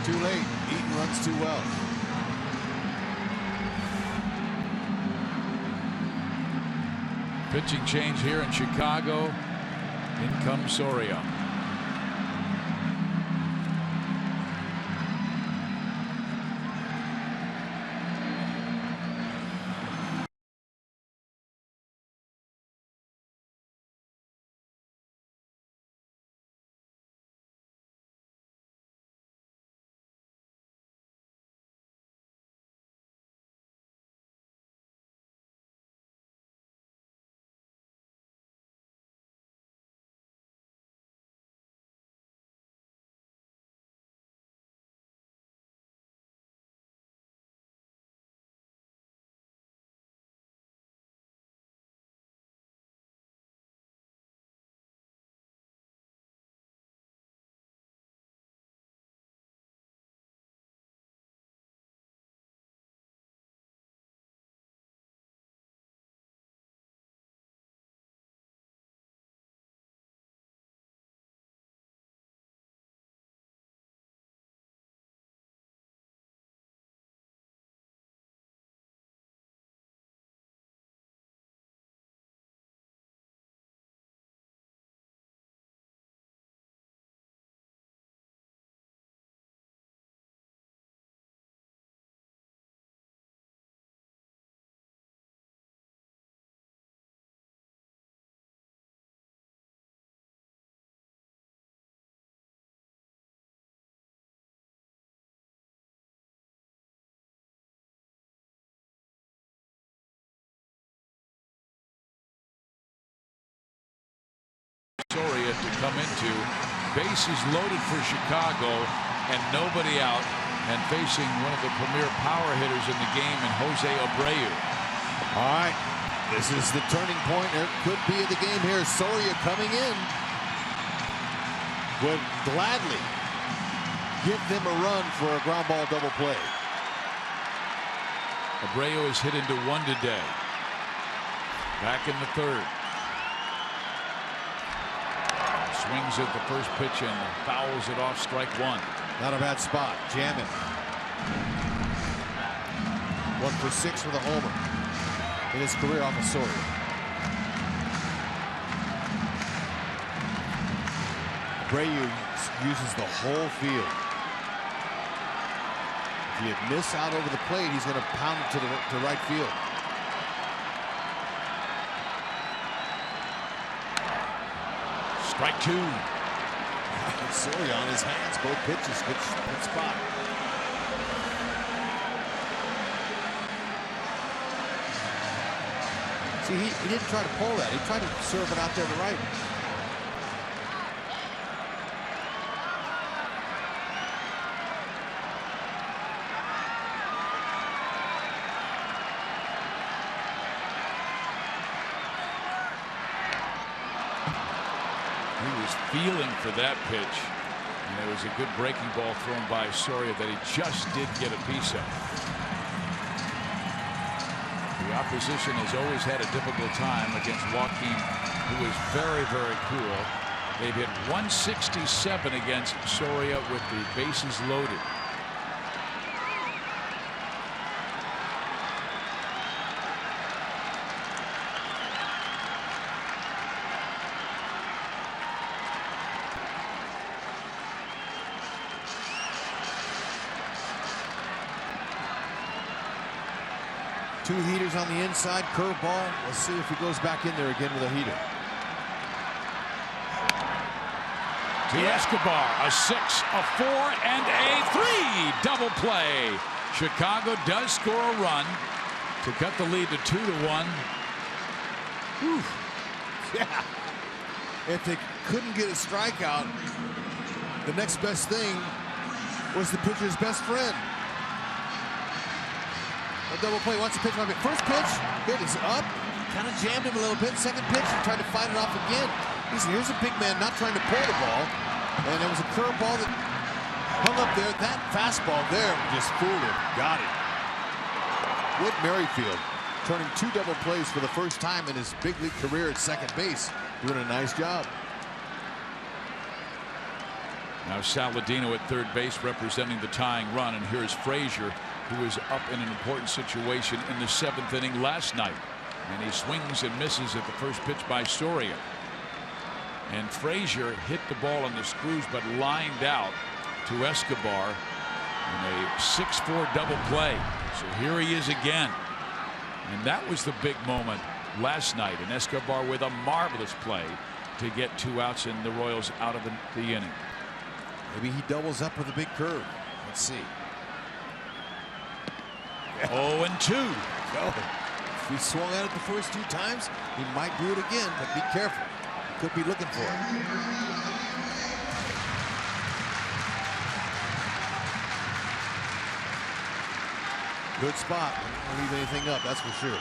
Speaker 1: Too late. Eaton runs too well.
Speaker 3: Pitching change here in Chicago. In comes Soria. Soria to come into. Bases loaded for Chicago and nobody out, and facing one of the premier power hitters in the game in Jose Abreu.
Speaker 1: All right, this is the turning point. It could be the game here. Soria coming in would gladly give them a run for a ground ball double play.
Speaker 3: Abreu is hit into 1 today. Back in the 3rd. Swings at the first pitch and fouls it off, strike 1.
Speaker 1: Not a bad spot. Jamming. 1 for 6 with a homer in his career off of Soria. Abreu uses the whole field. If you miss out over the plate, he's going to pound it to right field.
Speaker 3: Strike 2.
Speaker 1: Soria on his hands, both pitches, good spot. See, he didn't try to pull that. He tried to serve it out there to right.
Speaker 3: Feeling for that pitch, and there was a good breaking ball thrown by Soria that he just did get a piece of. The opposition has always had a difficult time against Joaquin, who is very, very cool. They've hit 167 against Soria with the bases loaded.
Speaker 1: 2 heaters on the inside, curveball. Let's see if he goes back in there again with a heater.
Speaker 3: To Escobar, a 6, a 4, and a 3. Double play. Chicago does score a run to cut the lead to 2-1.
Speaker 1: Whew. Yeah. If they couldn't get a strikeout, the next best thing was the pitcher's best friend. A double play. Wants to pitch. First pitch, hit is up. Kind of jammed him a little bit. Second pitch, he tried to fight it off again. Here's a big man not trying to pull the ball. And there was a curveball that hung up there. That fastball there just fooled him. Got it. Whit Merrifield turning 2 double plays for the first time in his big league career at second base. Doing a nice job.
Speaker 3: Now Saladino at third base representing the tying run. And here's Frazier, who was up in an important situation in the 7th inning last night. And he swings and misses at the first pitch by Soria. And Frazier hit the ball on the screws but lined out to Escobar in a 6-4 double play. So here he is again. And that was the big moment last night. And Escobar with a marvelous play to get 2 outs and the Royals out of the inning.
Speaker 1: Maybe he doubles up with a big curve. Let's see.
Speaker 3: 0-2.
Speaker 1: Go. If he swung at it the first 2 times, he might do it again, but be careful. He could be looking for it. Good spot. Don't leave anything up, that's for sure.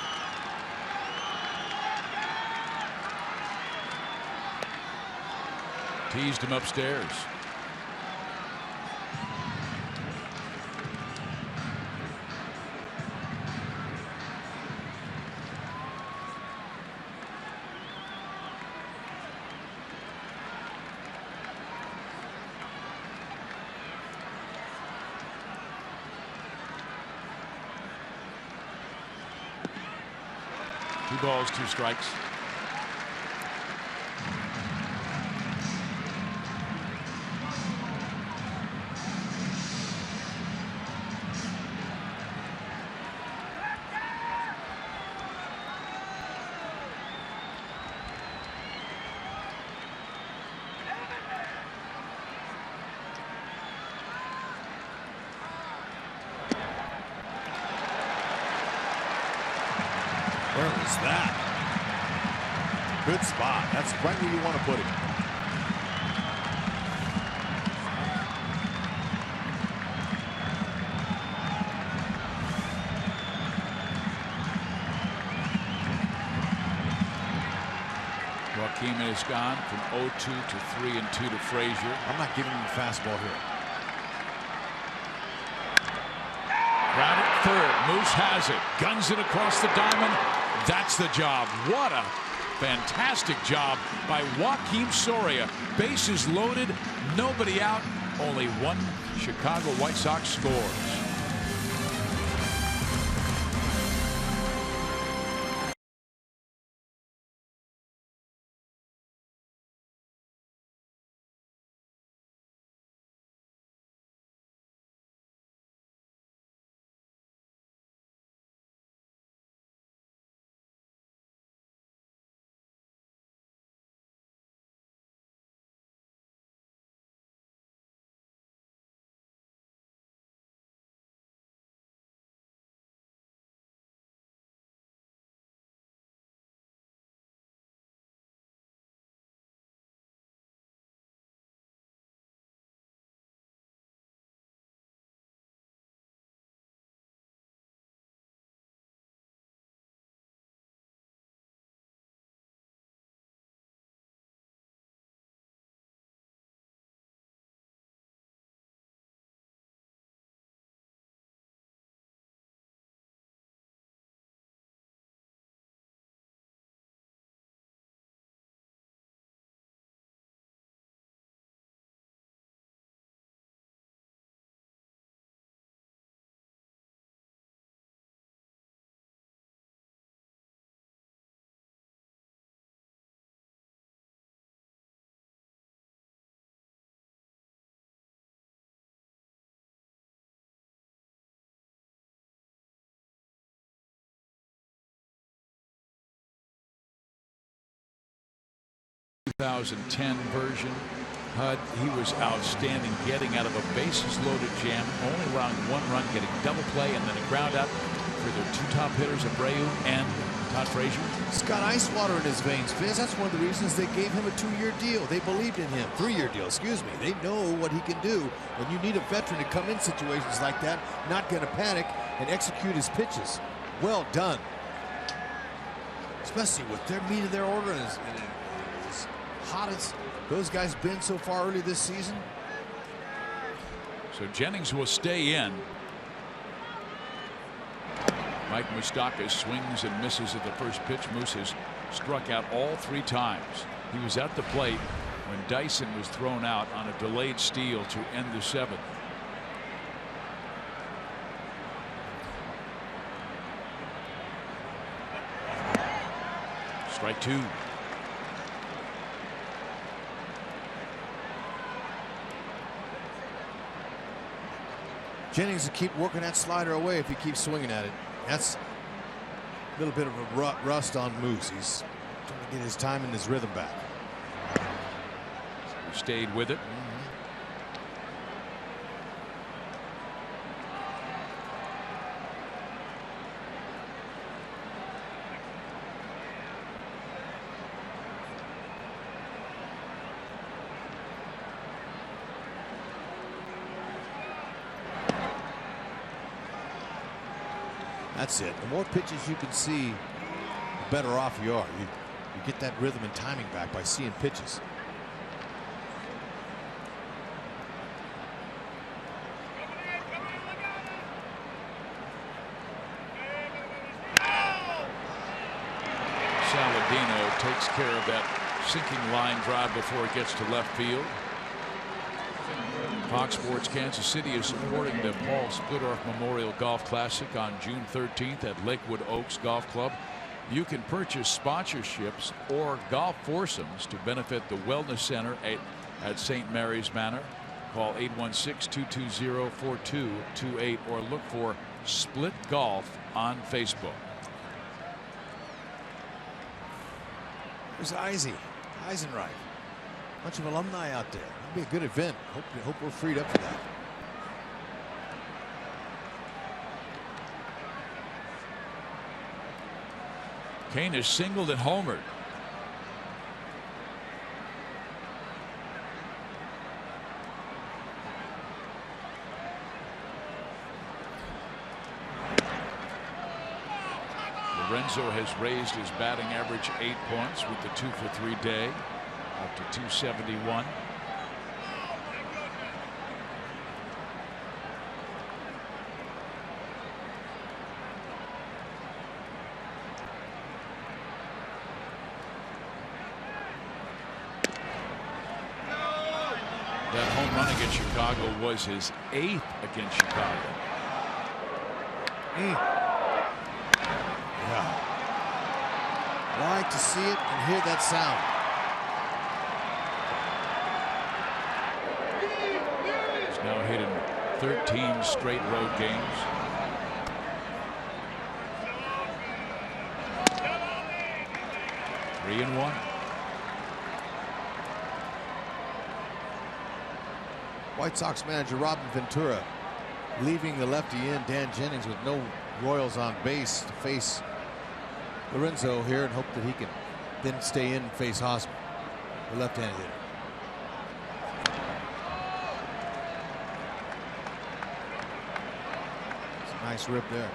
Speaker 3: Teased him upstairs. Two balls, 2 strikes.
Speaker 1: Where was that? Good spot. That's right where you want to put it.
Speaker 3: Joaquin is gone from 0-2 to 3-2 to Frazier.
Speaker 1: I'm not giving him a fastball here.
Speaker 3: Ground at third. Moose has it. Guns it across the diamond. That's the job. What a fantastic job by Joaquin Soria. Bases loaded. Nobody out. Only 1 Chicago White Sox scores. 2010 version. HUD, he was outstanding getting out of a bases-loaded jam, only allowing 1 run, getting double play, and then a ground out for their 2 top hitters, Abreu and Todd Frazier.
Speaker 1: He's got ice water in his veins, Fizz. That's one of the reasons they gave him a 2-year deal. They believed in him. 3-year deal, excuse me. They know what he can do. And you need a veteran to come in situations like that, not going to panic, and execute his pitches. Well done. Especially with their meat of their order and as hot as those guys been so far early this season.
Speaker 3: So Jennings will stay in. Mike Moustakas swings and misses at the first pitch. Moose has struck out all 3 times. He was at the plate when Dyson was thrown out on a delayed steal to end the 7th. Strike 2.
Speaker 1: Jennings will keep working that slider away if he keeps swinging at it. That's a little bit of a rust on Moose. He's trying to get his time and his rhythm back.
Speaker 3: He stayed with it.
Speaker 1: That's it. The more pitches you can see, the better off you are. You get that rhythm and timing back by seeing pitches.
Speaker 3: Saladino takes care of that sinking line drive before it gets to left field. Fox Sports Kansas City is supporting the Paul Splittorff Memorial Golf Classic on June 13th at Lakewood Oaks Golf Club. You can purchase sponsorships or golf foursomes to benefit the Wellness Center at St. Mary's Manor. Call 816-220-4228 or look for Split Golf on Facebook.
Speaker 1: There's Eisenreich. Bunch of alumni out there. It'll be a good event. Hope we're freed up for that.
Speaker 3: Kane is singled and homered. Lorenzo has raised his batting average 8 points with the 2-for-3 day, up to 271. That home run against Chicago was his 8th against Chicago.
Speaker 1: Yeah. Like to see it and hear that sound.
Speaker 3: He's now hit in 13 straight road games. Three and one.
Speaker 1: White Sox manager Robin Ventura leaving the lefty in, Dan Jennings, with no Royals on base to face Lorenzo here and hope that he can then stay in and face Hosmer, the left-handed hitter. It's a nice rip there.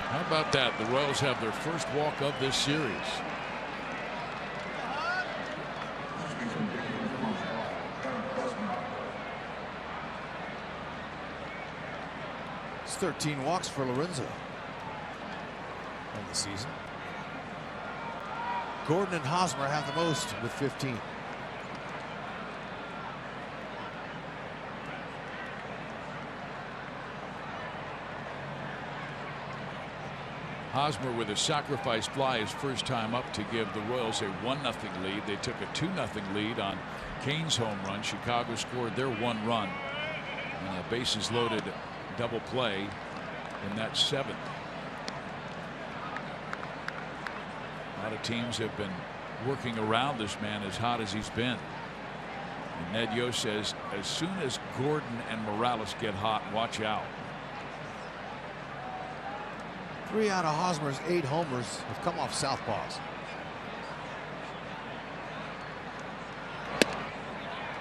Speaker 3: How about that? The Royals have their first walk of this series.
Speaker 1: It's 13 walks for Lorenzo on the season. Gordon and Hosmer have the most with 15.
Speaker 3: Hosmer with a sacrifice fly his first time up to give the Royals a 1-0 lead. They took a 2-0 lead on Kane's home run. Chicago scored their one run and a bases loaded double play in that 7th. A lot of teams have been working around this man as hot as he's been. And Ned Yost says as soon as Gordon and Morales get hot, watch out.
Speaker 1: 3 out of Hosmer's 8 homers have come off southpaws.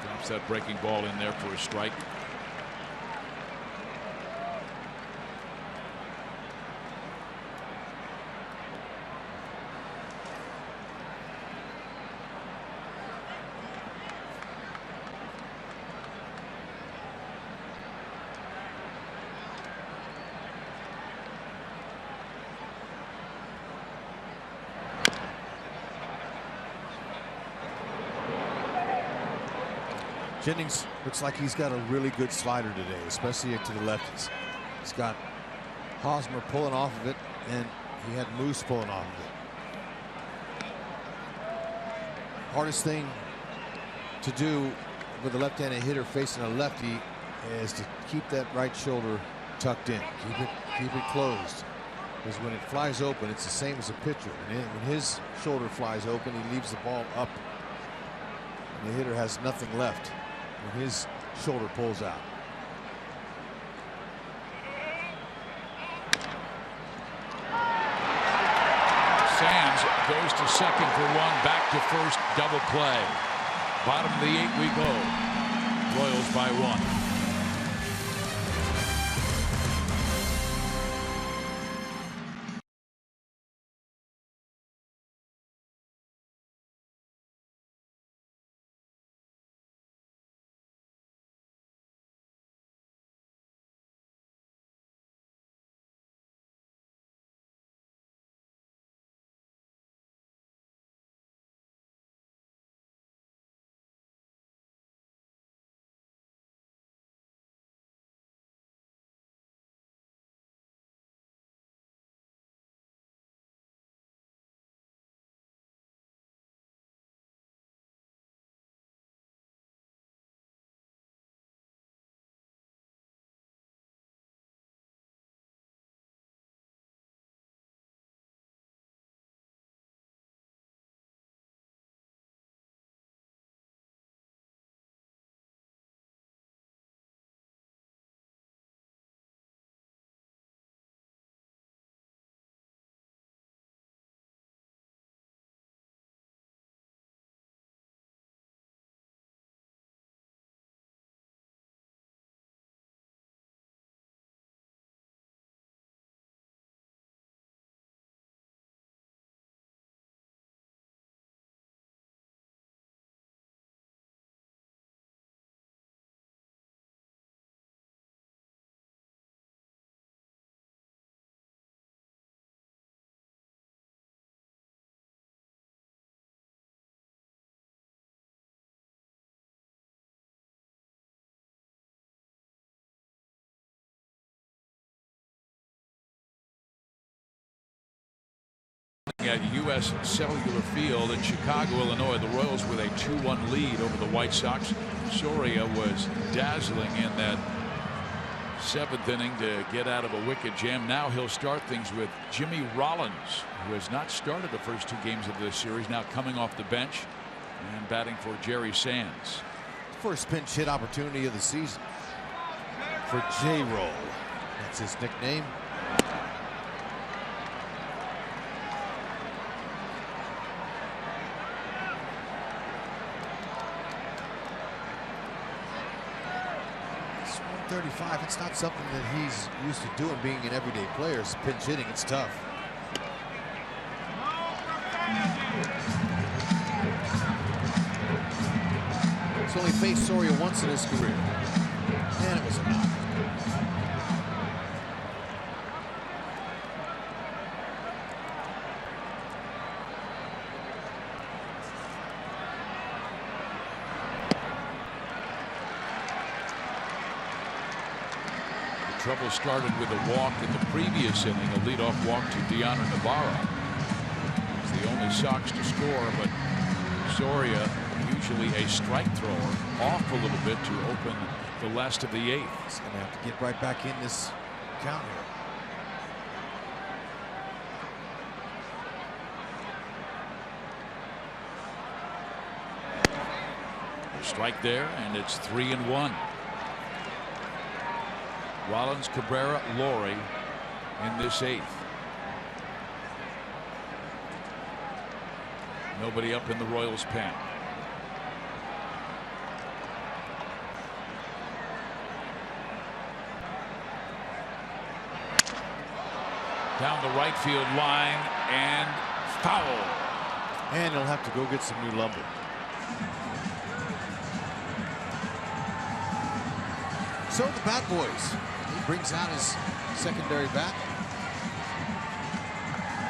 Speaker 3: Drops that breaking ball in there for a strike.
Speaker 1: Jennings looks like he's got a really good slider today, especially to the lefties. He's got Hosmer pulling off of it, and he had Moose pulling off of it. Hardest thing to do with a left-handed hitter facing a lefty is to keep that right shoulder tucked in. Keep it closed. Because when it flies open, it's the same as a pitcher. And when his shoulder flies open, he leaves the ball up. And the hitter has nothing left when his shoulder pulls out.
Speaker 3: Sands goes to second for one, back to first, double play. Bottom of the 8th we go. Royals by 1. At U.S. Cellular Field in Chicago, Illinois, the Royals with a 2-1 lead over the White Sox. Soria was dazzling in that 7th inning to get out of a wicked jam. Now he'll start things with Jimmy Rollins, who has not started the first 2 games of this series, now coming off the bench and batting for Jerry Sands.
Speaker 1: First pinch hit opportunity of the season for J-Roll. That's his nickname. It's 135. It's not something that he's used to doing, being an everyday player. It's pinch hitting. It's tough. He's only faced Soria once in his career, and it was a knock.
Speaker 3: Trouble started with a walk in the previous inning, a leadoff walk to Diana Navarro. He's the only Sox to score, but Soria, usually a strike thrower, off a little bit to open the last of the 8th.
Speaker 1: He's going to have to get right back in this count here.
Speaker 3: Strike there, and it's 3-1. Rollins, Cabrera, Laurie in this 8th. Nobody up in the Royals pen. Down the right field line and foul.
Speaker 1: And he'll have to go get some new lumber. So the Bat Boys, he brings out his secondary bat,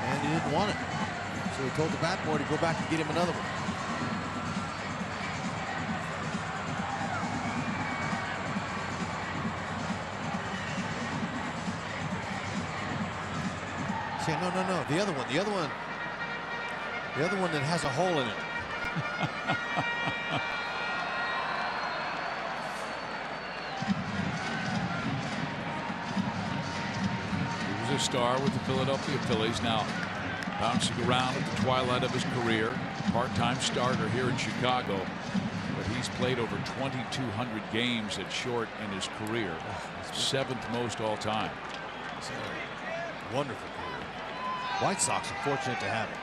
Speaker 1: and he didn't want it. So he told the Bat Boy to go back and get him another one. See, no, the other one that has a hole in it.
Speaker 3: Star with the Philadelphia Phillies, now bouncing around at the twilight of his career. Part-time starter here in Chicago, but he's played over 2,200 games at short in his career, 7th most all time.
Speaker 1: It's a wonderful career. White Sox are fortunate to have him.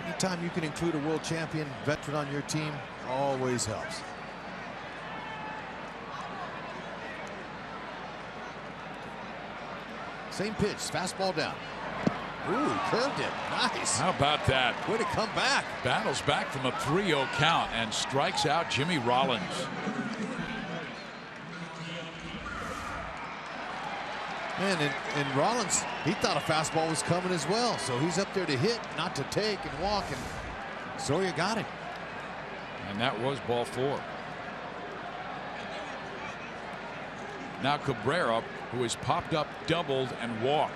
Speaker 1: Anytime you can include a world champion veteran on your team, always helps. Same pitch, fastball down. Ooh, curved it. Nice.
Speaker 3: How about that?
Speaker 1: Way to come back.
Speaker 3: Battles back from a 3-0 count and strikes out Jimmy Rollins.
Speaker 1: Man, and Rollins, he thought a fastball was coming as well. So he's up there to hit, not to take and walk, and Soria got him.
Speaker 3: And that was ball 4. Now Cabrera, who has popped up, doubled, and walked.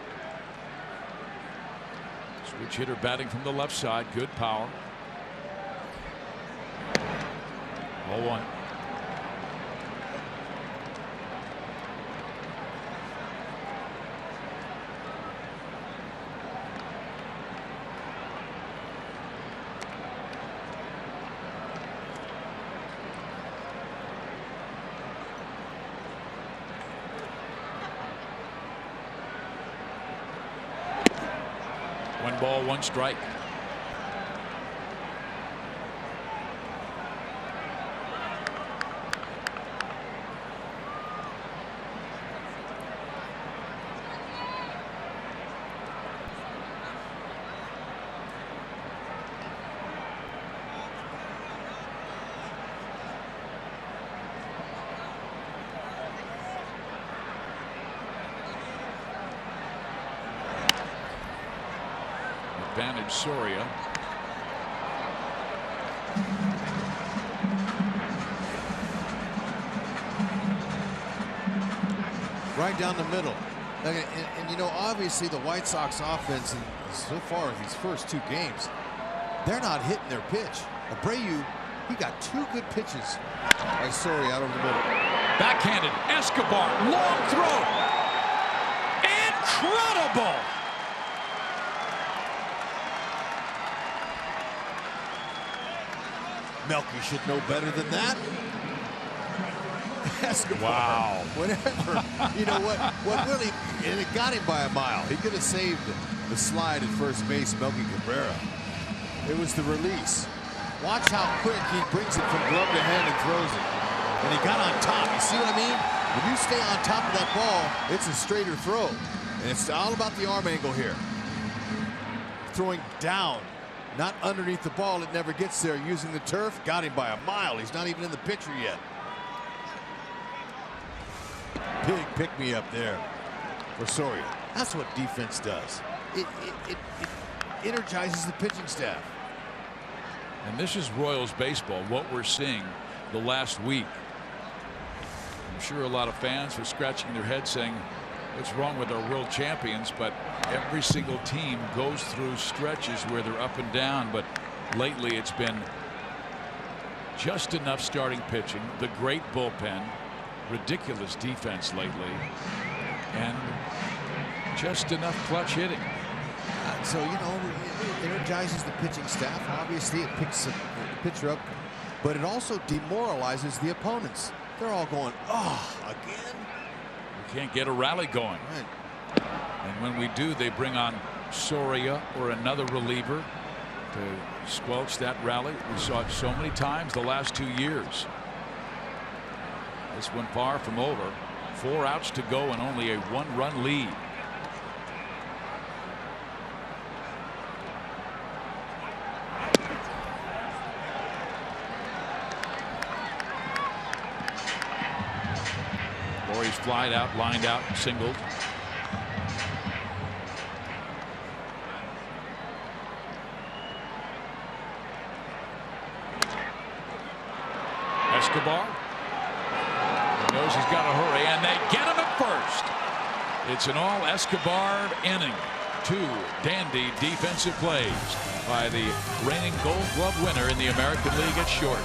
Speaker 3: Switch hitter batting from the left side. Good power. 0-1. One ball, one strike. Advantage Soria.
Speaker 1: Right down the middle. And you know, obviously the White Sox offense, and so far these first 2 games, they're not hitting their pitch. Abreu, he got 2 good pitches by Soria out over the middle.
Speaker 3: Backhanded. Escobar. Long throw. Incredible.
Speaker 1: Melky should know better than that. Escobar.
Speaker 3: Wow.
Speaker 1: Whatever. You know what really, and it got him by a mile. He could have saved the slide at first base, Melky Cabrera. It was the release. Watch how quick he brings it from glove to hand and throws it. And he got on top. You see what I mean? When you stay on top of that ball, it's a straighter throw. And it's all about the arm angle here. Throwing down. Not underneath the ball, it never gets there. Using the turf, got him by a mile. He's not even in the picture yet. Big pick-me-up there for Soria. That's what defense does. It energizes the pitching staff.
Speaker 3: And this is Royals baseball. What we're seeing, the last week. I'm sure a lot of fans were scratching their heads saying, what's wrong with our world champions? But every single team goes through stretches where they're up and down. But lately it's been just enough starting pitching, the great bullpen, ridiculous defense lately, and just enough clutch hitting.
Speaker 1: So, you know, it energizes the pitching staff. Obviously, it picks the pitcher up, but it also demoralizes the opponents. They're all going, oh, again?
Speaker 3: We can't get a rally going.
Speaker 1: Right.
Speaker 3: And when we do, they bring on Soria or another reliever to squelch that rally. We saw it so many times the last 2 years. This one far from over. 4 outs to go and only a 1-run lead. He's flied out, lined out, singled. Escobar. He knows he's got to hurry, and they get him at first. It's an all Escobar inning. 2 dandy defensive plays by the reigning Gold Glove winner in the American League at short.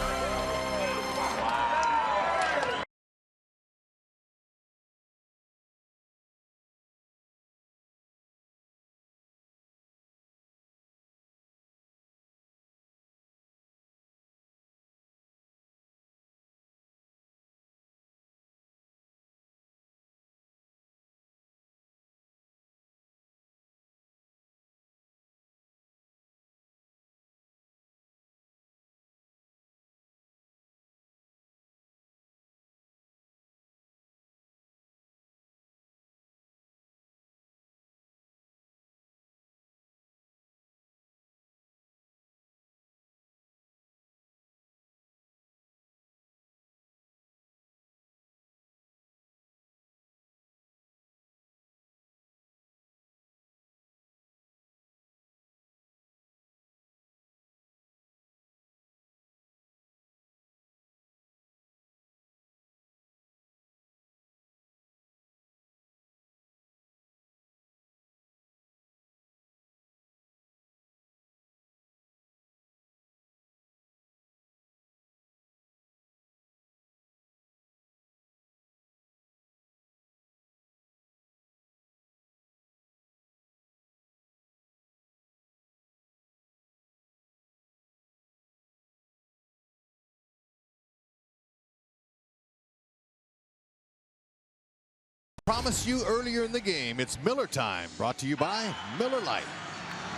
Speaker 1: Promised you earlier in the game, it's Miller time, brought to you by Miller Lite.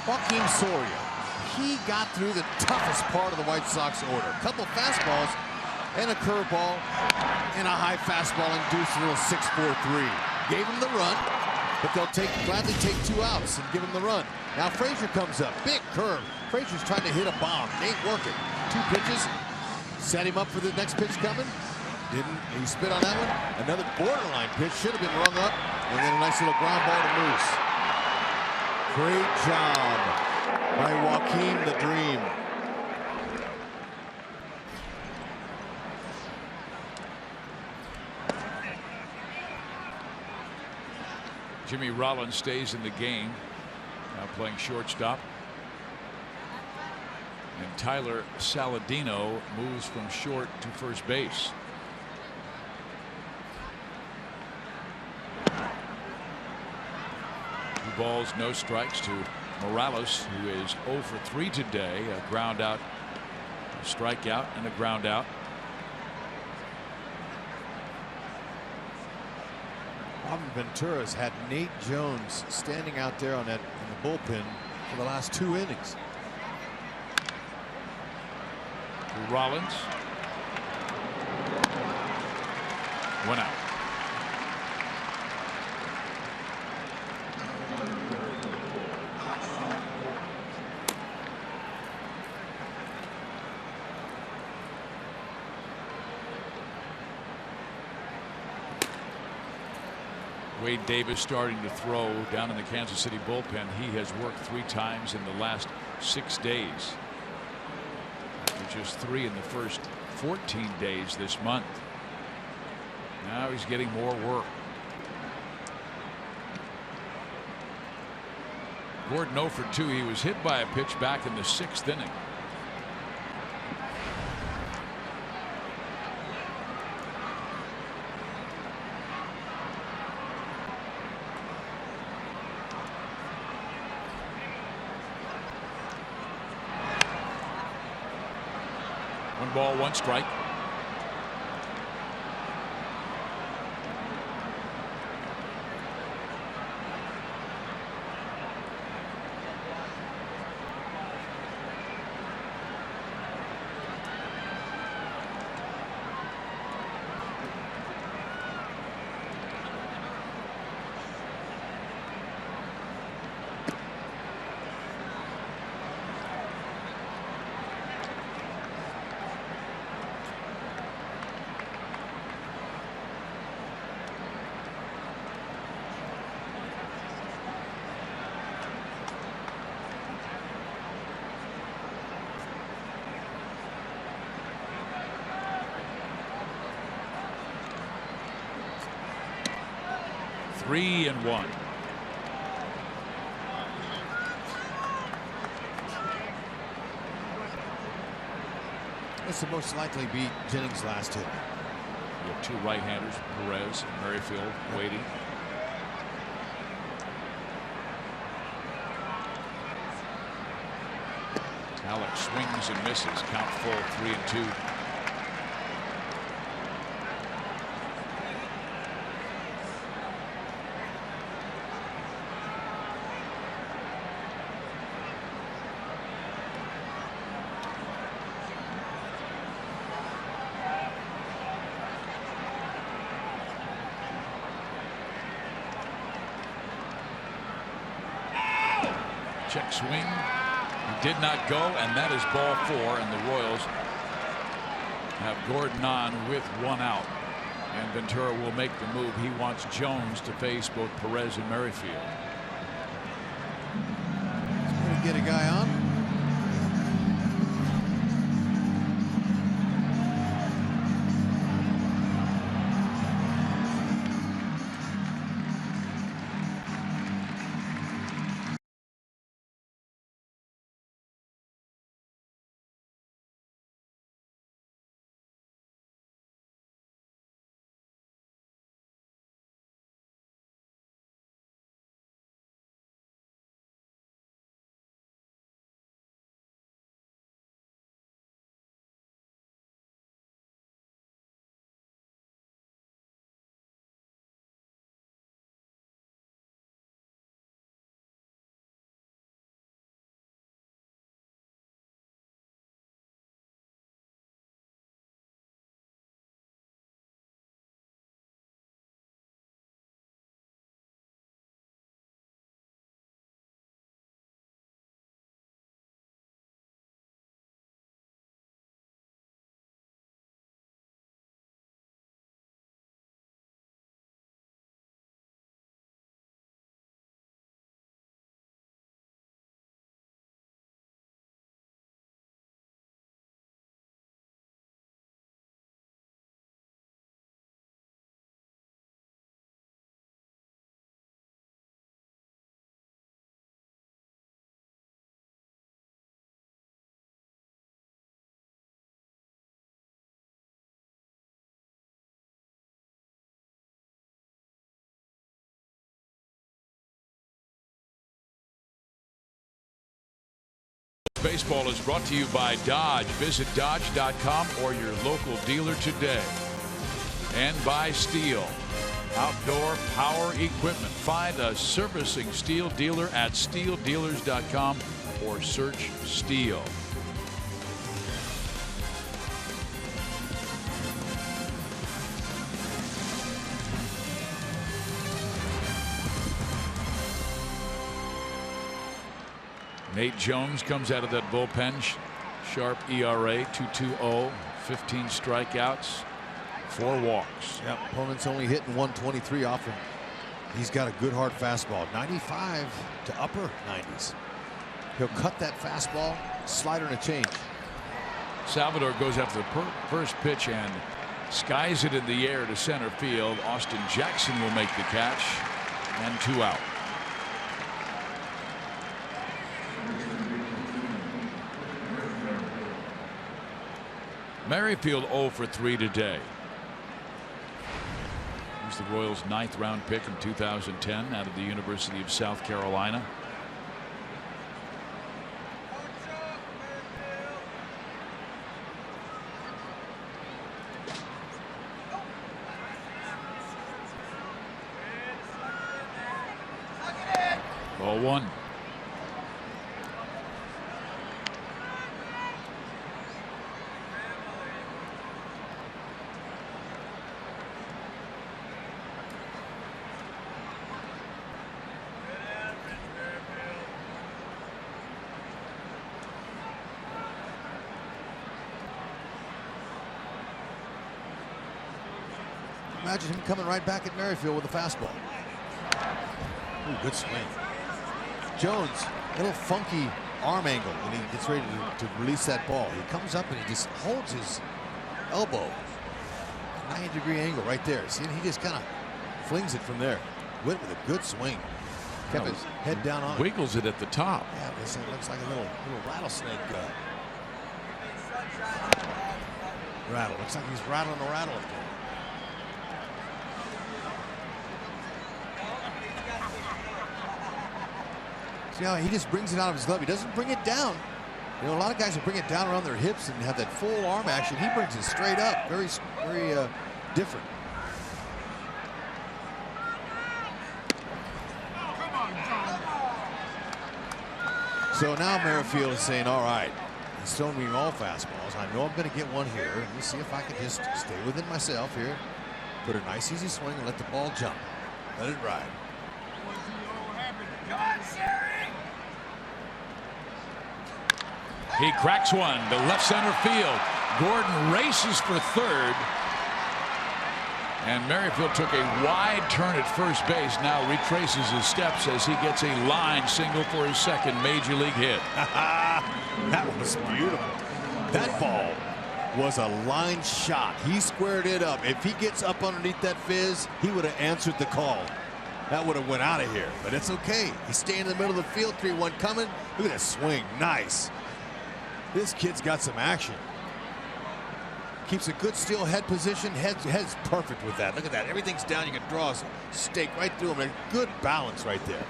Speaker 1: Joakim Soria, he got through the toughest part of the White Sox order. A couple fastballs and a curveball and a high fastball induced a little 6-4-3. Gave him the run, but they'll gladly take 2 outs and give him the run. Now Frazier comes up, big curve. Frazier's trying to hit a bomb, ain't working. 2 pitches, set him up for the next pitch coming. Didn't. He spit on that one. Another borderline pitch. Should have been rung up. And then a nice little ground ball to Moose. Great job by Joakim the Dream.
Speaker 3: Jimmy Rollins stays in the game. Now playing shortstop. And Tyler Saladino moves from short to first base. Balls, no strikes to Morales, who is 0 for 3 today. A ground out, a strikeout, and a ground out.
Speaker 1: Robin Ventura's had Nate Jones standing out there on that in the bullpen for the last 2 innings.
Speaker 3: To Rollins. 1 out. Wade Davis starting to throw down in the Kansas City bullpen. He has worked 3 times in the last 6 days. After just 3 in the first 14 days this month. Now he's getting more work. Gordon 0 for 2. He was hit by a pitch back in the 6th inning. One ball, one strike. Three and one.
Speaker 1: This will most likely be Jennings' last hit.
Speaker 3: You have two right-handers, Perez and Merrifield, waiting. Alex swings and misses. Count full, 3-2. Check swing. He did not go, and that is ball 4, and the Royals have Gordon on with 1 out. And Ventura will make the move. He wants Jones to face both Perez and Merrifield.
Speaker 1: Going to get a guy on.
Speaker 3: Baseball is brought to you by Dodge. Visit Dodge.com or your local dealer today. And by Steel. Outdoor power equipment. Find a servicing Steel dealer at steeldealers.com or search Steel. Nate Jones comes out of that bullpen. Sharp ERA, 2.20, 15 strikeouts, 4 walks.
Speaker 1: Yep, opponent's only hitting 123 off him. He's got a good hard fastball, 95 to upper 90s. He'll cut that fastball, slider and a change.
Speaker 3: Salvador goes after the first pitch and skies it in the air to center field. Austin Jackson will make the catch, and 2 out. Merrifield 0 for 3 today. He's the Royals' 9th round pick in 2010 out of the University of South Carolina. Ball 1.
Speaker 1: Imagine him coming right back at Merrifield with a fastball. Ooh, good swing. Jones, little funky arm angle when he gets ready to release that ball. He comes up and he just holds his elbow. 90-degree angle right there. See, he just kind of flings it from there. Went with a good swing. Kept his head down on it.
Speaker 3: Wiggles it at the top.
Speaker 1: Yeah, this looks like a little rattlesnake rattle. Looks like he's rattling a rattle up there. See how he just brings it out of his glove. He doesn't bring it down. You know, a lot of guys will bring it down around their hips and have that full arm action. He brings it straight up. Very different. So now Merrifield is saying, all right, he's throwing me all fastballs. I know I'm going to get one here. Let me see if I can just stay within myself here. Put a nice easy swing and let the ball jump. Let it ride.
Speaker 3: He cracks one to left center field. Gordon races for third. And Merrifield took a wide turn at first base. Now retraces his steps as he gets a line single for his second major league hit.
Speaker 1: That was beautiful. That ball was a line shot. He squared it up. If he gets up underneath that fizz, he would have answered the call. That would have went out of here. But it's okay. He's staying in the middle of the field. 3-1 coming. Look at that swing. Nice. This kid's got some action. Keeps a good still head position. Head's perfect with that. Look at that. Everything's down. You can draw a stake right through him. Good balance right there.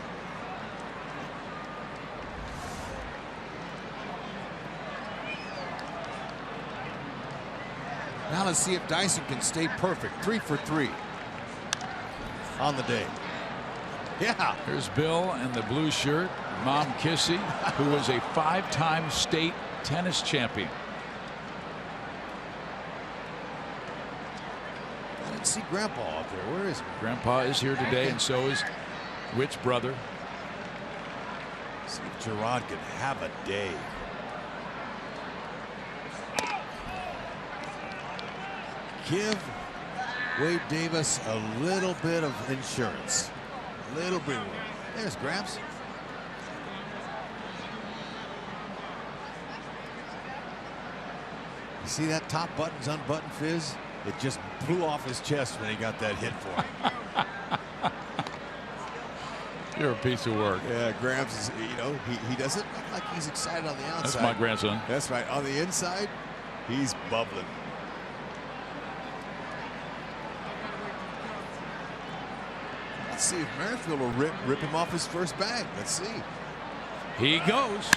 Speaker 1: Now let's see if Dyson can stay perfect. 3 for 3 on the day. Yeah.
Speaker 3: Here's Bill in the blue shirt. Mom Kissy, who was a 5-time state tennis champion.
Speaker 1: I didn't see Grandpa out there. Where is he?
Speaker 3: Grandpa is here today, and so is Whit's brother.
Speaker 1: See if Gerard can have a day. Give Wade Davis a little bit of insurance. A little bit. There's Gramps. You see that top button's unbuttoned, Fizz? It just blew off his chest when he got that hit for him.
Speaker 3: You're a piece of work.
Speaker 1: Yeah, Gramps is, you know, he doesn't look like he's excited on the outside.
Speaker 3: That's my grandson.
Speaker 1: That's right. On the inside, he's bubbling. Let's see if Merrifield will rip him off his first bag. Let's see.
Speaker 3: He goes.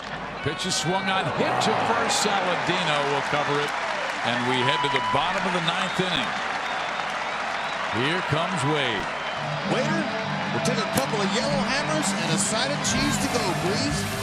Speaker 3: Pitch is swung on, hit to first. Saladino will cover it. And we head to the bottom of the 9th inning. Here comes Wade.
Speaker 1: Waiter, we'll take a couple of yellow hammers and a side of cheese to go, please.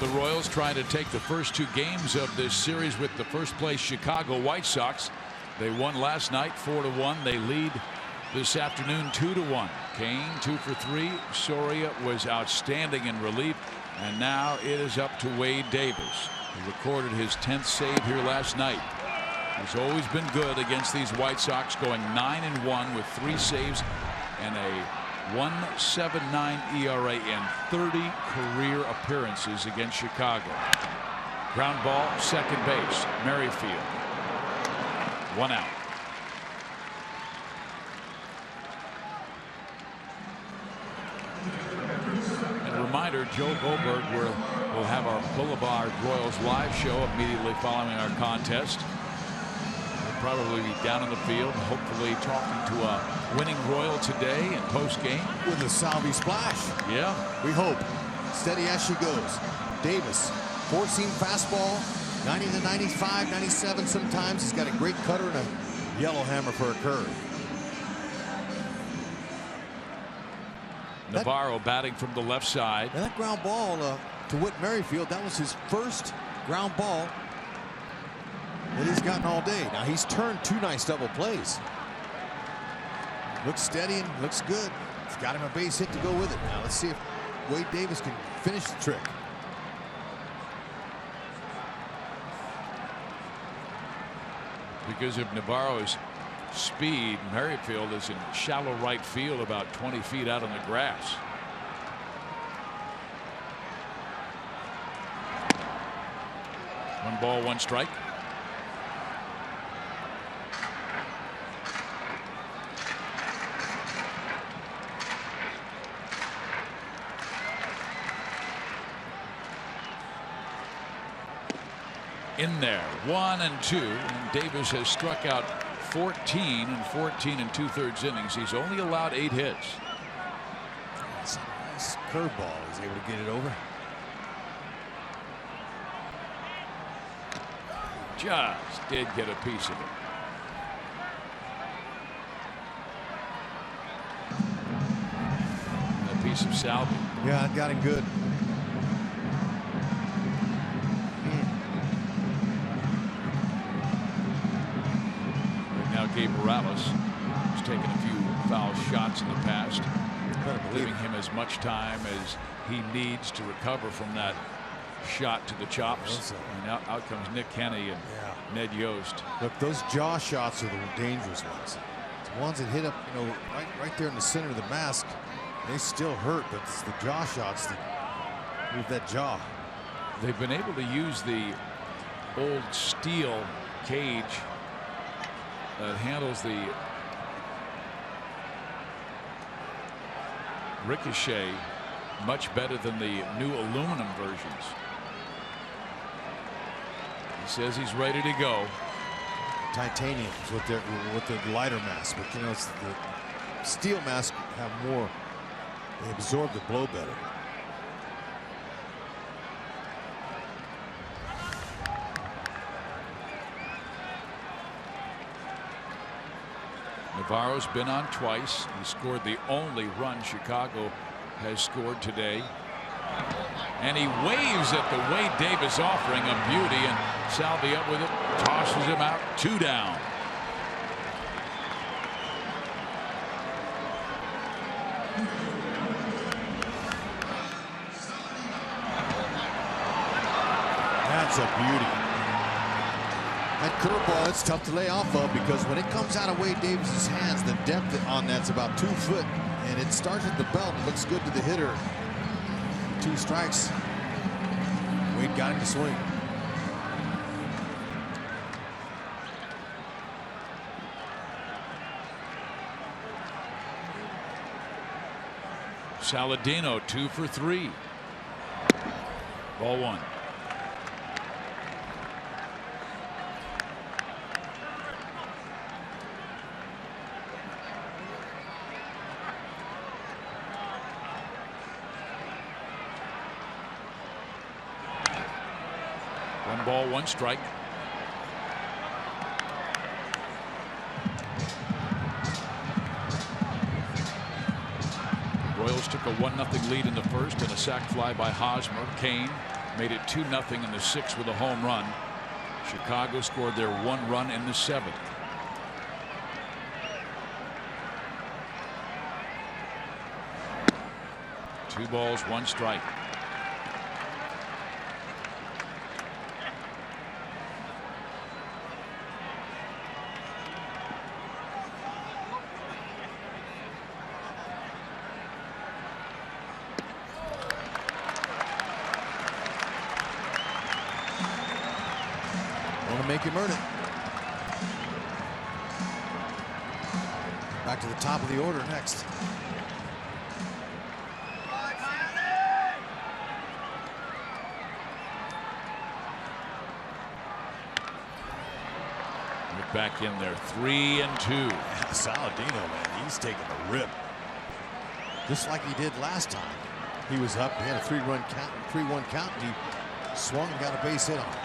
Speaker 3: the Royals trying to take the first 2 games of this series with the first place Chicago White Sox. They won last night 4-1. They lead this afternoon 2-1. Kane 2 for 3. Soria was outstanding in relief, and now it is up to Wade Davis, who recorded his 10th save here last night. He's always been good against these White Sox, going 9-1 with 3 saves and a 1.79 ERA in 30 career appearances against Chicago. Ground ball, second base, Merrifield. 1 out. And a reminder, Joe Goldberg will have our Boulevard Royals live show immediately following our contest. Probably be down in the field, hopefully talking to a winning Royal today in post game
Speaker 1: with a Salvi splash.
Speaker 3: Yeah,
Speaker 1: we hope. Steady as she goes. Davis, 4-seam fastball, 90 to 95, 97 sometimes. He's got a great cutter and a yellow hammer for a curve.
Speaker 3: Navarro batting from the left side.
Speaker 1: And that ground ball to Whit Merrifield, that was his first ground ball that he's gotten all day. Now he's turned 2 nice double plays. Looks steady and looks good. He's got him a base hit to go with it. Now let's see if Wade Davis can finish the trick.
Speaker 3: Because of Navarro's speed, Merrifield is in shallow right field about 20 feet out on the grass. One ball, 1 strike. In there, 1 and 2, and Davis has struck out 14 in 14 and 2/3 innings. He's only allowed 8 hits.
Speaker 1: That's a nice curveball. He's able to get it over.
Speaker 3: Just did get a piece of it. And a piece of Salvi.
Speaker 1: Yeah, it got him good.
Speaker 3: Gabe Morales has taken a few foul shots in the past, giving him as much time as he needs to recover from that shot to the chops. And now out comes Nick Kenny and Ned Yost.
Speaker 1: Look, those jaw shots are the dangerous ones. The ones that hit up, you know, right there in the center of the mask, they still hurt, but it's the jaw shots that move that jaw.
Speaker 3: They've been able to use the old steel cage that handles the ricochet much better than the new aluminum versions. He says he's ready to go.
Speaker 1: Titanium with the lighter mask, but you know, it's the steel masks have more. They absorb the blow better.
Speaker 3: Navarro's been on twice. He scored the only run Chicago has scored today. And he waves at the Wade Davis offering, a beauty, and Salvi up with it, tosses him out, 2 down.
Speaker 1: That's a beauty. That curveball, it's tough to lay off of because when it comes out of Wade Davis's hands, the depth on that's about 2 foot, and it starts at the belt. It looks good to the hitter. 2 strikes. Wade got him to swing.
Speaker 3: Saladino 2 for 3. Ball 1. Ball, 1 strike. Royals took a 1-0 lead in the first and a sac fly by Hosmer. Kane made it 2-0 in the 6th with a home run. Chicago scored their 1 run in the 7th. Two balls, 1 strike.
Speaker 1: Want to make him earn it. Back to the top of the order next.
Speaker 3: Back in there, 3-2.
Speaker 1: Yeah, Saladino, man, he's taking a rip. Just like he did last time. He was up, he had a 3-1 count, and he swung and got a base hit on it.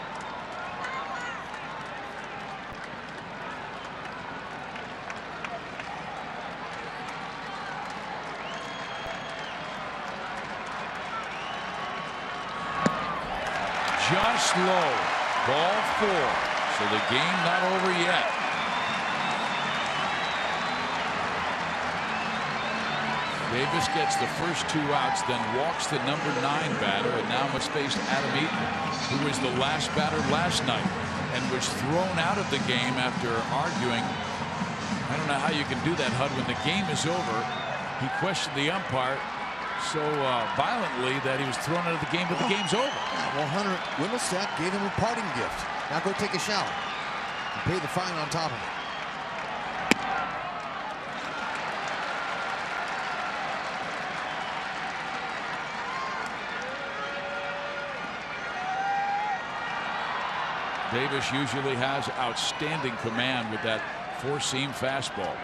Speaker 3: Just low. Ball 4. So the game not over yet. Davis gets the first 2 outs, then walks the number 9 batter, and now must face Adam Eaton, who was the last batter last night and was thrown out of the game after arguing. I don't know how you can do that, Hud, when the game is over. He questioned the umpire so violently that he was thrown out of the game, but the game's over.
Speaker 1: Yeah, well, Hunter Wimmelstadt gave him a parting gift. Now go take a shower and pay the fine on top of it.
Speaker 3: Davis usually has outstanding command with that 4-seam fastball.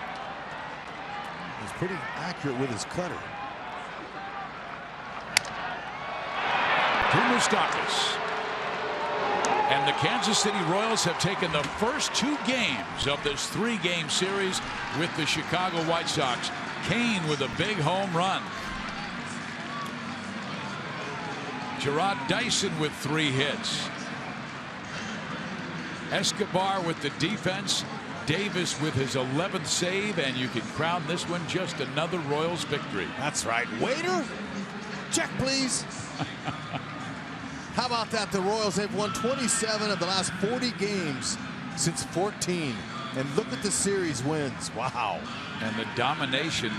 Speaker 1: He's pretty accurate with his cutter.
Speaker 3: To Moustakas. And the Kansas City Royals have taken the first 2 games of this 3-game series with the Chicago White Sox. Kane with a big home run. Gerard Dyson with 3 hits. Escobar with the defense. Davis with his 11th save, and you can crown this one just another Royals victory.
Speaker 1: That's right. Waiter, check please. How about that? The Royals have won 27 of the last 40 games since 14. And look at the series wins. Wow.
Speaker 3: And the domination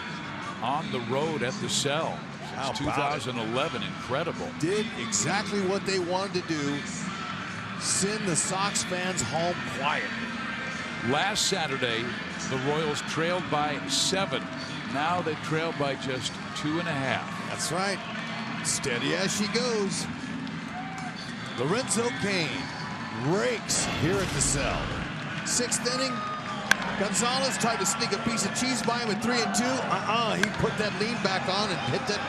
Speaker 3: on the road at the Cell since 2011. Incredible.
Speaker 1: Did exactly what they wanted to do. Send the Sox fans home quiet.
Speaker 3: Last Saturday, the Royals trailed by 7. Now they trail by just 2.5.
Speaker 1: That's right. Steady as she goes. Lorenzo Cain rakes here at the Cell. 6th inning. Gonzalez tried to sneak a piece of cheese by him at 3-2. He put that lean back on and hit that